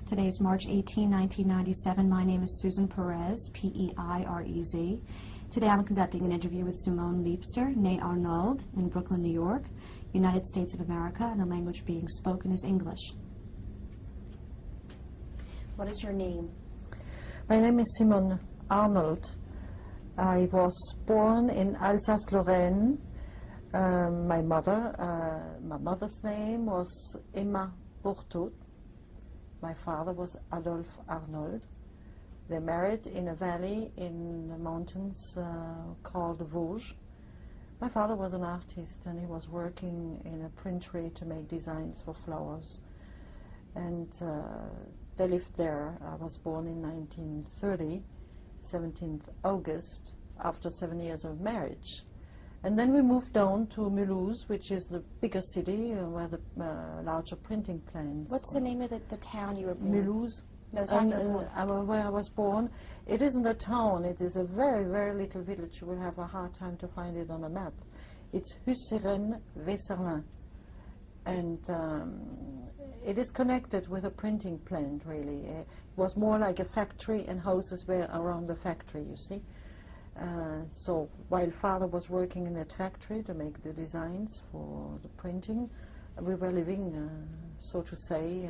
Today is March 18, 1997. My name is Susan Perez, P-E-I-R-E-Z. Today I'm conducting an interview with Simone Liebster, née Arnold, in Brooklyn, New York, United States of America, and the language being spoken is English. What is your name? My name is Simone Arnold. I was born in Alsace-Lorraine. My mother's name was Emma Bourtot. My father was Adolphe Arnold. They married in a valley in the mountains called the Vosges. My father was an artist and he was working in a printery to make designs for flowers. And they lived there. I was born in 1930, 17th August, after 7 years of marriage. And then we moved down to Mulhouse, which is the bigger city where the larger printing plants. What's the name of the town you were born? Mulhouse. No, Where I was born. It isn't a town. It is a very, very little village. You will have a hard time to find it on a map. It's Husseren-Weserlin. And it is connected with a printing plant, really. It was more like a factory, and houses were around the factory, you see. So while father was working in that factory to make the designs for the printing, we were living, so to say,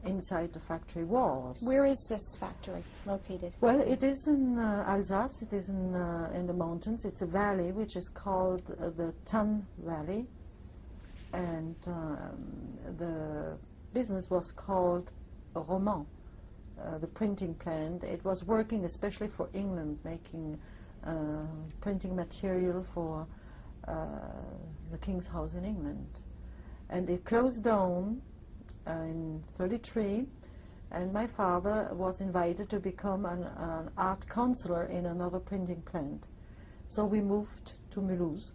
inside the factory walls. Where is this factory located? Well, it is in Alsace. It is in the mountains. It's a valley which is called the Tann Valley, and the business was called Roman, the printing plant. It was working especially for England, making printing material for the King's House in England. And it closed down in 1933, and my father was invited to become an art counselor in another printing plant. So we moved to Mulhouse,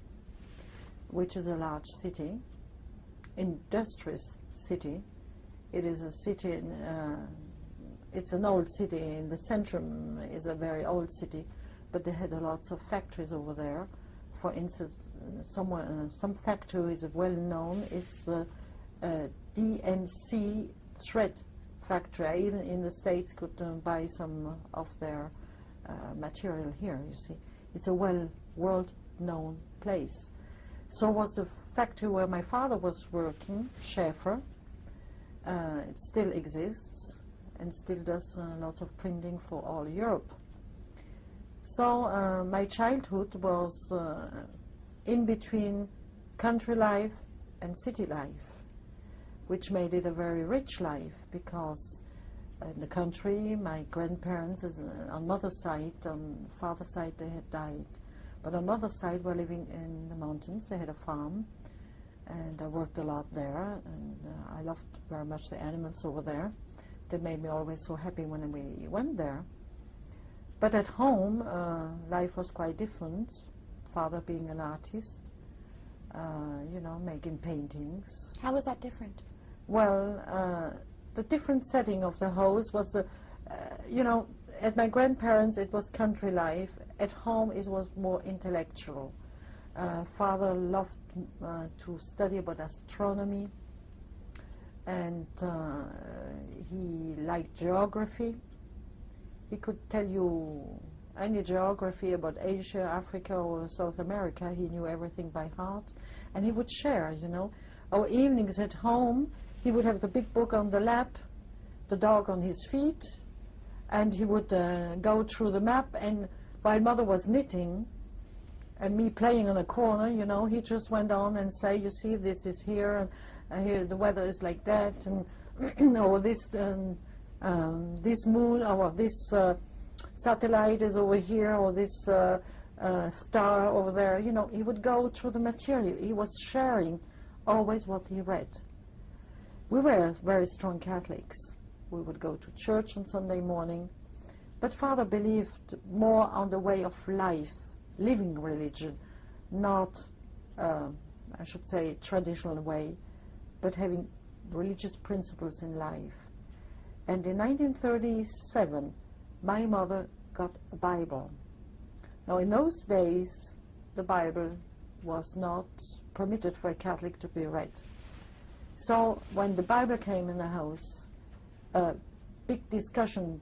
which is a large city, industrious city. It is a city, it's an old city. In the centrum is a very old city, but they had lots of factories over there. For instance, some factory is well known is DMC thread factory. I even in the States could buy some of their material here, you see. It's a world-known place. So was the factory where my father was working, Schaefer. It still exists and still does lots of printing for all Europe. So my childhood was in between country life and city life, which made it a very rich life, because in the country my grandparents, on mother's side, on father's side they had died, but on mother's side were living in the mountains. They had a farm, and I worked a lot there, and I loved very much the animals over there. They made me always so happy when we went there. But at home, life was quite different. Father being an artist, you know, making paintings. How was that different? Well, the different setting of the house was, you know, at my grandparents' it was country life. At home it was more intellectual. Father loved to study about astronomy, and he liked geography. He could tell you any geography about Asia, Africa, or South America. He knew everything by heart, and he would share, you know. Our evenings at home, he would have the big book on the lap, the dog on his feet, and he would go through the map, and while mother was knitting and me playing in a corner, you know, he just went on and say, you see, this is here, and here the weather is like that, and or this moon, or this satellite is over here, or this star over there. You know, he would go through the material. He was sharing always what he read. We were very strong Catholics. We would go to church on Sunday morning, but father believed more on the way of life, living religion, not, I should say, traditional way, but having religious principles in life. And in 1937, my mother got a Bible. Now, in those days, the Bible was not permitted for a Catholic to be read. So when the Bible came in the house, big discussion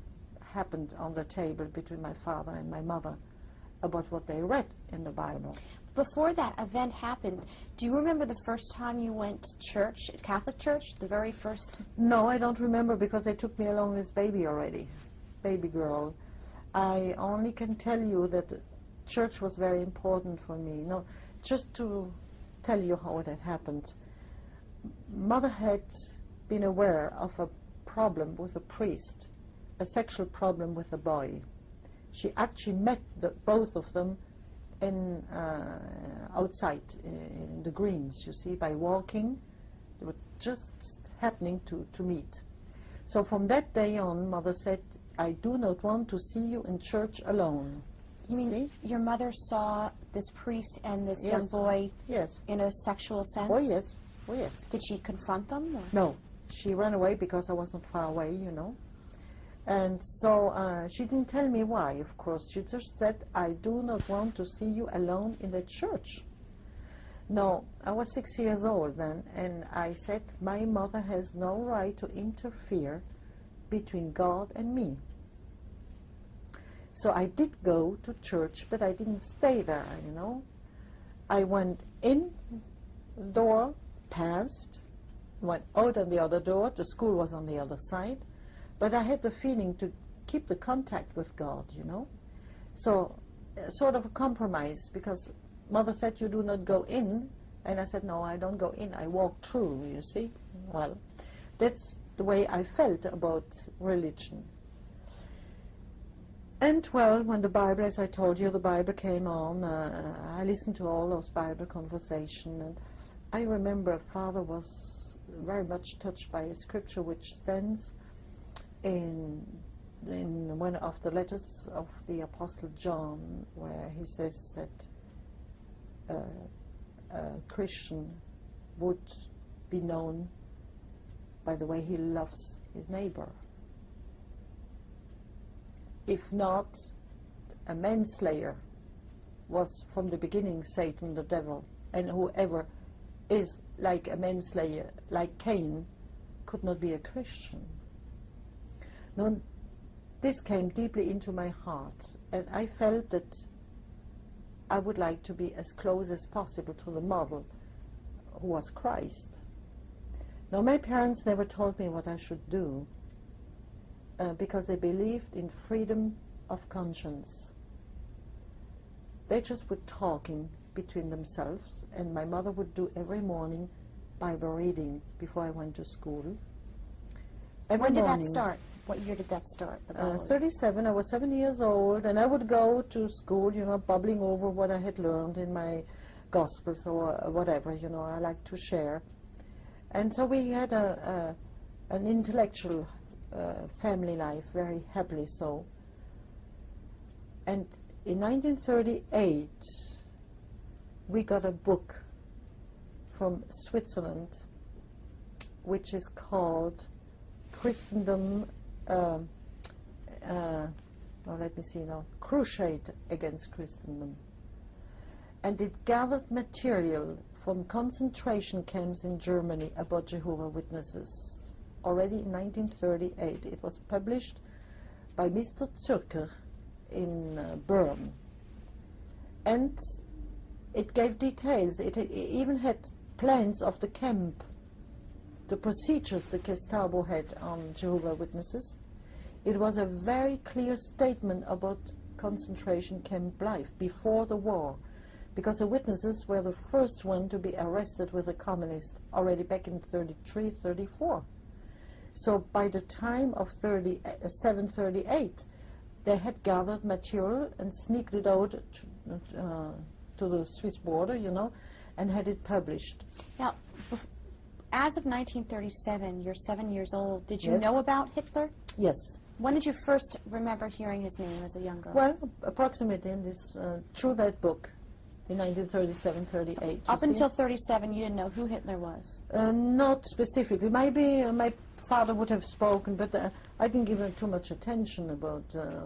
happened on the table between my father and my mother about what they read in the Bible. Before that event happened, do you remember the first time you went to church, Catholic church, the very first? No, I don't remember because they took me along as baby already, baby girl. I only can tell you that church was very important for me. No, just to tell you how that happened. Mother had been aware of a problem with a priest, a sexual problem with a boy. She actually met both of them in outside in the greens, you see, by walking. They were just happening to meet. So from that day on, Mother said, I do not want to see you in church alone. You mean see? Your mother saw this priest and this young Yes. boy Yes. in a sexual sense? Oh, yes. Oh, yes. Did she confront them? Or? No. She ran away because I was not far away, you know. And so she didn't tell me why, of course. She just said, I do not want to see you alone in the church. No, I was 6 years old then, and I said, my mother has no right to interfere between God and me. So I did go to church, but I didn't stay there, you know. I went in the door, passed, went out on the other door. The school was on the other side. But I had the feeling to keep the contact with God, you know. So sort of a compromise, because Mother said, you do not go in. And I said, no, I don't go in. I walk through, you see. Well, that's the way I felt about religion. And, well, when the Bible, as I told you, the Bible came on, I listened to all those Bible conversations. And I remember Father was very much touched by a scripture which stands in one of the letters of the Apostle John, where he says that a Christian would be known by the way he loves his neighbor. If not, a manslayer was from the beginning Satan, the devil, and whoever is like a manslayer, like Cain, could not be a Christian. Now, this came deeply into my heart, and I felt that I would like to be as close as possible to the model who was Christ. Now, my parents never told me what I should do because they believed in freedom of conscience. They just were talking between themselves, and my mother would do every morning Bible reading before I went to school. When did that start? What year did that start? 37. I was 7 years old, and I would go to school, you know, bubbling over what I had learned in my Gospels or whatever, you know, I like to share. And so we had an intellectual family life, very happily so. And in 1938, we got a book from Switzerland, which is called Christendom, let me see now, Crusade Against Christendom. And it gathered material from concentration camps in Germany about Jehovah's Witnesses. Already in 1938, it was published by Mr. Zürcher in Bern. And it gave details. It even had plans of the camp, the procedures the Gestapo had on Jehovah's Witnesses. It was a very clear statement about concentration camp life before the war, because the witnesses were the first one to be arrested with the communists already back in 33, 34. So by the time of 37, 38, they had gathered material and sneaked it out to the Swiss border, you know, and had it published. Now, as of 1937, you're 7 years old. Did you Yes. know about Hitler? Yes. When did you first remember hearing his name as a young girl? Well, approximately in this, through that book in 1937, 38. Up until 37, you didn't know who Hitler was? Not specifically. Maybe my father would have spoken, but I didn't give him too much attention about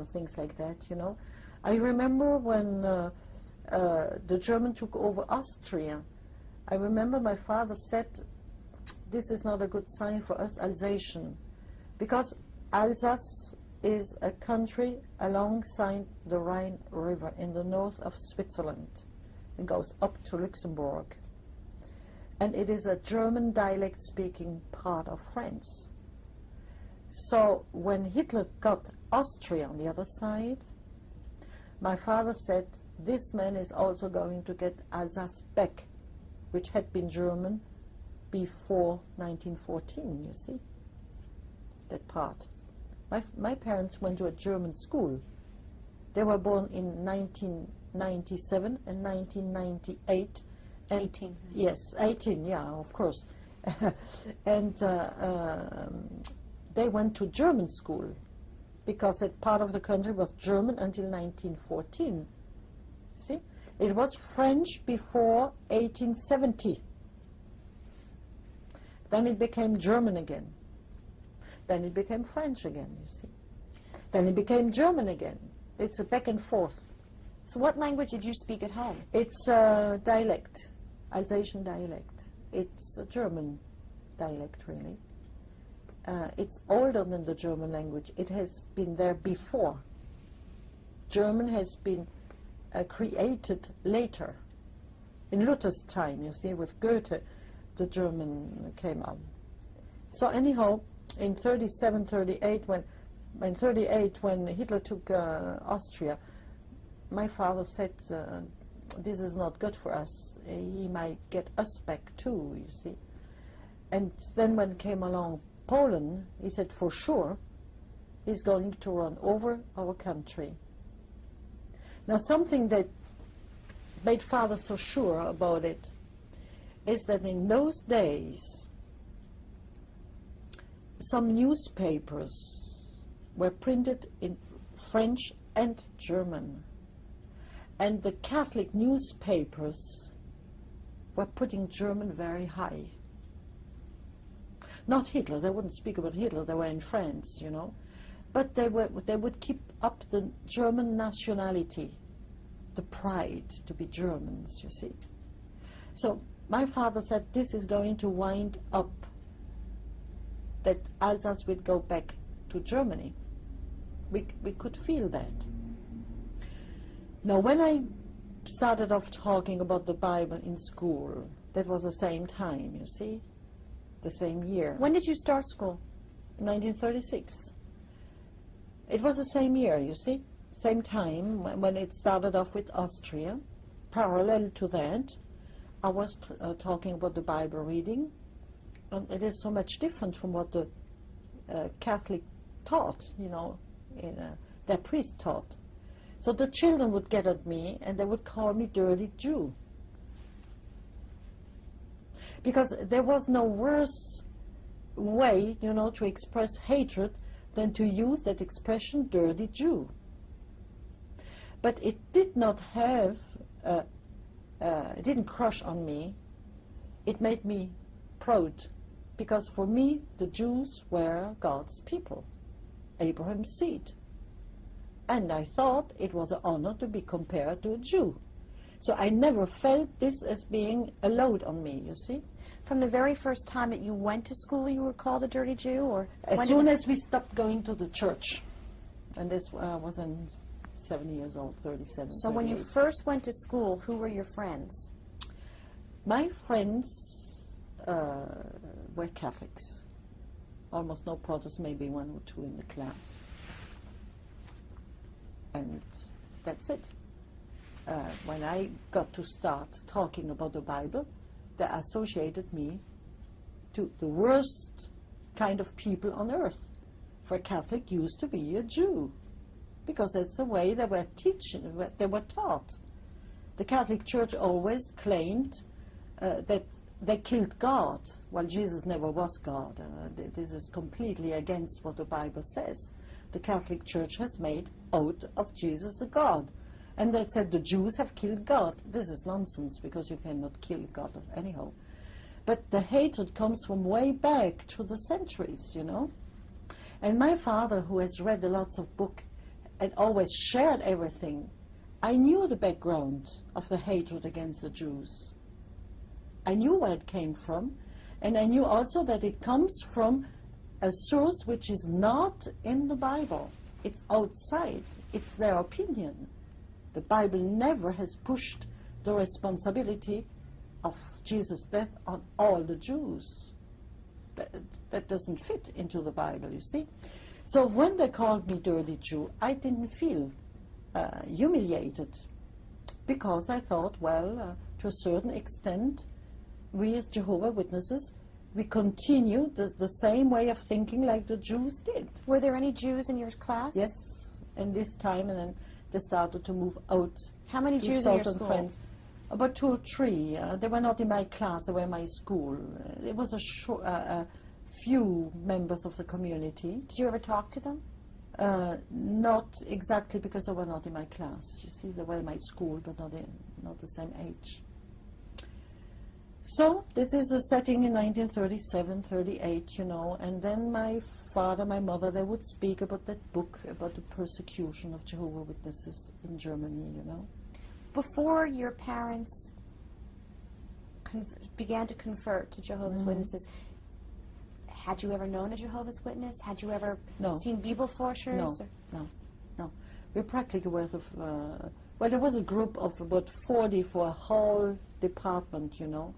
things like that, you know. I remember when the German took over Austria, I remember my father said, this is not a good sign for us Alsatian, because Alsace is a country alongside the Rhine River in the north of Switzerland. It goes up to Luxembourg. And it is a German dialect-speaking part of France. So when Hitler got Austria on the other side, my father said, this man is also going to get Alsace back, which had been German before 1914, you see, that part. My parents went to a German school. They were born in 1997 and 1998. And 18. Yes, 18, yeah, of course. And they went to German school because that part of the country was German until 1914. See? It was French before 1870. Then it became German again. Then it became French again, you see. Then it became German again. It's a back and forth. So what language did you speak at home? It's a dialect, Alsatian dialect. It's a German dialect, really. It's older than the German language. It has been there before. German has been created later. In Luther's time, you see, with Goethe, the German came on. So anyhow, in 37, 38, when Hitler took Austria, my father said, this is not good for us. He might get us back too, you see. And then when came along Poland, he said, for sure, he's going to run over our country. Now, something that made father so sure about it is that in those days, some newspapers were printed in French and German. And the Catholic newspapers were putting German very high. Not Hitler, they wouldn't speak about Hitler, they were in France, you know. But they would keep up the German nationality, the pride to be Germans, you see. So my father said this is going to wind up, that Alsace would go back to Germany. We could feel that. Now, when I started off talking about the Bible in school, that was the same time, you see, the same year. When did you start school? 1936. It was the same year, you see, same time when it started off with Austria. Parallel to that, I was talking about the Bible reading, and it is so much different from what the Catholic taught, you know, their priest taught. So the children would get at me and they would call me dirty Jew. Because there was no worse way, you know, to express hatred than to use that expression, dirty Jew. But it did not have, it didn't crush on me. It made me proud. Because for me, the Jews were God's people, Abraham's seed. And I thought it was an honor to be compared to a Jew. So I never felt this as being a load on me, you see. From the very first time that you went to school, you were called a dirty Jew? Or as soon as we stopped going to the church. And this was in 7 years old, 37. So when you first went to school, who were your friends? My friends were Catholics. Almost no Protestants, maybe one or two in the class. And that's it. When I got to start talking about the Bible, they associated me to the worst kind of people on earth. For a Catholic used to be a Jew, because that's the way they were teaching, they were taught. The Catholic Church always claimed that they killed God, while Jesus never was God. This is completely against what the Bible says. The Catholic Church has made out of Jesus a God. And they said the Jews have killed God. This is nonsense, because you cannot kill God anyhow. But the hatred comes from way back through the centuries, you know. And my father, who has read lots of books and always shared everything, I knew the background of the hatred against the Jews. I knew where it came from, and I knew also that it comes from a source which is not in the Bible. It's outside. It's their opinion. The Bible never has pushed the responsibility of Jesus' death on all the Jews. That doesn't fit into the Bible, you see. So when they called me dirty Jew, I didn't feel humiliated, because I thought, well, to a certain extent, we as Jehovah's Witnesses, we continue the same way of thinking like the Jews did. Were there any Jews in your class? Yes, in this time, and then they started to move out. How many to Jews in your certain school? friends. About 2 or 3. They were not in my class, they were in my school. It was a few members of the community. Did you ever talk to them? Not exactly, because they were not in my class. You see, they were in my school, but not the same age. So this is a setting in 1937, 38, you know, and then my father, my mother, they would speak about that book, about the persecution of Jehovah's Witnesses in Germany, you know. Before your parents began to convert to Jehovah's Witnesses, had you ever known a Jehovah's Witness? Had you ever seen Bibelforschers? No. We practically were well, there was a group of about 40 for a whole department, you know.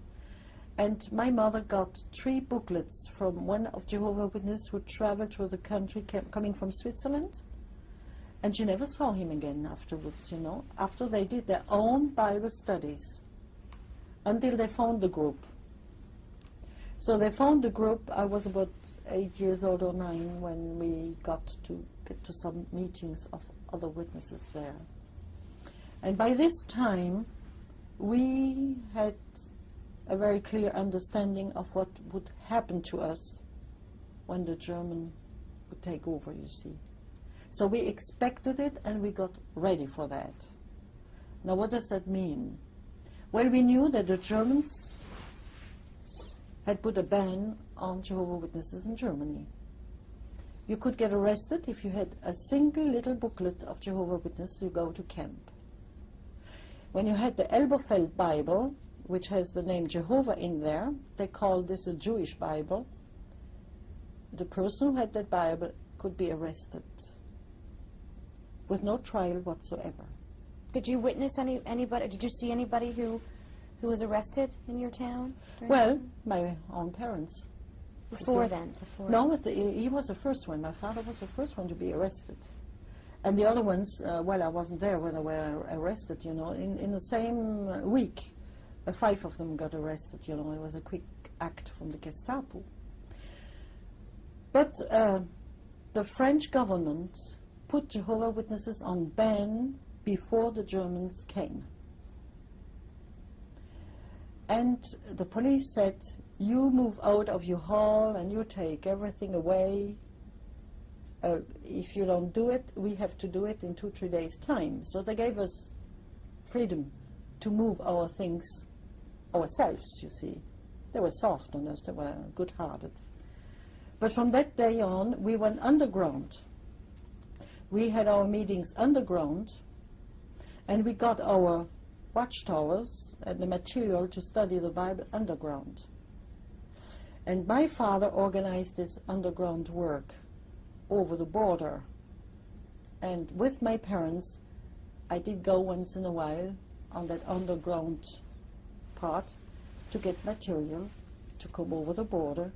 And my mother got 3 booklets from one of Jehovah's Witnesses who traveled through the country, coming from Switzerland. And she never saw him again afterwards, you know, after they did their own Bible studies, until they found the group. So they found the group. I was about 8 years old or 9 when we got to get to some meetings of other witnesses there. And by this time, we had a very clear understanding of what would happen to us when the German would take over, you see. So we expected it, and we got ready for that. Now, what does that mean? Well, we knew that the Germans had put a ban on Jehovah's Witnesses in Germany. You could get arrested if you had a single little booklet of Jehovah's Witnesses to go to camp. When you had the Elberfeld Bible, which has the name Jehovah in there, they called this a Jewish Bible. The person who had that Bible could be arrested with no trial whatsoever. Did you witness anybody? Did you see anybody who was arrested in your town? Well, my own parents. Before then? No, he was the first one. My father was the first one to be arrested. And the other ones, well, I wasn't there when they were arrested, you know. In the same week, 5 of them got arrested, you know. It was a quick act from the Gestapo. But the French government put Jehovah's Witnesses on ban before the Germans came. And the police said, you move out of your hall and you take everything away. If you don't do it, we have to do it in 2-3 days' time. So they gave us freedom to move our things ourselves, you see. They were soft on us, they were good-hearted. But from that day on, we went underground. We had our meetings underground, and we got our watchtowers and the material to study the Bible underground. And my father organized this underground work over the border. And with my parents, I did go once in a while on that underground part to get material to come over the border.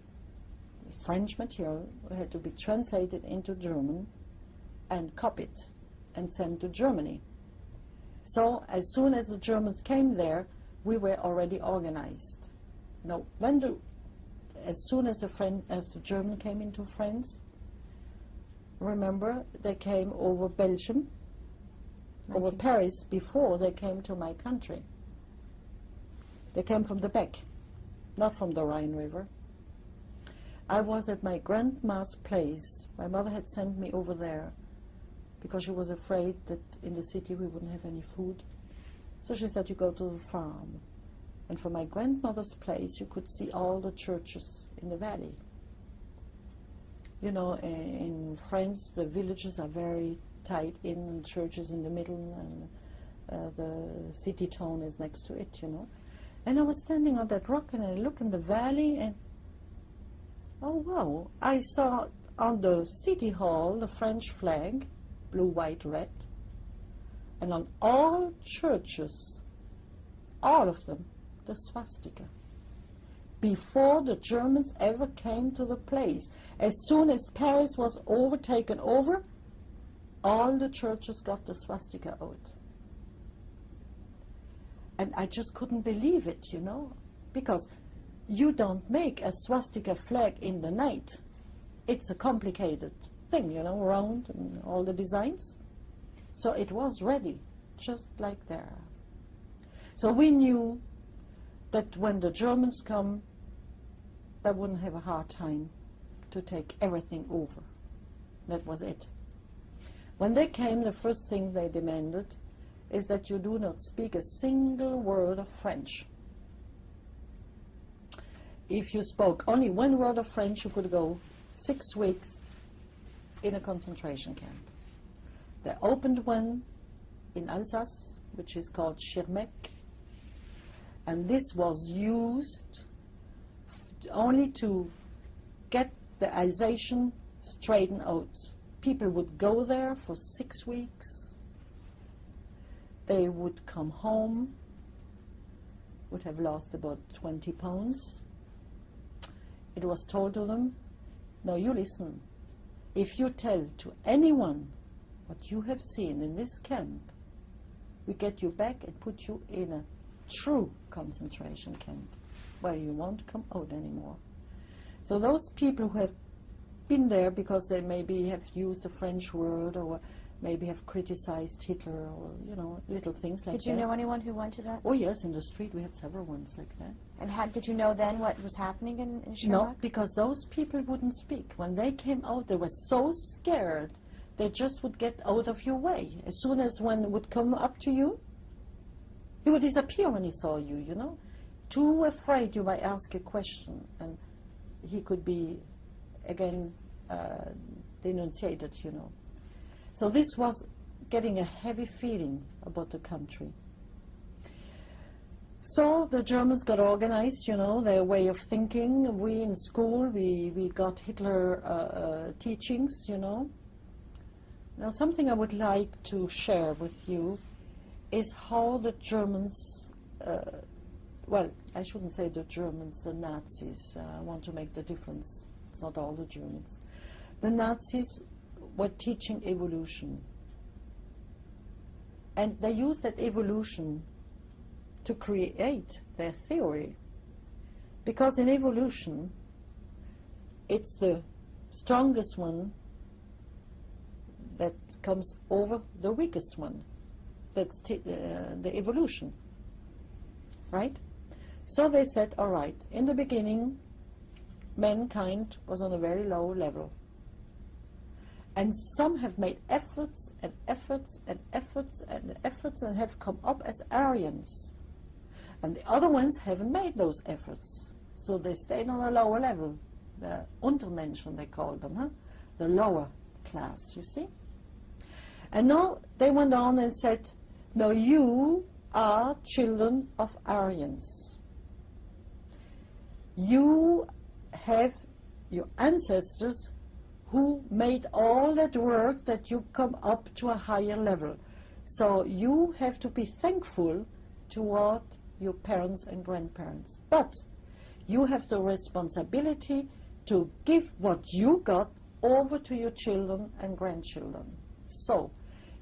French material had to be translated into German and copied and sent to Germany. So as soon as the Germans came there, we were already organized. Now, as soon as the German came into France, remember, they came over Belgium, over Paris, before they came to my country. They came from the back, not from the Rhine River. I was at my grandma's place. My mother had sent me over there because she was afraid that in the city we wouldn't have any food. So she said, you go to the farm. And from my grandmother's place, you could see all the churches in the valley. You know, in France, the villages are very tight in, and churches in the middle, and the city town is next to it, you know. And I was standing on that rock, and I look in the valley, and Oh, wow. I saw on the city hall the French flag, blue, white, red, and on all churches, all of them, the swastika. Before the Germans ever came to the place, as soon as Paris was overtaken over, all the churches got the swastika out. And I just couldn't believe it, you know, because you don't make a swastika flag in the night. It's a complicated thing, you know, round and all the designs. So it was ready, just like there. So we knew that when the Germans come, they wouldn't have a hard time to take everything over. That was it. When they came, the first thing they demanded is that you do not speak a single word of French. If you spoke only one word of French, you could go 6 weeks in a concentration camp. They opened one in Alsace, which is called Schirmeck, and this was used only to get the Alsatian straightened out. People would go there for 6 weeks. They would come home, would have lost about 20 pounds. It was told to them, now you listen, if you tell to anyone what you have seen in this camp, we get you back and put you in a true concentration camp where you won't come out anymore. So those people who have been there because they maybe have used a French word or maybe have criticized Hitler or, you know, little things like that. Did you know anyone who went to that? Oh, yes, in the street we had several ones like that. And did you know then what was happening in Schirmeck? No, because those people wouldn't speak. When they came out, they were so scared they just would get out of your way. As soon as one would come up to you, he would disappear when he saw you, you know. Too afraid you might ask a question, and he could be, again, denunciated, you know. So this was getting a heavy feeling about the country. So the Germans got organized, you know, their way of thinking. We in school, we got Hitler teachings, you know. Now something I would like to share with you is how the Germans, well, I shouldn't say the Germans, the Nazis. I want to make the difference. It's not all the Germans. The Nazis were teaching evolution. And they used that evolution to create their theory. Because in evolution, it's the strongest one that comes over the weakest one. That's the evolution. Right? So they said, all right, in the beginning, mankind was on a very low level. And some have made efforts and efforts and efforts and efforts and have come up as Aryans. And the other ones haven't made those efforts. So they stayed on a lower level. The Untermenschen, they called them, huh? The lower class, you see. And now they went on and said, no, you are children of Aryans. You have your ancestors who made all that work that you come up to a higher level. So you have to be thankful toward your parents and grandparents. But you have the responsibility to give what you got over to your children and grandchildren. So,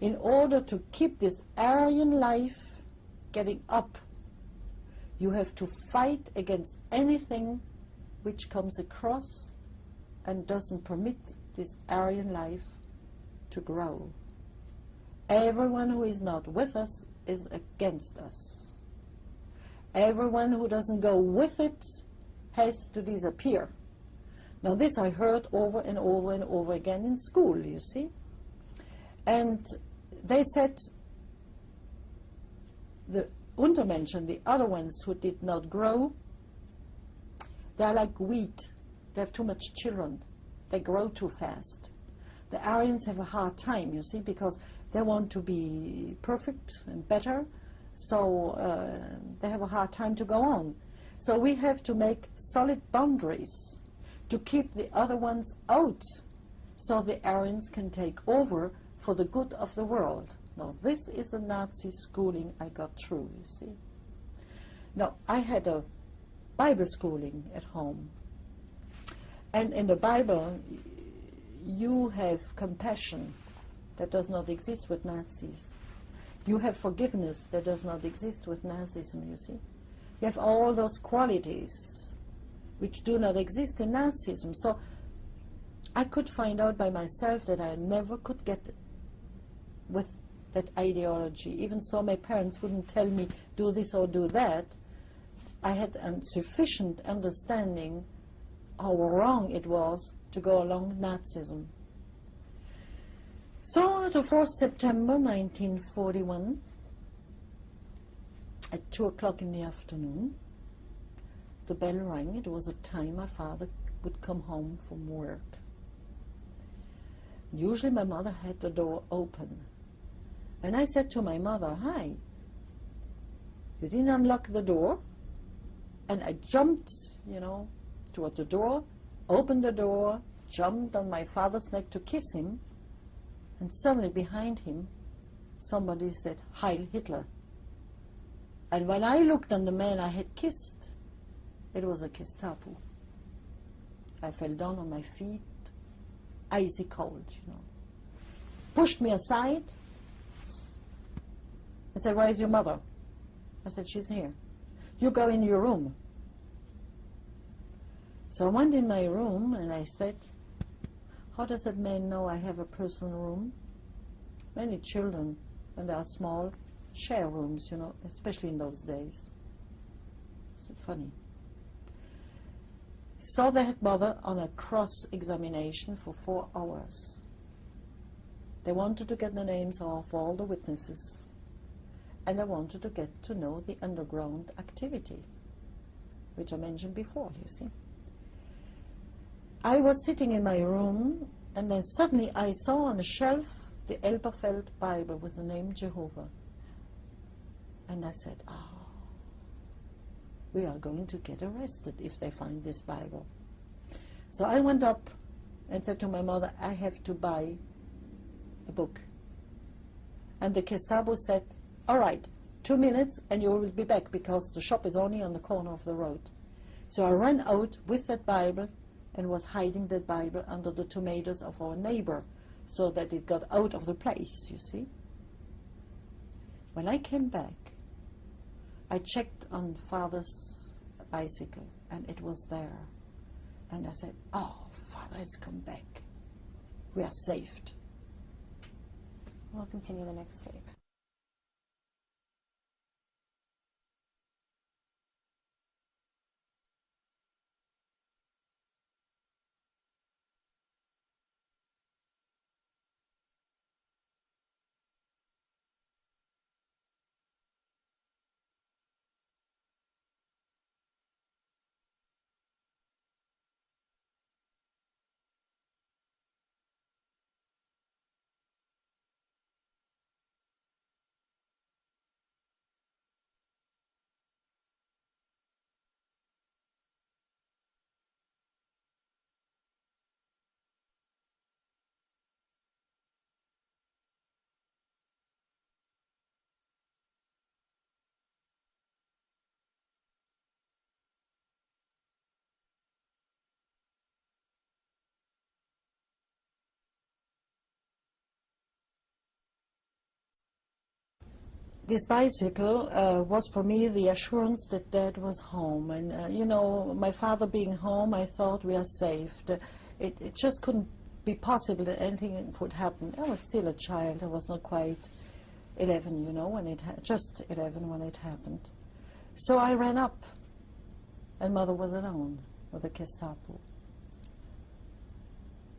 in order to keep this Aryan life getting up, you have to fight against anything which comes across and doesn't permit this Aryan life to grow. Everyone who is not with us is against us. Everyone who doesn't go with it has to disappear. Now this I heard over and over and over again in school, you see. And they said the Untermenschen, the other ones who did not grow, they're like wheat. They have too much children. They grow too fast. The Aryans have a hard time, you see, because they want to be perfect and better, so they have a hard time to go on. So we have to make solid boundaries to keep the other ones out so the Aryans can take over for the good of the world. Now, this is the Nazi schooling I got through, you see. Now, I had a Bible schooling at home. And in the Bible, you have compassion that does not exist with Nazis. You have forgiveness that does not exist with Nazism, you see. You have all those qualities which do not exist in Nazism. So I could find out by myself that I never could get with that ideology. Even so, my parents wouldn't tell me, do this or do that. I had a sufficient understanding how wrong it was to go along with Nazism. So, the 4th September 1941, at 2 o'clock in the afternoon, the bell rang. It was a time my father would come home from work. Usually my mother had the door open. And I said to my mother, "Hi, you didn't unlock the door?" And I jumped, toward the door, opened the door, jumped on my father's neck to kiss him, and suddenly behind him, somebody said, "Heil Hitler." And when I looked on the man I had kissed, it was a Gestapo. I fell down on my feet, icy cold, Pushed me aside and said, "Where is your mother?" I said, "She's here." "You go in your room." So I went in my room and I said, "How does that man know I have a personal room?" Many children, when they are small, share rooms, especially in those days. Is it funny? Saw that mother on a cross-examination for 4 hours. They wanted to get the names of all the witnesses, and they wanted to get to know the underground activity, which I mentioned before, you see. I was sitting in my room, and then suddenly I saw on a shelf the Elberfeld Bible with the name Jehovah. And I said, we are going to get arrested if they find this Bible. So I went up and said to my mother, "I have to buy a book." And the Gestapo said, "All right, 2 minutes and you will be back because the shop is only on the corner of the road." So I ran out with that Bible and was hiding that Bible under the tomatoes of our neighbor so that it got out of the place, you see. When I came back, I checked on Father's bicycle and it was there. And I said, "Oh, Father has come back. We are saved." We'll continue the next tape. This bicycle was for me the assurance that Dad was home. And, my father being home, I thought we are saved. It just couldn't be possible that anything would happen. I was still a child. I was not quite 11, when just 11 when it happened. So I ran up, and Mother was alone with the Gestapo.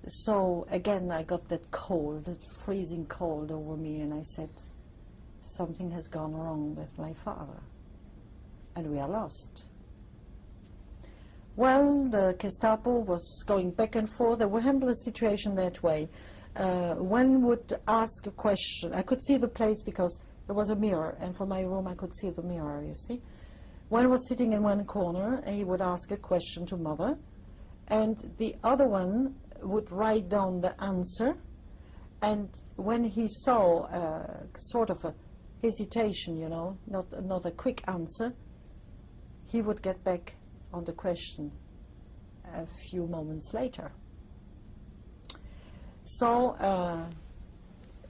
So again, I got that cold, that freezing cold over me, and I said, "Something has gone wrong with my father, and we are lost." Well, the Gestapo was going back and forth. They would handle the situation that way. One would ask a question. I could see the place because there was a mirror, and from my room I could see the mirror, you see. One was sitting in one corner, and he would ask a question to Mother, and the other one would write down the answer, and when he saw sort of a hesitation, you know, not a quick answer, he would get back on the question a few moments later. So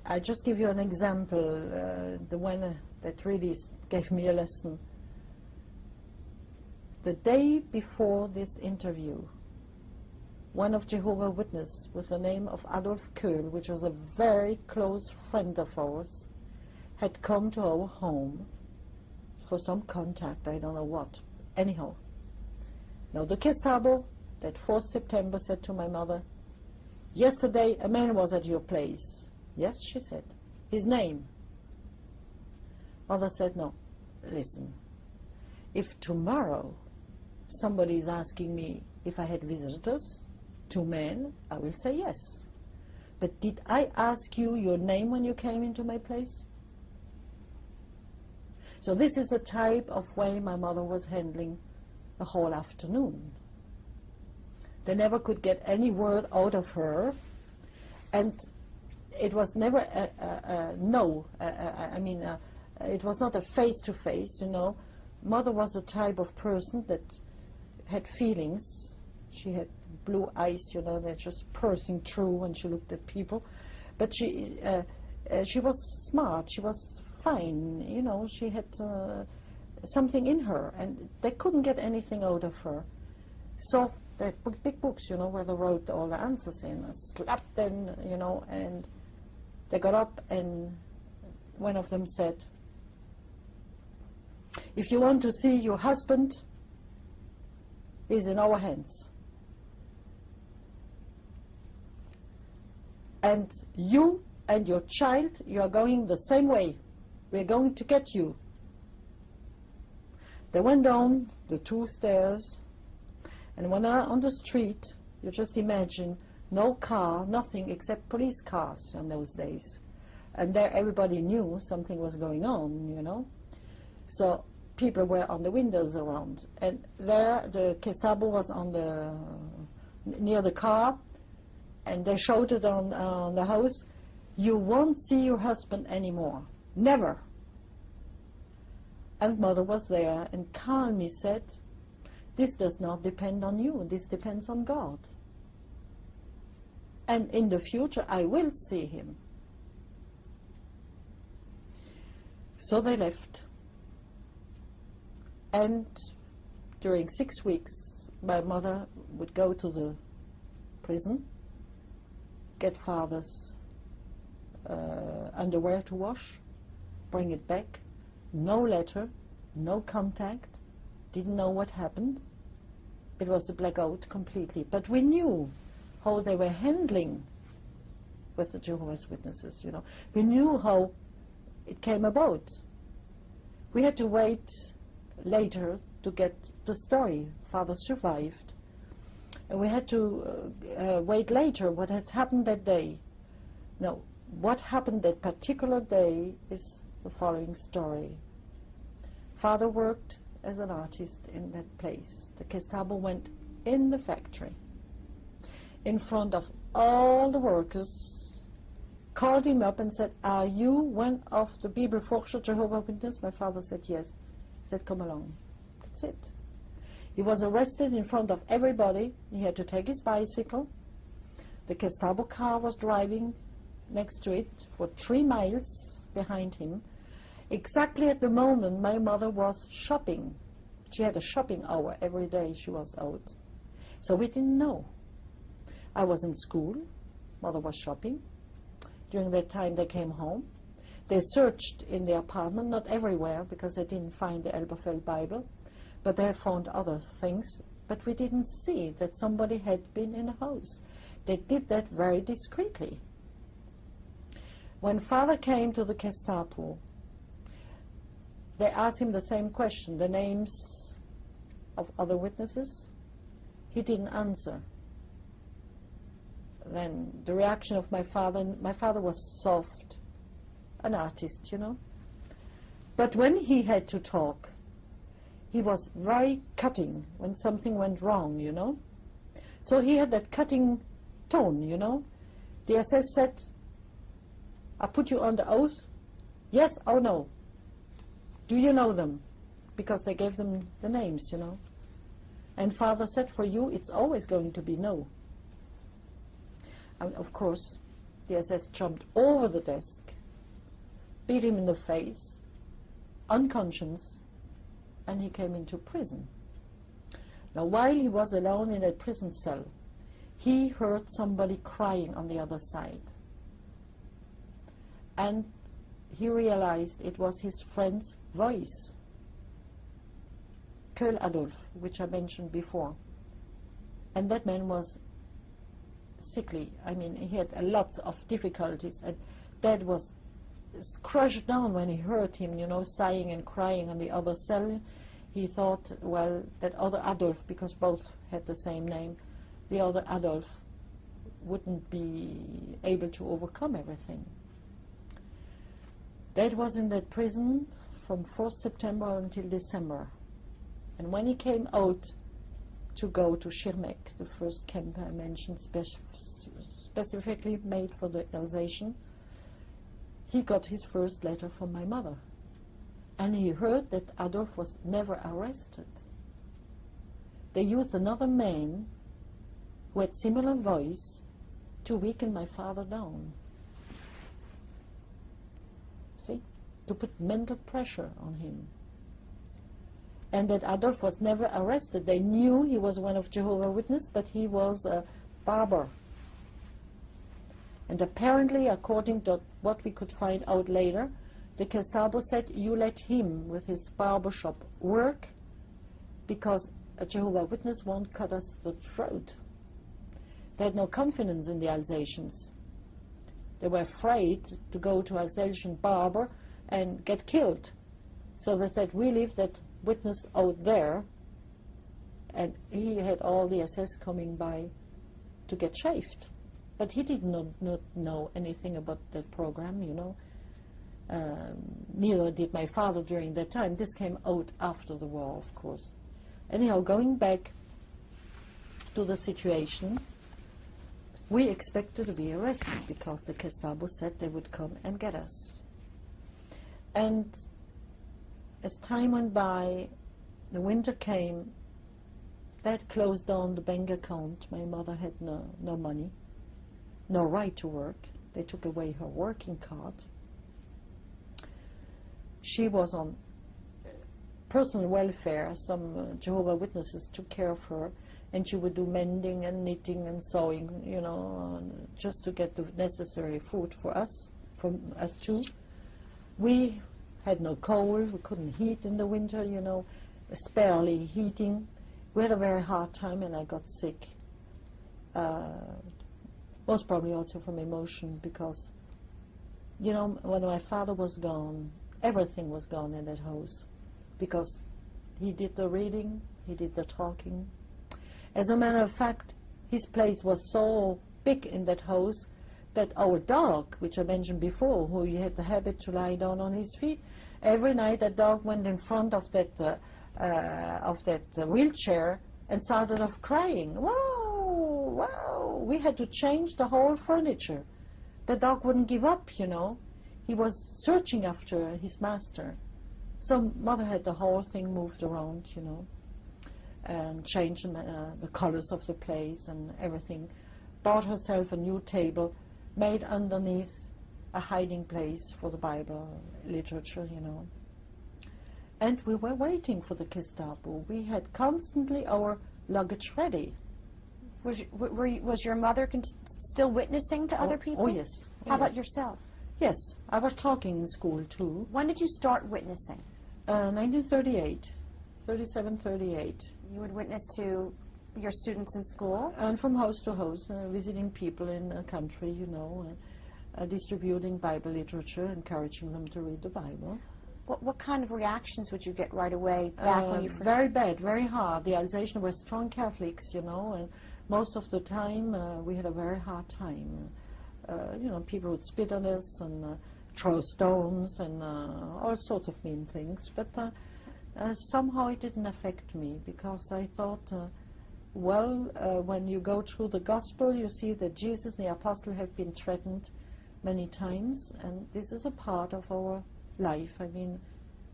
I just give you an example, the one that really gave me a lesson. The day before this interview, one of Jehovah's Witnesses with the name of Adolf Köhl, which was a very close friend of ours, had come to our home for some contact, I don't know what. Anyhow, now the Gestapo, that 4th September, said to my mother, "Yesterday a man was at your place." "Yes," she said. "His name?" Mother said, "No, listen, if tomorrow somebody is asking me if I had visitors, 2 men, I will say yes. But did I ask you your name when you came into my place?" So this is the type of way my mother was handling the whole afternoon. They never could get any word out of her, and it was never a no. It was not a face-to-face, you know. Mother was a type of person that had feelings. She had blue eyes, you know, they're just piercing through when she looked at people. But she was smart, she was fine, you know, she had something in her, and they couldn't get anything out of her. So they had big books, you know, where they wrote all the answers in. I slapped them, you know, and they got up, and one of them said, "If you want to see your husband, he's in our hands. And you and your child, you are going the same way. We're going to get you." They went down the 2 stairs, and when they're on the street, you just imagine no car, nothing except police cars in those days. And there everybody knew something was going on, you know. So people were on the windows around. And there the Gestapo was on near the car, and they shouted on the house, "You won't see your husband anymore. Never." And Mother was there and calmly said, "This does not depend on you. This depends on God. And in the future, I will see him." So they left. And during 6 weeks, my mother would go to the prison, get father's underwear to wash, bring it back. No letter, no contact, didn't know what happened. It was a blackout completely. But we knew how they were handling with the Jehovah's Witnesses, you know. We knew how it came about. We had to wait later to get the story. Father survived. And we had to wait later what had happened that day. Now, what happened that particular day is the following story. Father worked as an artist in that place. The Gestapo went in the factory, in front of all the workers, called him up and said, "Are you one of the Bibelforscher Jehovah's Witnesses?" My father said yes. He said, "Come along." That's it. He was arrested in front of everybody. He had to take his bicycle. The Gestapo car was driving next to it for 3 miles behind him. Exactly at the moment my mother was shopping. She had a shopping hour every day she was out. So we didn't know. I was in school. Mother was shopping. During that time they came home. They searched in the apartment, not everywhere, because they didn't find the Elberfeld Bible, but they found other things. But we didn't see that somebody had been in the house. They did that very discreetly. When Father came to the Gestapo, they asked him the same question, the names of other witnesses. He didn't answer. Then the reaction of my father was soft, an artist, you know. But when he had to talk, he was very cutting when something went wrong, you know. So he had that cutting tone, you know. The SS said, I put you under oath. Yes or no? Do you know them? Because they gave them the names, you know. And father said, for you, it's always going to be no. And of course, the SS jumped over the desk, beat him in the face, unconscious, and he came into prison. Now, while he was alone in a prison cell, he heard somebody crying on the other side. And he realized it was his friend's voice, Köhl Adolf, which I mentioned before. And that man was sickly. I mean, he had lots of difficulties, and Dad was crushed down when he heard him, you know, sighing and crying on the other cell. He thought, well, that other Adolf, because both had the same name, the other Adolf wouldn't be able to overcome everything. Dad was in that prison from 4th September until December. And when he came out to go to Schirmeck, the first camp I mentioned, specifically made for the Alsatian, he got his first letter from my mother. And he heard that Adolf was never arrested. They used another man who had similar voice to weaken my father down. See? To put mental pressure on him. And that Adolf was never arrested. They knew he was one of Jehovah's Witnesses, but he was a barber. And apparently, according to what we could find out later, the Gestapo said, you let him with his barber shop work, because a Jehovah's Witness won't cut us the throat. They had no confidence in the Alsatians. They were afraid to go to Alsatian barber and get killed. So they said, we leave that witness out there. And he had all the SS coming by to get shaved. But he did not know anything about that program, you know. Neither did my father during that time. This came out after the war, of course. Anyhow, going back to the situation, we expected to be arrested because the Gestapo said they would come and get us. And as time went by, the winter came, that closed down the bank account. My mother had no money, no right to work. They took away her working card. She was on personal welfare. Some Jehovah's Witnesses took care of her, and she would do mending and knitting and sewing, you know, just to get the necessary food for us, from us too. We had no coal. We couldn't heat in the winter, you know, sparely heating. We had a very hard time, and I got sick. Most probably also from emotion, because, you know, when my father was gone, everything was gone in that house, because he did the reading, he did the talking. As a matter of fact, his place was so big in that house that our dog, which I mentioned before, who he had the habit to lie down on his feet, every night that dog went in front of that wheelchair and started off crying. Wow, wow. We had to change the whole furniture. The dog wouldn't give up, you know. He was searching after his master. So Mother had the whole thing moved around, you know, and changed the colors of the place and everything. Bought herself a new table, made underneath a hiding place for the Bible literature, you know. And we were waiting for the Gestapo. We had constantly our luggage ready. Was your mother still witnessing to other people? Oh, yes. How about yourself? Yes, I was talking in school too. When did you start witnessing? 1938, 37, 38. You would witness to your students in school? And from house to house, visiting people in the country, you know, distributing Bible literature, encouraging them to read the Bible. What kind of reactions would you get right away back when you first... Very bad, very hard. The Alsatians were strong Catholics, you know, and most of the time we had a very hard time. You know, people would spit on us and throw stones and all sorts of mean things. But somehow it didn't affect me, because I thought Well, when you go through the gospel, you see that Jesus and the apostle have been threatened many times, and this is a part of our life. I mean,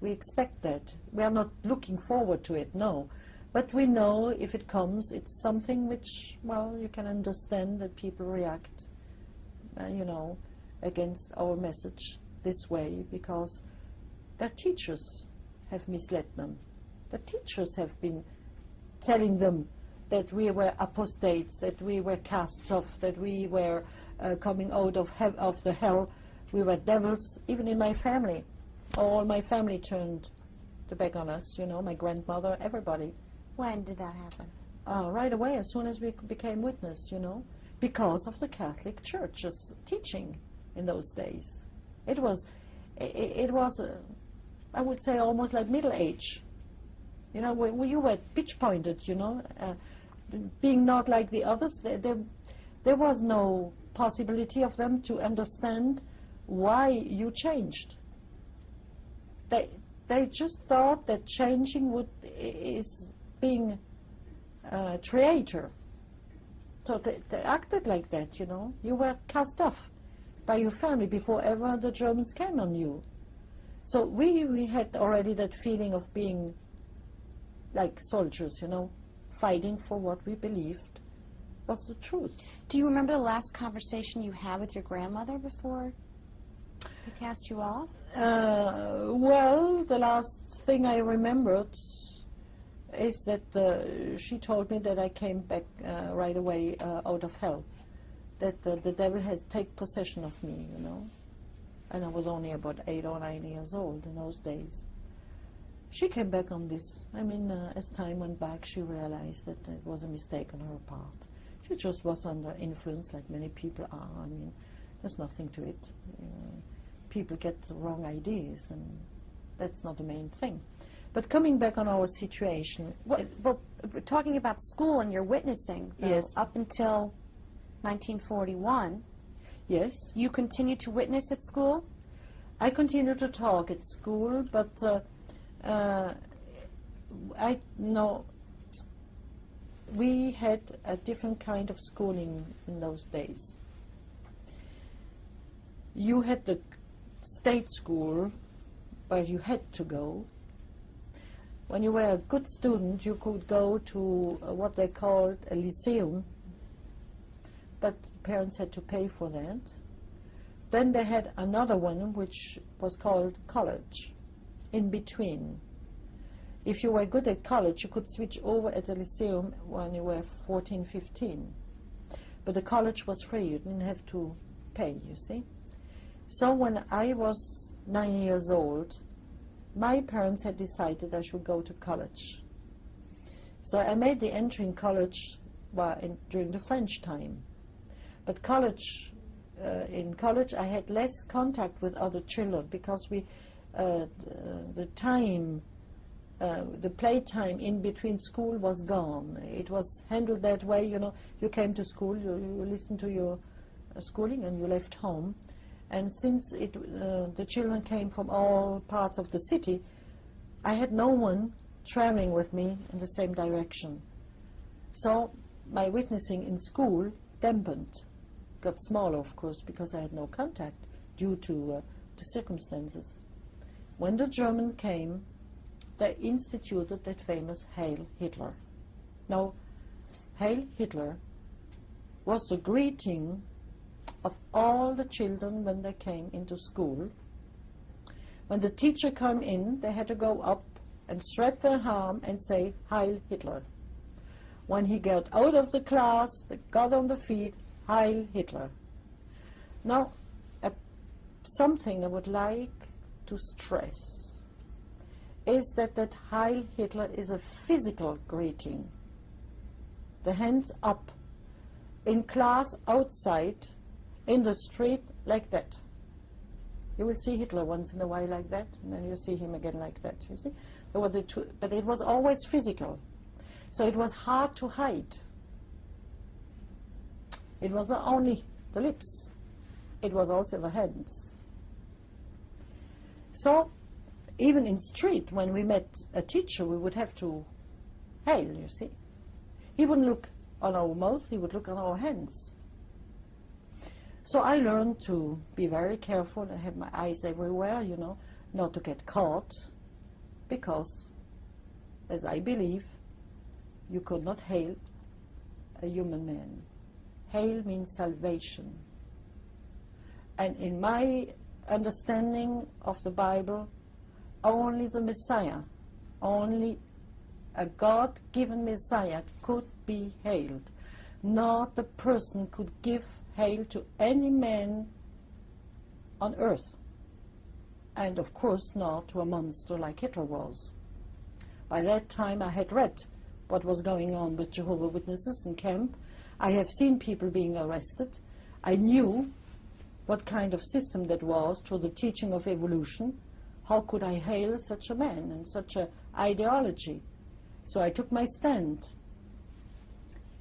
we expect that. We are not looking forward to it, no. But we know if it comes, it's something which, well, you can understand that people react, against our message this way because their teachers have misled them. The teachers have been telling them that we were apostates, that we were casts off, that we were coming out of the hell, we were devils. Even in my family, all my family turned the back on us, my grandmother, everybody. When did that happen? Right away, as soon as we became witness, because of the Catholic Church's teaching in those days. It was, I would say, almost like middle age. When you were pitch-pointed, being not like the others, there was no possibility of them to understand why you changed. They just thought that changing is being a traitor. So they acted like that, You were cast off by your family before ever the Germans came on you. So we had already that feeling of being like soldiers, fighting for what we believed was the truth. Do you remember the last conversation you had with your grandmother before they cast you off? Well, the last thing I remembered is that she told me that I came back right away out of hell, that the devil has taken possession of me, and I was only about 8 or 9 years old in those days. She came back on this. I mean, as time went by, she realized that it was a mistake on her part. She just was under influence, like many people are. I mean, there's nothing to it. People get wrong ideas, and that's not the main thing. But coming back on our situation... Well, talking about school and your witnessing, though, yes. Up until 1941, yes, you continued to witness at school? I continued to talk at school, but we had a different kind of schooling in those days. You had the state school where you had to go. When you were a good student, you could go to what they called a lyceum, but parents had to pay for that. Then they had another one which was called college, in between. If you were good at college, you could switch over at the lyceum when you were 14, 15. But the college was free, you didn't have to pay, you see. So when I was 9 years old, my parents had decided I should go to college. So I made the entry in college during the French time. But in college I had less contact with other children because the playtime in between school was gone. It was handled that way, you came to school, you listened to your schooling and you left home. And since the children came from all parts of the city, I had no one traveling with me in the same direction. So my witnessing in school dampened, got smaller, of course, because I had no contact due to the circumstances. When the Germans came, they instituted that famous Hail Hitler. Now, Hail Hitler was the greeting of all the children when they came into school. When the teacher came in, they had to go up and stretch their arm and say, Heil Hitler. When he got out of the class, they got on the feet, Heil Hitler. Now, something I would like to stress is that Heil Hitler is a physical greeting. The hands up, in class, outside, in the street, like that. You will see Hitler once in a while like that, and then you see him again like that, you see? There were the two, but it was always physical. So it was hard to hide. It was not only the lips, it was also the hands. So, even in street, when we met a teacher, we would have to hail, you see. He wouldn't look on our mouth, he would look on our hands. So I learned to be very careful and have my eyes everywhere, you know, not to get caught, because, as I believe, you could not hail a human man. Hail means salvation. And in my understanding of the Bible, only the Messiah, only a God-given Messiah could be hailed. Not a person could give hail to any man on earth. And of course not to a monster like Hitler was. By that time I had read what was going on with Jehovah's Witnesses in camp. I have seen people being arrested. I knew what kind of system that was through the teaching of evolution. How could I hail such a man and such an ideology? So I took my stand.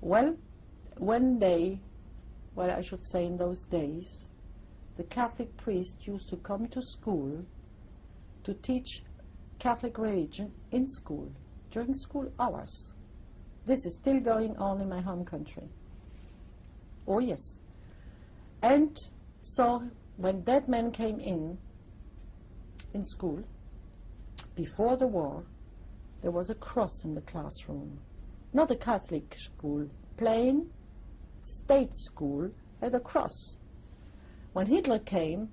Well, one day, well, I should say in those days, the Catholic priest used to come to school to teach Catholic religion in school, during school hours. This is still going on in my home country. Oh yes. And so when that man came in school, before the war, there was a cross in the classroom. Not a Catholic school, plain state school had a cross. When Hitler came,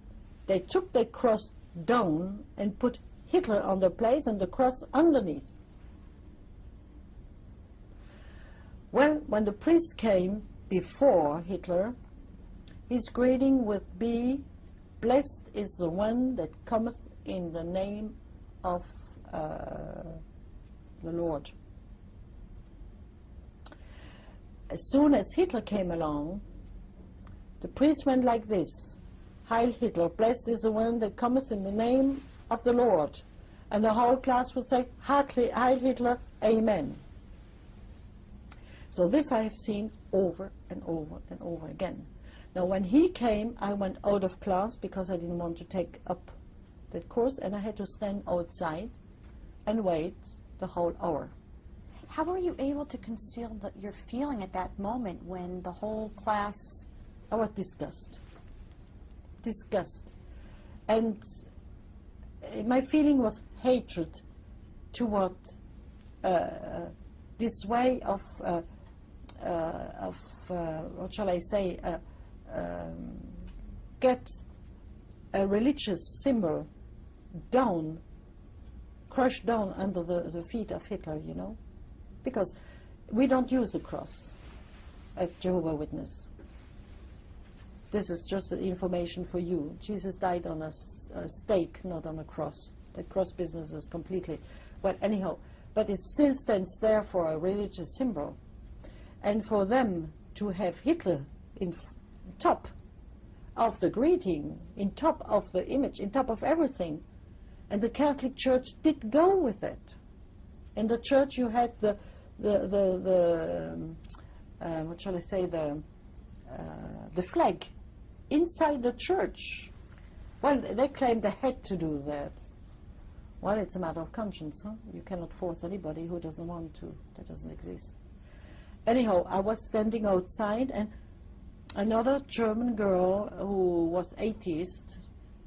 they took the cross down and put Hitler on the place and the cross underneath. Well, when the priest came before Hitler, his greeting would be, "Blessed is the one that cometh in the name of the Lord." As soon as Hitler came along, the priest went like this: "Heil Hitler, blessed is the one that cometh in the name of the Lord." And the whole class would say, "Heil Hitler, Amen." So this I have seen over and over and over again. Now when he came, I went out of class because I didn't want to take up that course, and I had to stand outside and wait the whole hour. How were you able to conceal your feeling at that moment when the whole class... I was disgust. And my feeling was hatred toward this way of what shall I say, get a religious symbol down, crushed down under the feet of Hitler, you know. Because we don't use the cross as Jehovah's Witness. This is just information for you. Jesus died on a stake, not on a cross. The cross business is completely... Well, anyhow, but it still stands there for a religious symbol. And for them to have Hitler in top of the greeting, in top of the image, in top of everything. And the Catholic Church did go with it. In the church you had the what shall I say, the flag inside the church. Well, they claim they had to do that. Well, it's a matter of conscience, huh? You cannot force anybody who doesn't want to. That doesn't exist. Anyhow, I was standing outside, and another German girl who was atheist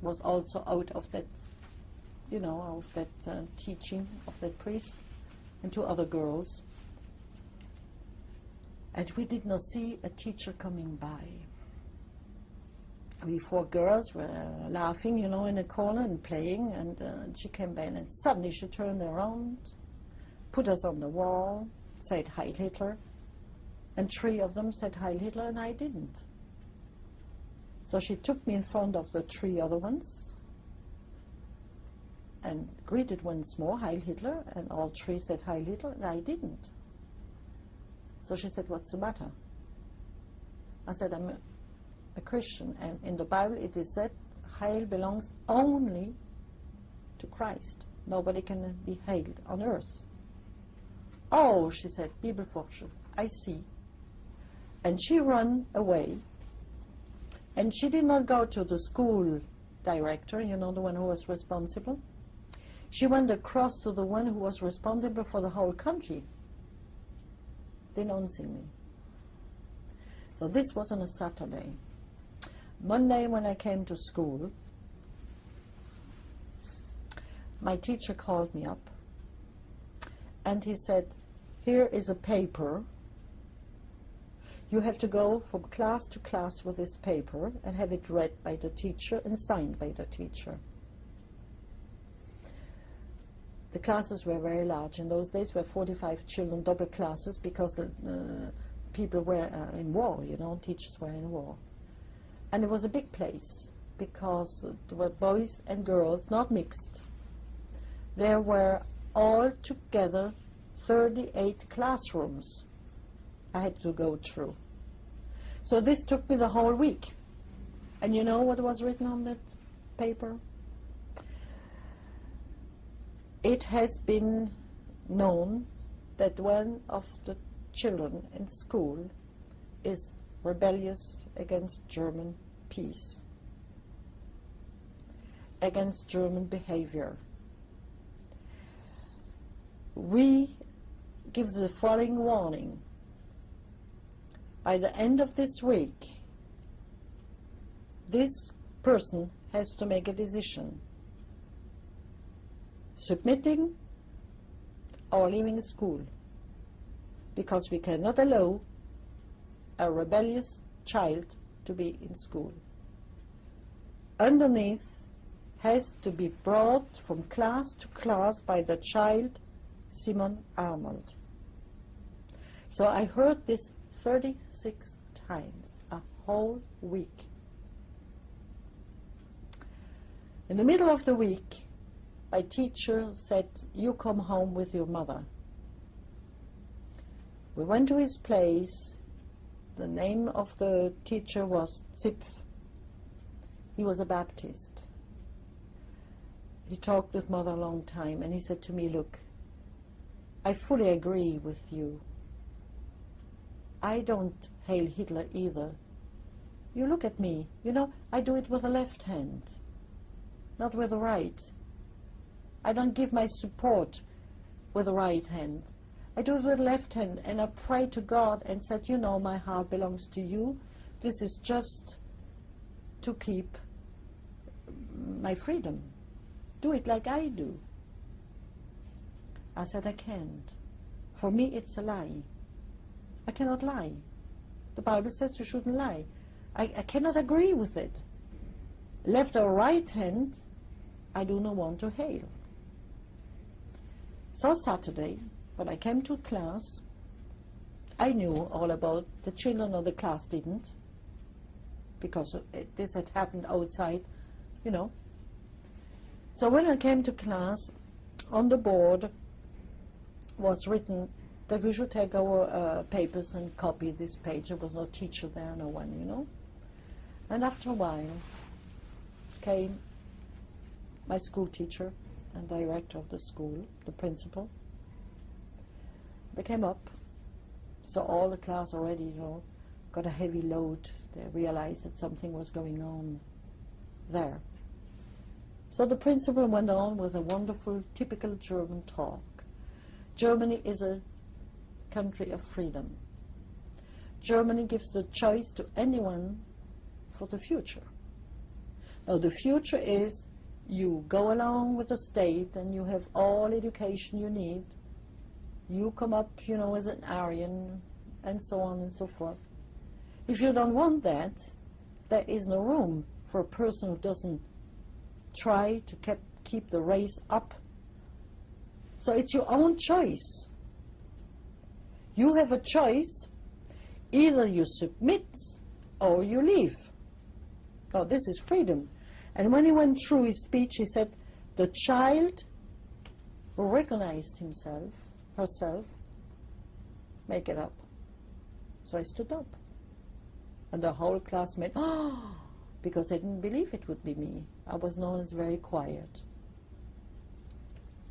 was also out of that, you know, of that teaching of that priest, and two other girls. And we did not see a teacher coming by. We four girls were laughing, you know, in a corner and playing, and she came by, and suddenly she turned around, put us on the wall, said Heil Hitler, and three of them said Heil Hitler, and I didn't. So she took me in front of the three other ones and greeted once more Heil Hitler, and all three said Heil Hitler, and I didn't. So she said, "What's the matter?" I said, "I'm a Christian, and in the Bible it is said Heil belongs only to Christ. Nobody can be hailed on earth." "Oh," she said, "Bibelforscher, I see." And she ran away, and she did not go to the school director, you know, the one who was responsible. She went across to the one who was responsible for the whole country. denouncing me. So this was on a Saturday. Monday, when I came to school, my teacher called me up and he said, here is a paper. You have to go from class to class with this paper and have it read by the teacher and signed by the teacher. The classes were very large. In those days, were 45 children, double classes, because the people were in war, you know, teachers were in war. And it was a big place, because there were boys and girls, not mixed. There were all together 38 classrooms I had to go through. So this took me the whole week. And you know what was written on that paper? It has been known that one of the children in school is rebellious against German peace, against German behavior. We give the following warning. By the end of this week, this person has to make a decision: submitting or leaving school, because we cannot allow a rebellious child to be in school. Underneath has to be brought from class to class by the child Simone Arnold. So I heard this 36 times, a whole week. In the middle of the week, my teacher said, you come home with your mother. We went to his place. The name of the teacher was Zipf. He was a Baptist. He talked with mother a long time, and he said to me, look, I fully agree with you. I don't hail Hitler either. You look at me, you know, I do it with the left hand, not with the right. I don't give my support with the right hand. I do it with the left hand, and I pray to God and said, you know, my heart belongs to you. This is just to keep my freedom. Do it like I do. I said, I can't. For me, it's a lie. I cannot lie. The Bible says you shouldn't lie. I cannot agree with it. Left or right hand, I do not want to hail. So Saturday, when I came to class, I knew all about the children of the class didn't, because this had happened outside, you know. So when I came to class, on the board was written that we should take our papers and copy this page. There was no teacher there, no one, you know. And after a while came my school teacher and director of the school, the principal. They came up, saw all the class already, you know, got a heavy load. They realized that something was going on there. So the principal went on with a wonderful, typical German talk. Germany is a country of freedom. Germany gives the choice to anyone for the future. Now the future is you go along with the state and you have all education you need. You come up, you know, as an Aryan and so on and so forth. If you don't want that, there is no room for a person who doesn't try to keep the race up. So it's your own choice. You have a choice. Either you submit or you leave. Now this is freedom. And when he went through his speech, he said, the child who recognized herself, make it up. So I stood up. And the whole class made, oh, because they didn't believe it would be me. I was known as very quiet.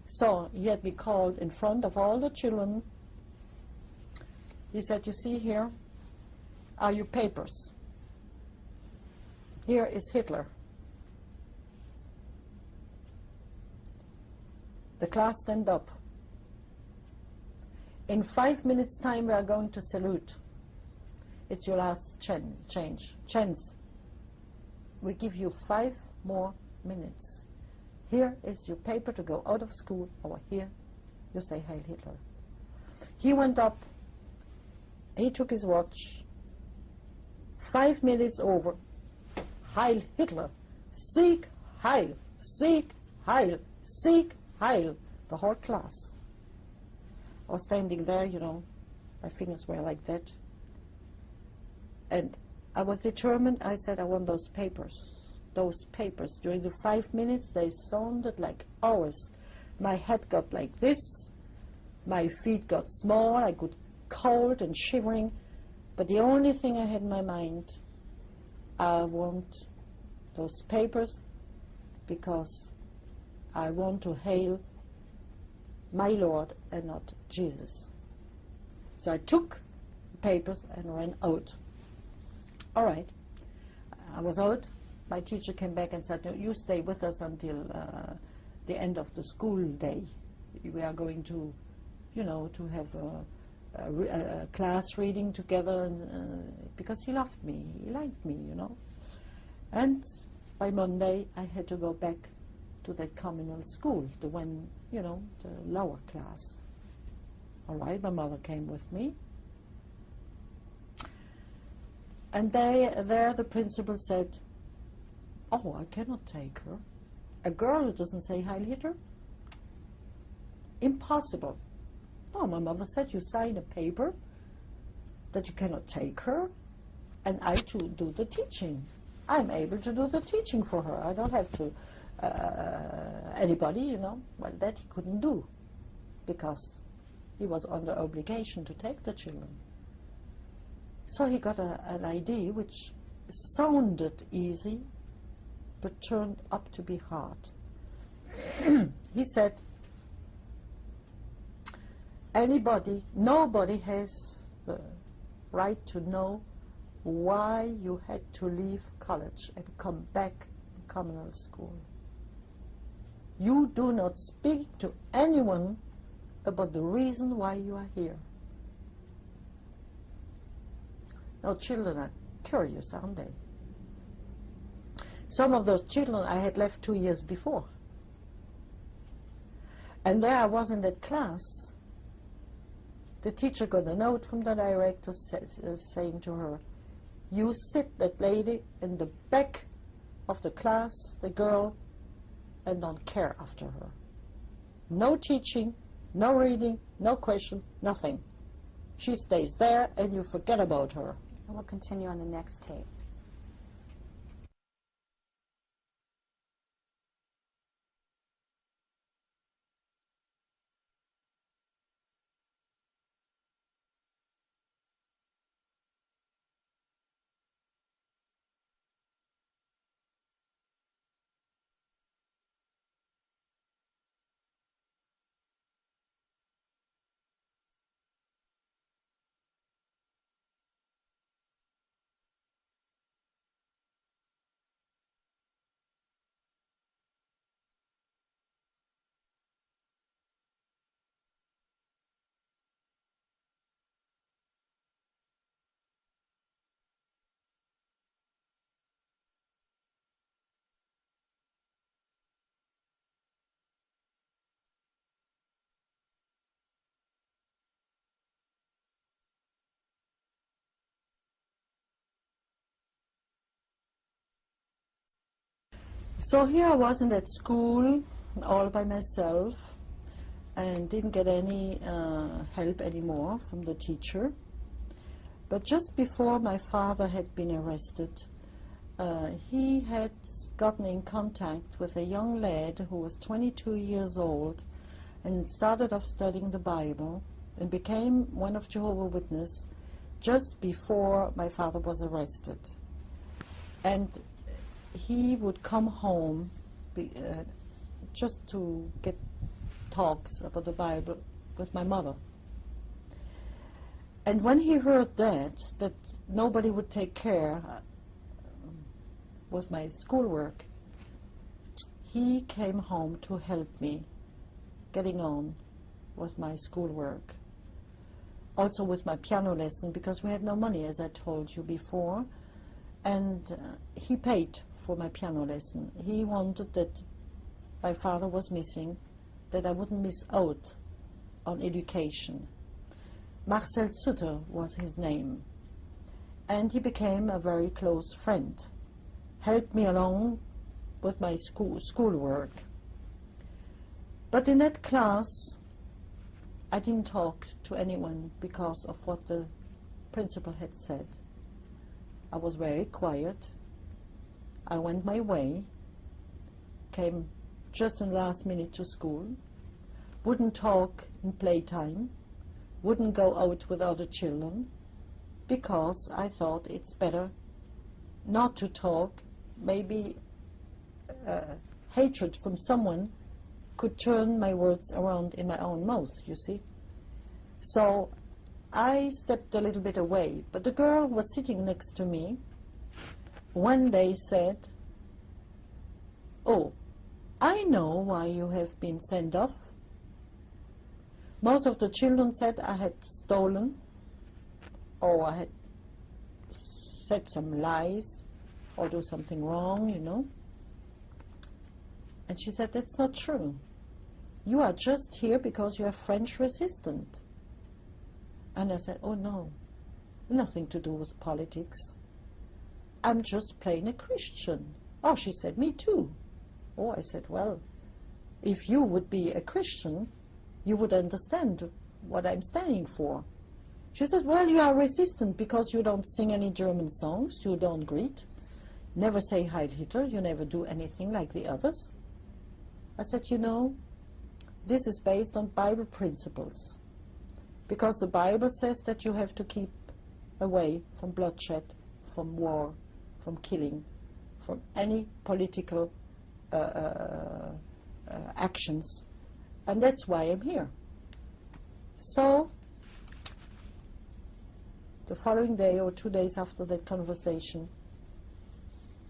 So he had me called in front of all the children. He said, you see, here are your papers. Here is Hitler. The class stand up. In 5 minutes' time, we are going to salute. It's your last chance. We give you 5 more minutes. Here is your paper to go out of school, or here you say Heil Hitler. He went up, he took his watch, 5 minutes over, Heil Hitler, Sieg Heil, Sieg Heil, Sieg Heil, the whole class. I was standing there, you know, my fingers were like that. And I was determined. I said, I want those papers. Those papers. During the 5 minutes, they sounded like hours. My head got like this. My feet got small. I got cold and shivering. But the only thing I had in my mind, I want those papers because I want to hail my Lord and not Jesus. So I took the papers and ran out. All right. I was out. My teacher came back and said, no, you stay with us until the end of the school day. We are going to, you know, to have a class reading together, and, because he loved me. He liked me, you know. And by Monday, I had to go back to that communal school, the one, you know, the lower class. All right, my mother came with me. And there the principal said, oh, I cannot take her. A girl who doesn't say Heil Hitler? Impossible. No, my mother said, you sign a paper that you cannot take her, and I to do the teaching. I'm able to do the teaching for her. I don't have to anybody, you know. Well, that he couldn't do because he was under obligation to take the children. So he got an idea which sounded easy but turned up to be hard. He said, nobody has the right to know why you had to leave college and come back in communal school. You do not speak to anyone about the reason why you are here. Now, children are curious, aren't they? Some of those children I had left 2 years before. And there I was in that class. The teacher got a note from the director saying to her, you sit that lady in the back of the class, the girl, and don't care after her. No teaching, no reading, no question, nothing. She stays there and you forget about her. And we'll continue on the next tape. So here I was in that school all by myself and didn't get any help anymore from the teacher. But just before my father had been arrested, he had gotten in contact with a young lad who was 22 years old and started off studying the Bible and became one of Jehovah's Witnesses just before my father was arrested. And he would come home just to get talks about the Bible with my mother. And when he heard that nobody would take care with my schoolwork, he came home to help me getting on with my schoolwork. also with my piano lesson, because we had no money, as I told you before. And he paid for my piano lesson. He wanted that my father was missing, that I wouldn't miss out on education. Marcel Sutter was his name. And he became a very close friend, helped me along with my schoolwork. But in that class, I didn't talk to anyone because of what the principal had said. I was very quiet. I went my way, came just in the last minute to school, wouldn't talk in playtime, wouldn't go out with other children, because I thought it's better not to talk. Maybe hatred from someone could turn my words around in my own mouth, you see. So I stepped a little bit away, but the girl was sitting next to me. One day said, "Oh, I know why you have been sent off." Most of the children said I had stolen, or I had said some lies, or do something wrong, you know. And she said, "That's not true. You are just here because you are French resistant." And I said, "Oh no, nothing to do with politics. I'm just plain a Christian." Oh, she said, "Me too." Oh, I said, "Well, if you would be a Christian, you would understand what I'm standing for." She said, "Well, you are resistant because you don't sing any German songs, you don't greet, never say Heil Hitler, you never do anything like the others." I said, "You know, this is based on Bible principles, because the Bible says that you have to keep away from bloodshed, from war, from killing, from any political actions, and that's why I'm here." So the following day or 2 days after that conversation,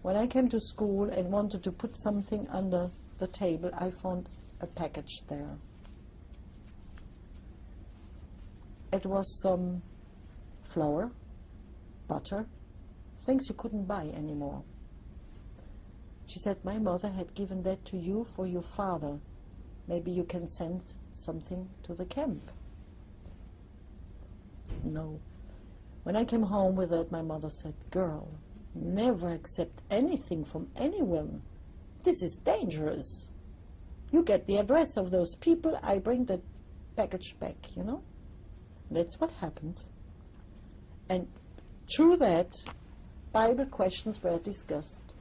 when I came to school and wanted to put something under the table, I found a package there. It was some flour, butter, things you couldn't buy anymore. She said, "My mother had given that to you for your father. Maybe you can send something to the camp." No. When I came home with it, my mother said, "Girl, never accept anything from anyone. This is dangerous. You get the address of those people, I bring the package back, you know." That's what happened. And through that, Bible questions were discussed.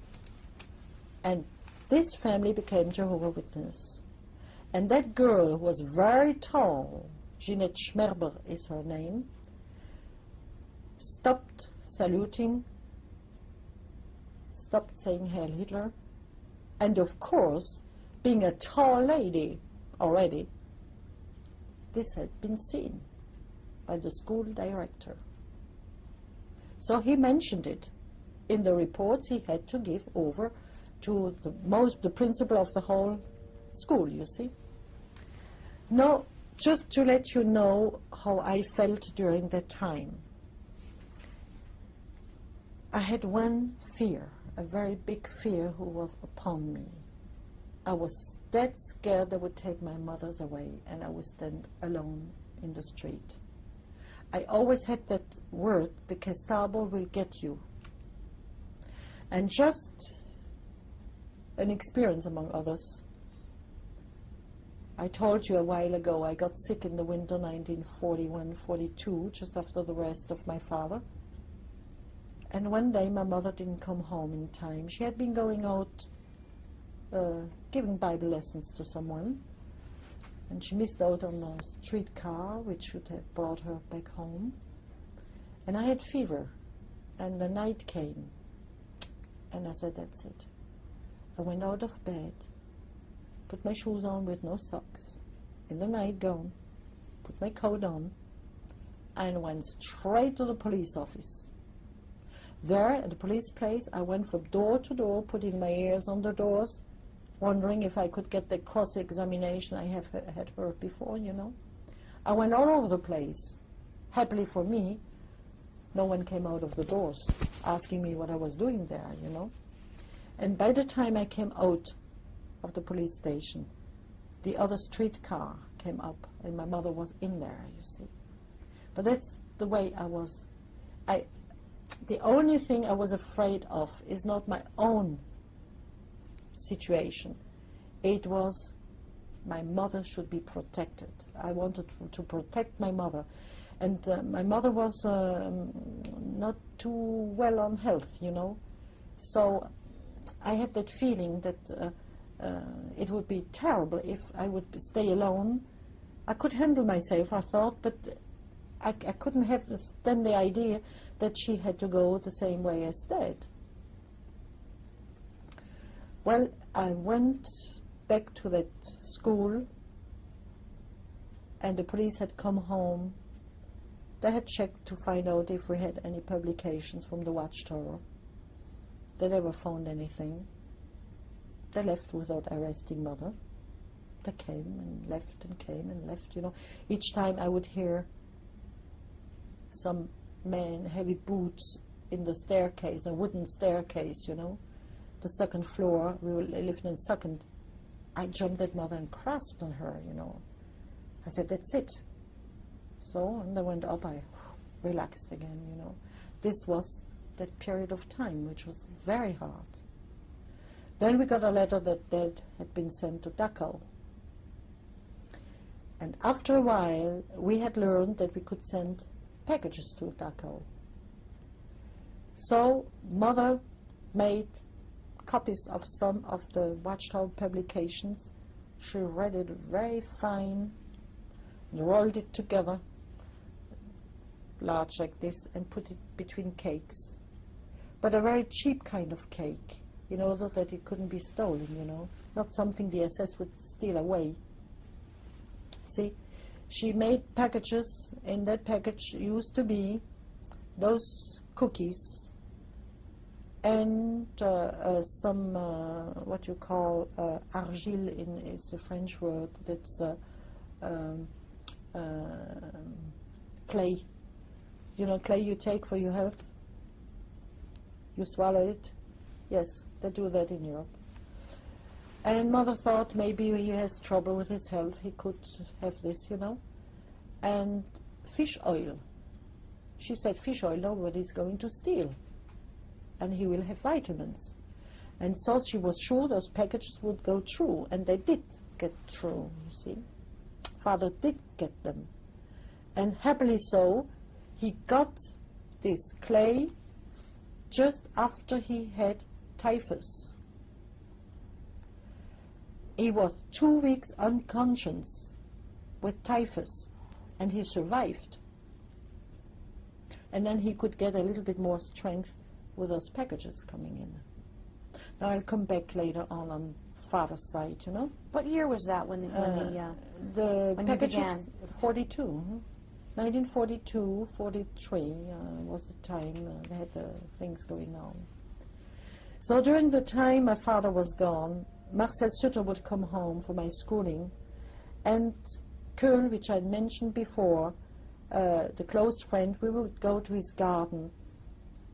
And this family became Jehovah's Witness. And that girl was very tall, Jeanette Schmerber is her name, stopped saluting, stopped saying Heil Hitler, and of course, being a tall lady already, this had been seen by the school director. So he mentioned it in the reports he had to give over to the principal of the whole school, you see. Now, just to let you know how I felt during that time. I had one fear, a very big fear who was upon me. I was that scared they would take my mother's away and I would stand alone in the street. I always had that word, the Gestapo will get you. And just an experience among others. I told you a while ago I got sick in the winter 1941-42, just after the arrest of my father. And one day my mother didn't come home in time. She had been going out giving Bible lessons to someone. And she missed out on a streetcar which should have brought her back home. And I had fever. And the night came. And I said, that's it. I went out of bed, put my shoes on with no socks, in the nightgown, put my coat on, and went straight to the police office. There, at the police place, I went from door to door, putting my ears on the doors, wondering if I could get the cross-examination I had heard before, you know. I went all over the place, happily for me, no one came out of the doors asking me what I was doing there, you know. And by the time I came out of the police station, the other streetcar came up, and my mother was in there, you see. But that's the way I was. The only thing I was afraid of is not my own situation. It was my mother should be protected. I wanted to protect my mother. And my mother was not too well on health, you know. So I had that feeling that it would be terrible if I would stay alone. I could handle myself, I thought, but I couldn't have stand the idea that she had to go the same way as Dad. Well, I went back to that school, and the police had come home. They had checked to find out if we had any publications from the Watchtower. They never found anything. They left without arresting Mother. They came and left and came and left, you know. Each time I would hear some man, heavy boots in the staircase, a wooden staircase, you know. The second floor, we lived in second. I jumped at Mother and grasped on her, you know. I said, that's it. So, and I went up, I relaxed again, you know. This was that period of time, which was very hard. Then we got a letter that Dad had been sent to Dachau. And after a while, we had learned that we could send packages to Dachau. So, Mother made copies of some of the Watchtower publications. She read it very fine, and rolled it together, large like this, and put it between cakes. But a very cheap kind of cake, in order that it couldn't be stolen, you know. Not something the SS would steal away. See, she made packages. In that package used to be those cookies and some, what you call argile is the French word, that's clay. You know, clay you take for your health? You swallow it? Yes, they do that in Europe. And Mother thought maybe he has trouble with his health, he could have this, you know. And fish oil. She said, fish oil nobody's going to steal. And he will have vitamins. And so she was sure those packages would go through. And they did get through, you see. Father did get them. And happily so, he got this clay just after he had typhus. He was 2 weeks unconscious with typhus, and he survived. And then he could get a little bit more strength with those packages coming in. Now I'll come back later on Father's side, you know. What year was that when the when packages? you began? 42. 1942, 43 was the time they had things going on. So during the time my father was gone, Marcel Sutter would come home for my schooling, and Köhl, which I mentioned before, the close friend, we would go to his garden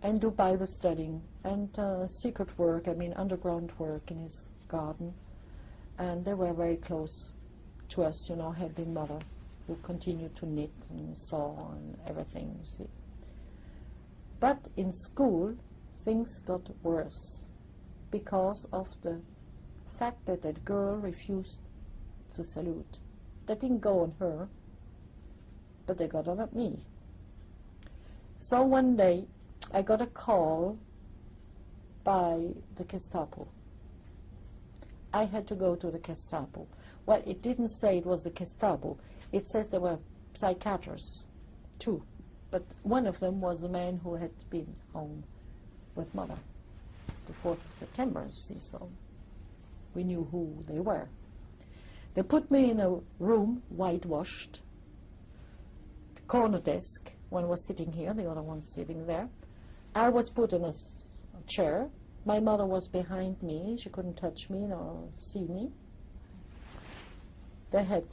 and do Bible studying and secret work, I mean underground work in his garden. And they were very close to us, you know, helping Mother, who continued to knit and sew and everything, you see. But in school, things got worse because of the fact that that girl refused to salute. They didn't go on her, but they got on me. So one day, I got a call by the Gestapo. I had to go to the Gestapo. Well, it didn't say it was the Gestapo. It says there were psychiatrists, two. But one of them was the man who had been home with Mother, the 4th of September, you see, so we knew who they were. They put me in a room, whitewashed, the corner desk. One was sitting here, the other one sitting there. I was put in a chair. My mother was behind me. She couldn't touch me nor see me. They had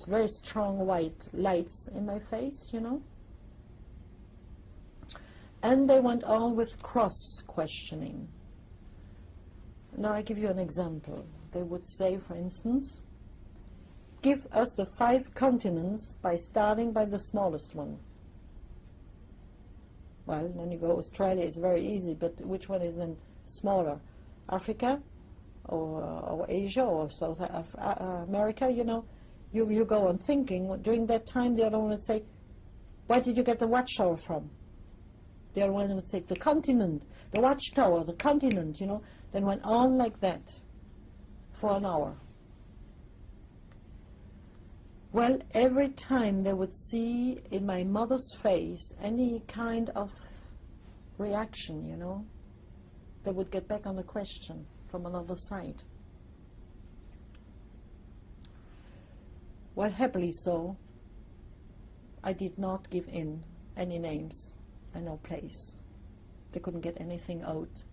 very strong white lights in my face, you know. And they went on with cross-questioning. Now I give you an example. They would say, for instance, give us the 5 continents by starting by the smallest one. Well, then you go, Australia is very easy, but which one is then smaller? Africa or Asia or South America, you know? You go on thinking. During that time, the other one would say, where did you get the watchtower from? The other one would say, the continent, the watchtower, the continent, you know? Then went on like that for an hour. Well, every time they would see in my mother's face any kind of reaction, you know, they would get back on the question from another side. Well, happily so, I did not give in any names and no place. They couldn't get anything out.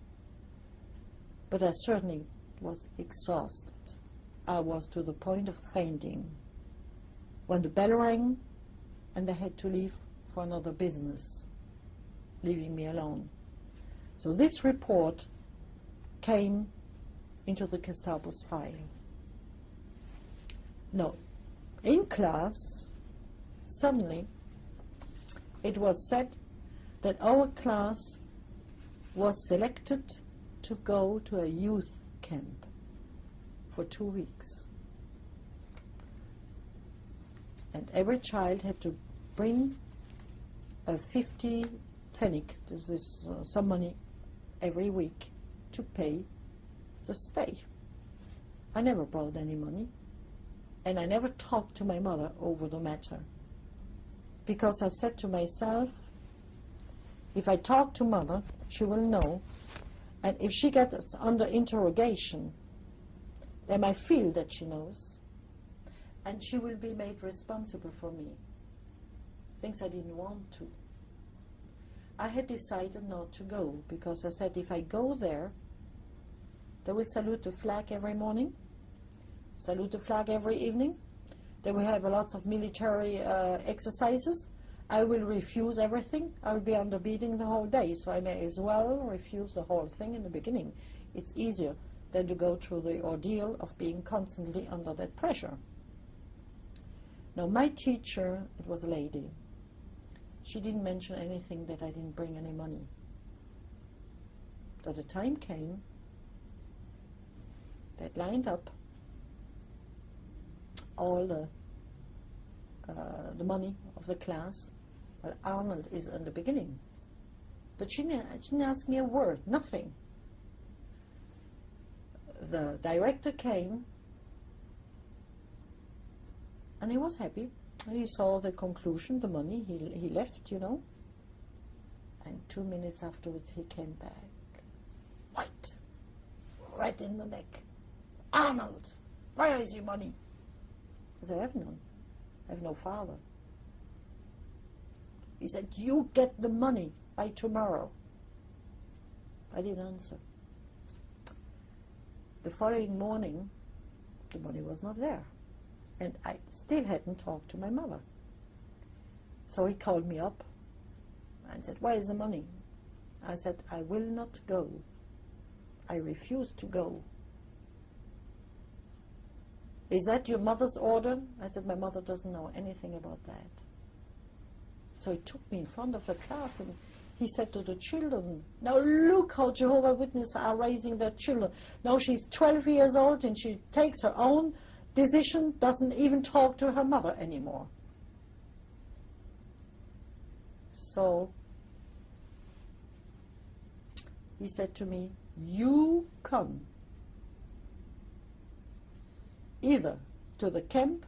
But I certainly was exhausted. I was to the point of fainting when the bell rang and they had to leave for another business, leaving me alone. So this report came into the Gestapo's file. No. In class, suddenly, it was said that our class was selected to go to a youth camp for 2 weeks. And every child had to bring a 50 pfennig, this is some money, every week to pay the stay. I never brought any money, and I never talked to my mother over the matter, because I said to myself, if I talk to mother, she will know, and if she gets under interrogation, then I feel that she knows, and she will be made responsible for me. Things I didn't want to. I had decided not to go, because I said if I go there, they will salute the flag every morning, salute the flag every evening. They will have lots of military exercises. I will refuse everything. I will be under beating the whole day, so I may as well refuse the whole thing in the beginning. It's easier than to go through the ordeal of being constantly under that pressure. Now, my teacher, it was a lady. She didn't mention anything that I didn't bring any money. So the time came, they lined up all the money of the class. Well, Arnold is in the beginning. But she didn't ask me a word, nothing. The director came, and he was happy. He saw the conclusion, the money, he left, you know. And 2 minutes afterwards he came back. White, right in the neck. Arnold, where is your money? I said, I have none. I have no father. He said, you get the money by tomorrow. I didn't answer. The following morning, the money was not there. And I still hadn't talked to my mother. So he called me up and said, where is the money? I said, I will not go. I refuse to go. Is that your mother's order? I said, my mother doesn't know anything about that. So he took me in front of the class and he said to the children, now look how Jehovah's Witnesses are raising their children. Now she's 12 years old and she takes her own decision, doesn't even talk to her mother anymore. So he said to me, you come either to the camp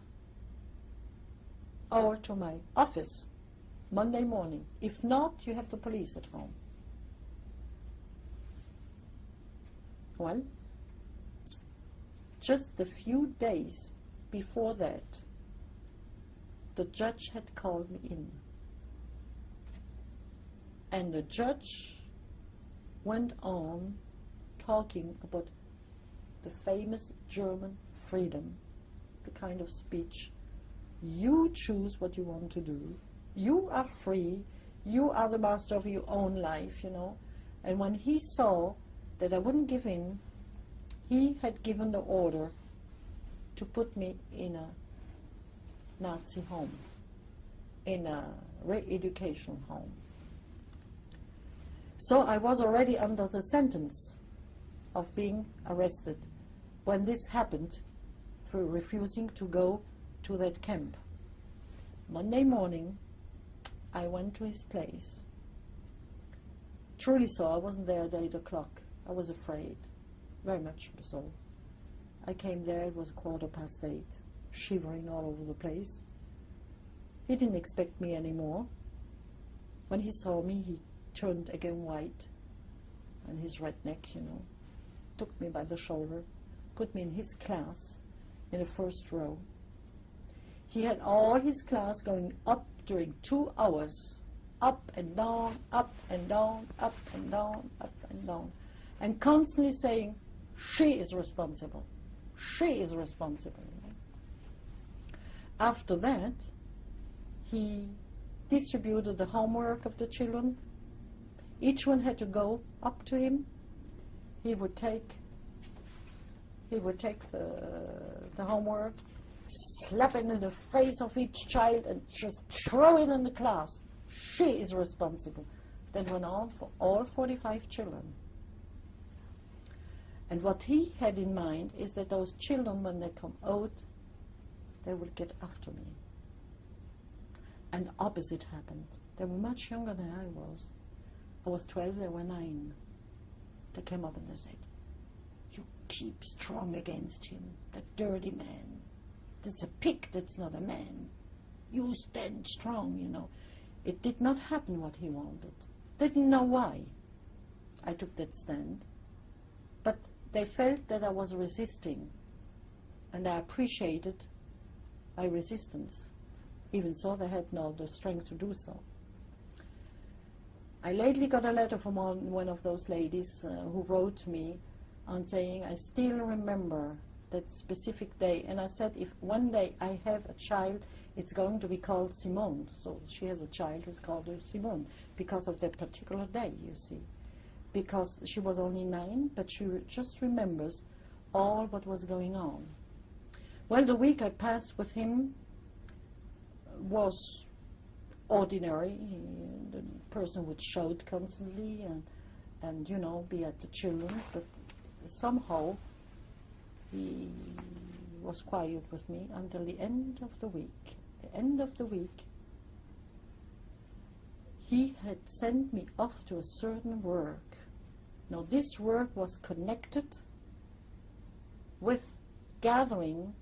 or to my office Monday morning. If not, you have the police at home. Well, just a few days before that, the judge had called me in. And the judge went on talking about the famous German freedom, the kind of speech. You choose what you want to do. You are free. You are the master of your own life, you know. And when he saw that I wouldn't give in, he had given the order to put me in a Nazi home, in a re-education home. So I was already under the sentence of being arrested when this happened for refusing to go to that camp. Monday morning, I went to his place. Truly so, I wasn't there at 8 o'clock. I was afraid, very much so. I came there, it was 8:15, shivering all over the place. He didn't expect me anymore. When he saw me, he turned again white, and his redneck, you know, took me by the shoulder, put me in his class, in the first row. He had all his class going up during 2 hours, up and down, up and down, up and down, up and down, and constantly saying, she is responsible, she is responsible. You know. After that, he distributed the homework of the children. Each one had to go up to him. He would take the homework, slap it in the face of each child, and just throw it in the class. She is responsible. That went on for all 45 children. And what he had in mind is that those children, when they come out, they will get after me. And the opposite happened. They were much younger than I was. I was 12, they were 9. They came up and they said, you keep strong against him, that dirty man. That's a pig, that's not a man. You stand strong, you know. It did not happen what he wanted. Didn't know why I took that stand. But they felt that I was resisting, and I appreciated my resistance. Even so, they had not the strength to do so. I lately got a letter from one of those ladies who wrote to me on saying, I still remember that specific day. And I said, if one day I have a child, it's going to be called Simone. So she has a child who's called her Simone because of that particular day, you see. Because she was only 9, but she just remembers all what was going on. Well, the week I passed with him was ordinary. The person would shout constantly and, you know, be at the children, but somehow he was quiet with me until the end of the week. The end of the week, he had sent me off to a certain work. Now, this work was connected with gathering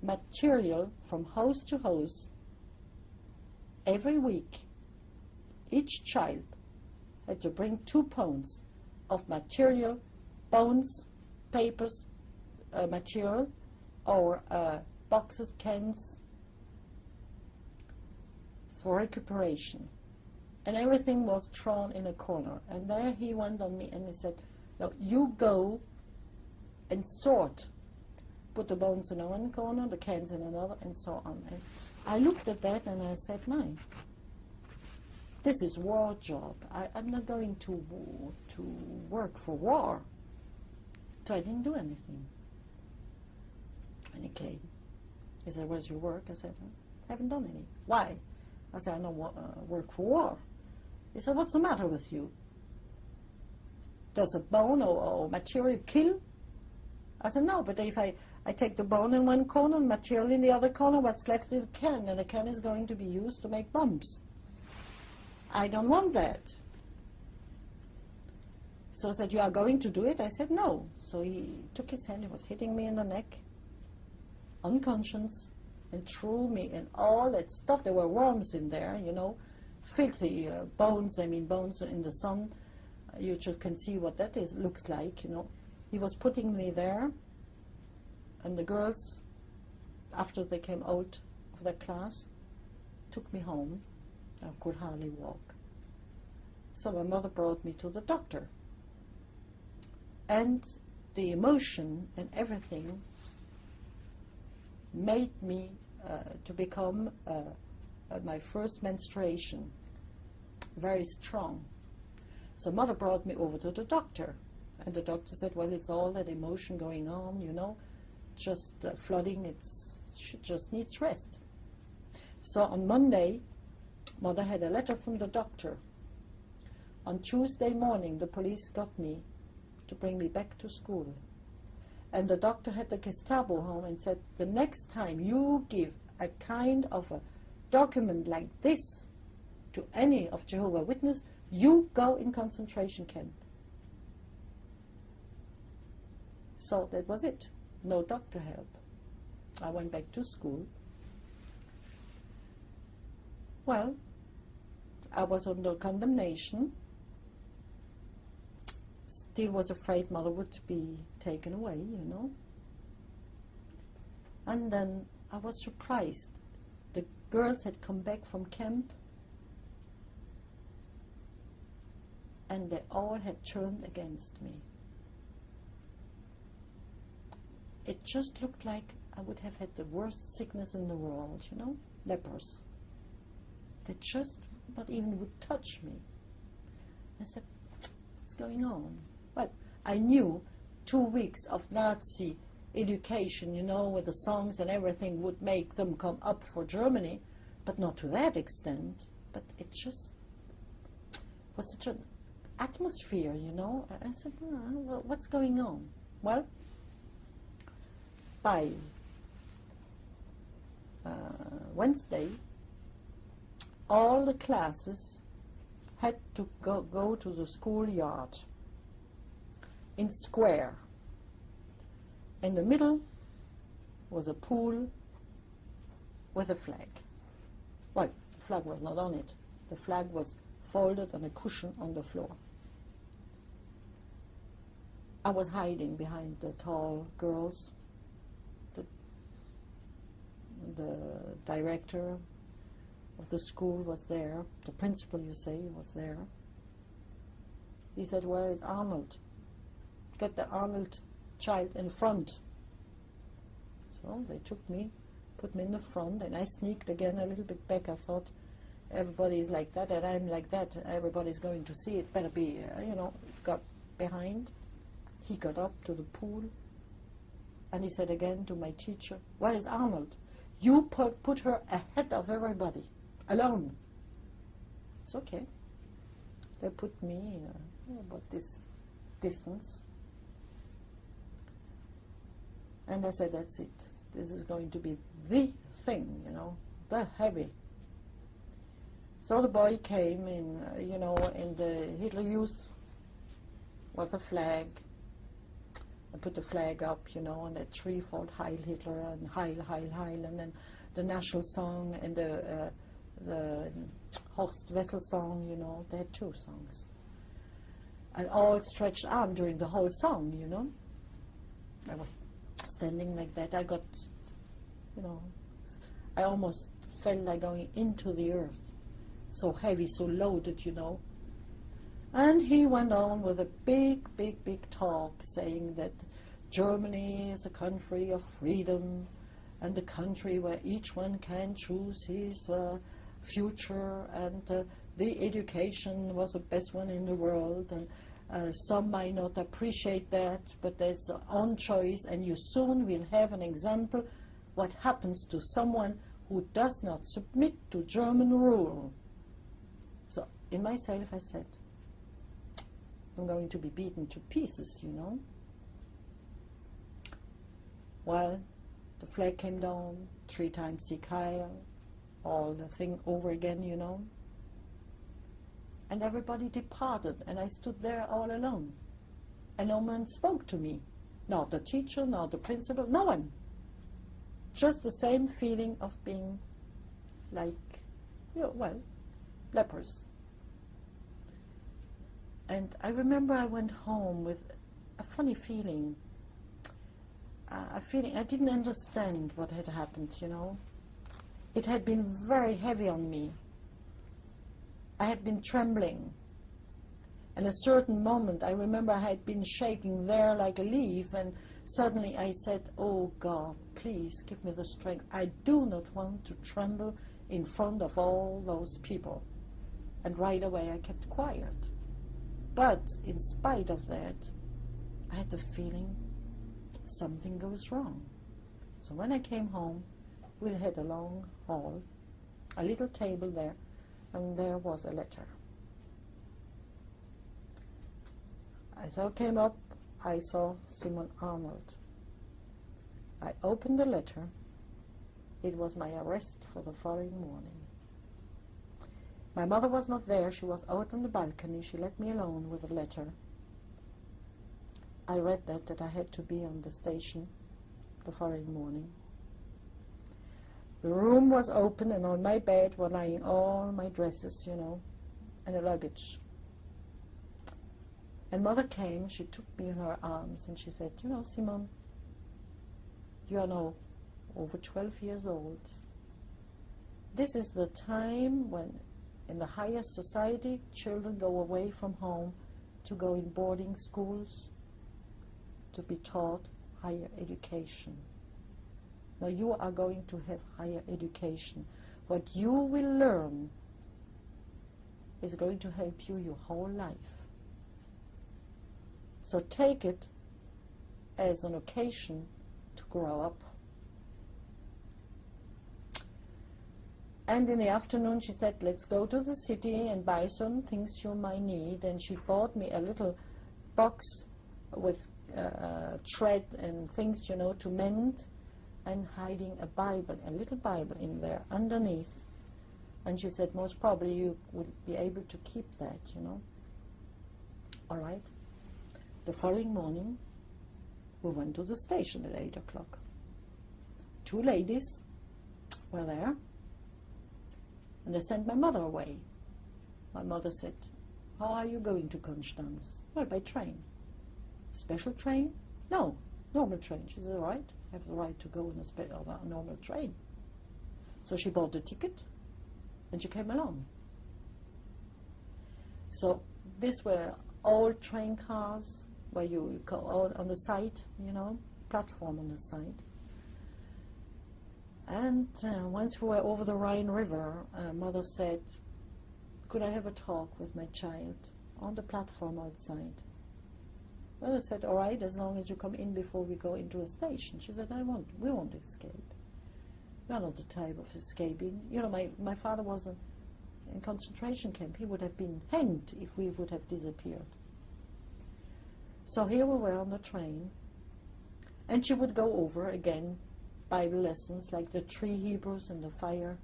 material from house to house every week. Each child had to bring 2 pounds of material, bones, papers, material, or boxes, cans, for recuperation. And everything was thrown in a corner. And there he went on me and he said, no, you go and sort. Put the bones in one corner, the cans in another, and so on. And I looked at that and I said, mine. This is war job. I'm not going to work for war. So I didn't do anything. And he came. He said, where's your work? I said, I haven't done any. Why? I said, I don't work for war. He said, what's the matter with you? Does a bone or material kill? I said, no, but if I take the bone in one corner and material in the other corner, what's left is a can, and the can is going to be used to make bombs. I don't want that. So I said, you are going to do it? I said, no. So he took his hand, he was hitting me in the neck, unconscious, and threw me in all that stuff. There were worms in there, you know, filthy bones. I mean, bones in the sun. You just can see what that looks like, you know. He was putting me there, and the girls, after they came out of their class, took me home. I could hardly walk. So my mother brought me to the doctor. And the emotion and everything made me to become my first menstruation very strong. So mother brought me over to the doctor. And the doctor said, well, it's all that emotion going on, you know, just flooding, she just needs rest. So on Monday, mother had a letter from the doctor. On Tuesday morning, the police got me to bring me back to school. And the doctor had the Gestapo home and said, the next time you give a kind of a document like this to any of Jehovah's Witnesses, you go in concentration camp. So that was it. No doctor help. I went back to school. Well, I was under condemnation. Still was afraid mother would be taken away, you know. And then I was surprised. The girls had come back from camp and they all had turned against me. It just looked like I would have had the worst sickness in the world, you know, lepers. They just not even would touch me. I said, what's going on? Well, I knew 2 weeks of Nazi education, you know, with the songs and everything would make them come up for Germany, but not to that extent. But it just was such an atmosphere, you know. I said, well, what's going on? Well, by Wednesday, all the classes had to go to the schoolyard in square. In the middle was a pool with a flag. Well, the flag was not on it. The flag was folded on a cushion on the floor. I was hiding behind the tall girls. The director of the school was there. The principal, you say, was there. He said, where is Arnold? Get the Arnold child in front. So they took me, put me in the front, and I sneaked again a little bit back. I thought, everybody's like that, and I'm like that. Everybody's going to see it. Better be, you know, got behind. He got up to the pool, and he said again to my teacher, where is Arnold? You put her ahead of everybody, alone. It's okay. They put me about this distance. And I said, that's it. This is going to be the thing, you know, the heavy. So the boy came in, you know, in the Hitler Youth with a flag. I put the flag up, you know, and a threefold Heil Hitler and Heil, Heil, Heil, and then the national song and the Horst Wessel song, you know. They had 2 songs. And all stretched arm during the whole song, you know. I was standing like that. I got, you know, I almost felt like going into the earth. So heavy, so loaded, you know. And he went on with a big, big, big talk saying that Germany is a country of freedom and a country where each one can choose his future, and the education was the best one in the world, and some might not appreciate that, but there's on choice, and you soon will have an example what happens to someone who does not submit to German rule. So in myself I said, I'm going to be beaten to pieces, you know. Well, the flag came down, 3 times Sieg Heil, all the thing over again, you know. And everybody departed, and I stood there all alone. And no one spoke to me. Not the teacher, not the principal, no one. Just the same feeling of being like, you know, well, lepers. And I remember I went home with a funny feeling. A feeling I didn't understand what had happened, you know. It had been very heavy on me. I had been trembling. And a certain moment, I remember I had been shaking there like a leaf, and suddenly I said, oh God, please give me the strength. I do not want to tremble in front of all those people. And right away I kept quiet. But in spite of that, I had the feeling something goes wrong. So when I came home, we had a long hall, a little table there, and there was a letter. As I came up, I saw Simone Arnold. I opened the letter. It was my arrest for the following morning. My mother was not there. She was out on the balcony. She let me alone with the letter. I read that I had to be on the station the following morning. The room was open, and on my bed were lying all my dresses, and a luggage. And Mother came, she took me in her arms, and she said, Simone, you are now over 12 years old. This is the time when, in the higher society, children go away from home to go in boarding schools to be taught higher education. Now you are going to have higher education. What you will learn is going to help you your whole life. So take it as an occasion to grow up. And in the afternoon she said, let's go to the city and buy certain things you might need. And she bought me a little box with thread and things, to mend, and hiding a Bible, a little Bible in there underneath. And she said, most probably you would be able to keep that, All right. The following morning, we went to the station at 8 o'clock. 2 ladies were there, and they sent my mother away. My mother said, how are you going to Constance? Well, by train. Special train? No, normal train. She said, all right, I have the right to go on a normal train. So she bought the ticket, and she came along. So these were old train cars where you go on the side, platform on the side. And once we were over the Rhine River, Mother said, could I have a talk with my child on the platform outside? Mother said, all right, as long as you come in before we go into a station. She said, we won't escape. We are not the type of escaping. My father was in concentration camp. He would have been hanged if we would have disappeared. So here we were on the train, and she would go over again Bible lessons like the 3 Hebrews and the fire,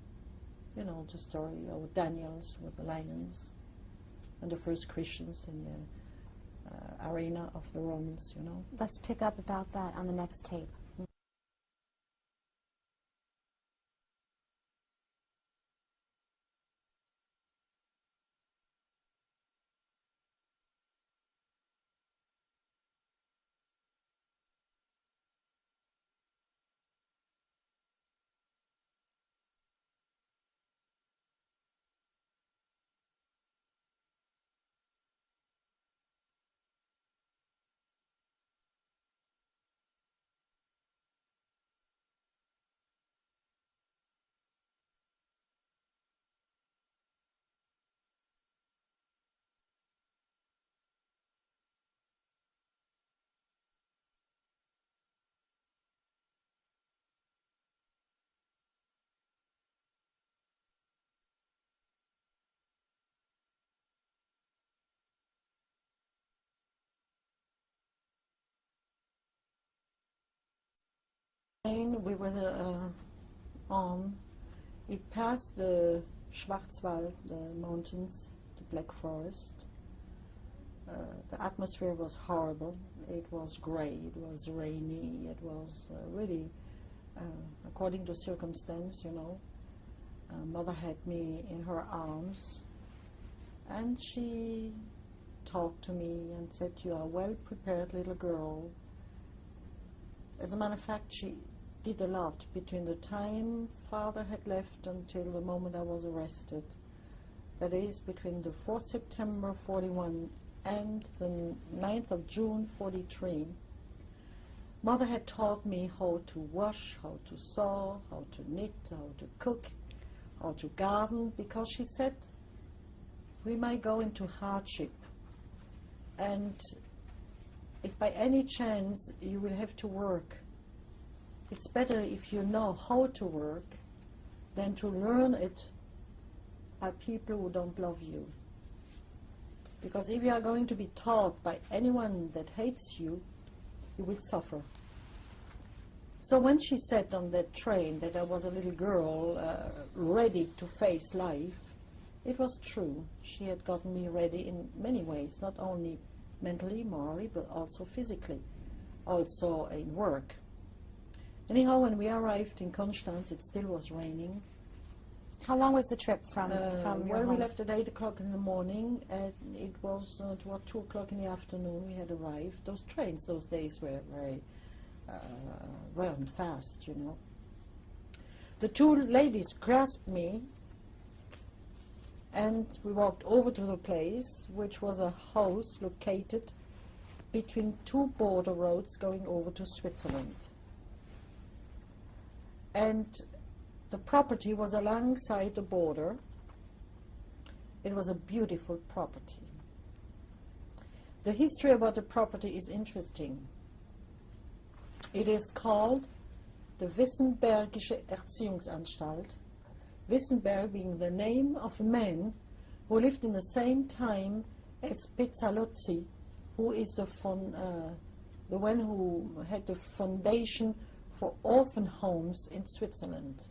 the story of Daniel's with the lions and the first Christians in the arena of the Romans, Let's pick up about that on the next tape. We were on. It passed the Schwarzwald, the mountains, the Black Forest. The atmosphere was horrible. It was gray, it was rainy, it was really, according to circumstance, Mother had me in her arms, and she talked to me and said, you are a well-prepared little girl. As a matter of fact, she did a lot between the time Father had left until the moment I was arrested. That is, between the 4th September 41 and the 9th of June 43. Mother had taught me how to wash, how to sew, how to knit, how to cook, how to garden, because she said, we might go into hardship. And if by any chance you will have to work, it's better if you know how to work than to learn it by people who don't love you. Because if you are going to be taught by anyone that hates you, you will suffer. So when she said on that train that I was a little girl ready to face life, it was true. She had gotten me ready in many ways, not only mentally, morally, but also physically, also in work. Anyhow, when we arrived in Konstanz, it still was raining. How long was the trip from your Well, home? we left at 8 o'clock in the morning, and it was toward 2 o'clock in the afternoon we had arrived. Those trains those days were very weren't fast, you know. The two ladies grasped me, and we walked over to the place, which was a house located between two border roads going over to Switzerland. And the property was alongside the border. It was a beautiful property. The history about the property is interesting. It is called the Wissenbergische Erziehungsanstalt, Wissenberg being the name of a man who lived in the same time as Pestalozzi, who is the one who had the foundation for orphan homes in Switzerland,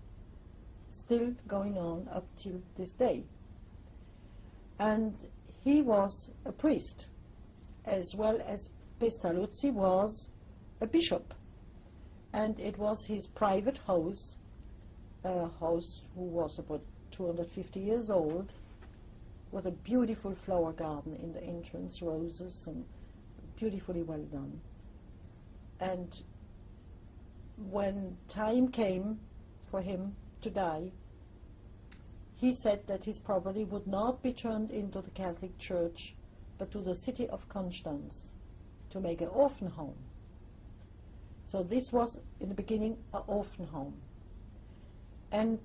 still going on up till this day. And he was a priest, as well as Pestalozzi was a bishop. And it was his private house, a house who was about 250 years old, with a beautiful flower garden in the entrance, roses, and beautifully well done. And when time came for him to die, he said that his property would not be turned into the Catholic Church, but to the city of Konstanz, to make an orphan home. So this was, in the beginning, an orphan home. And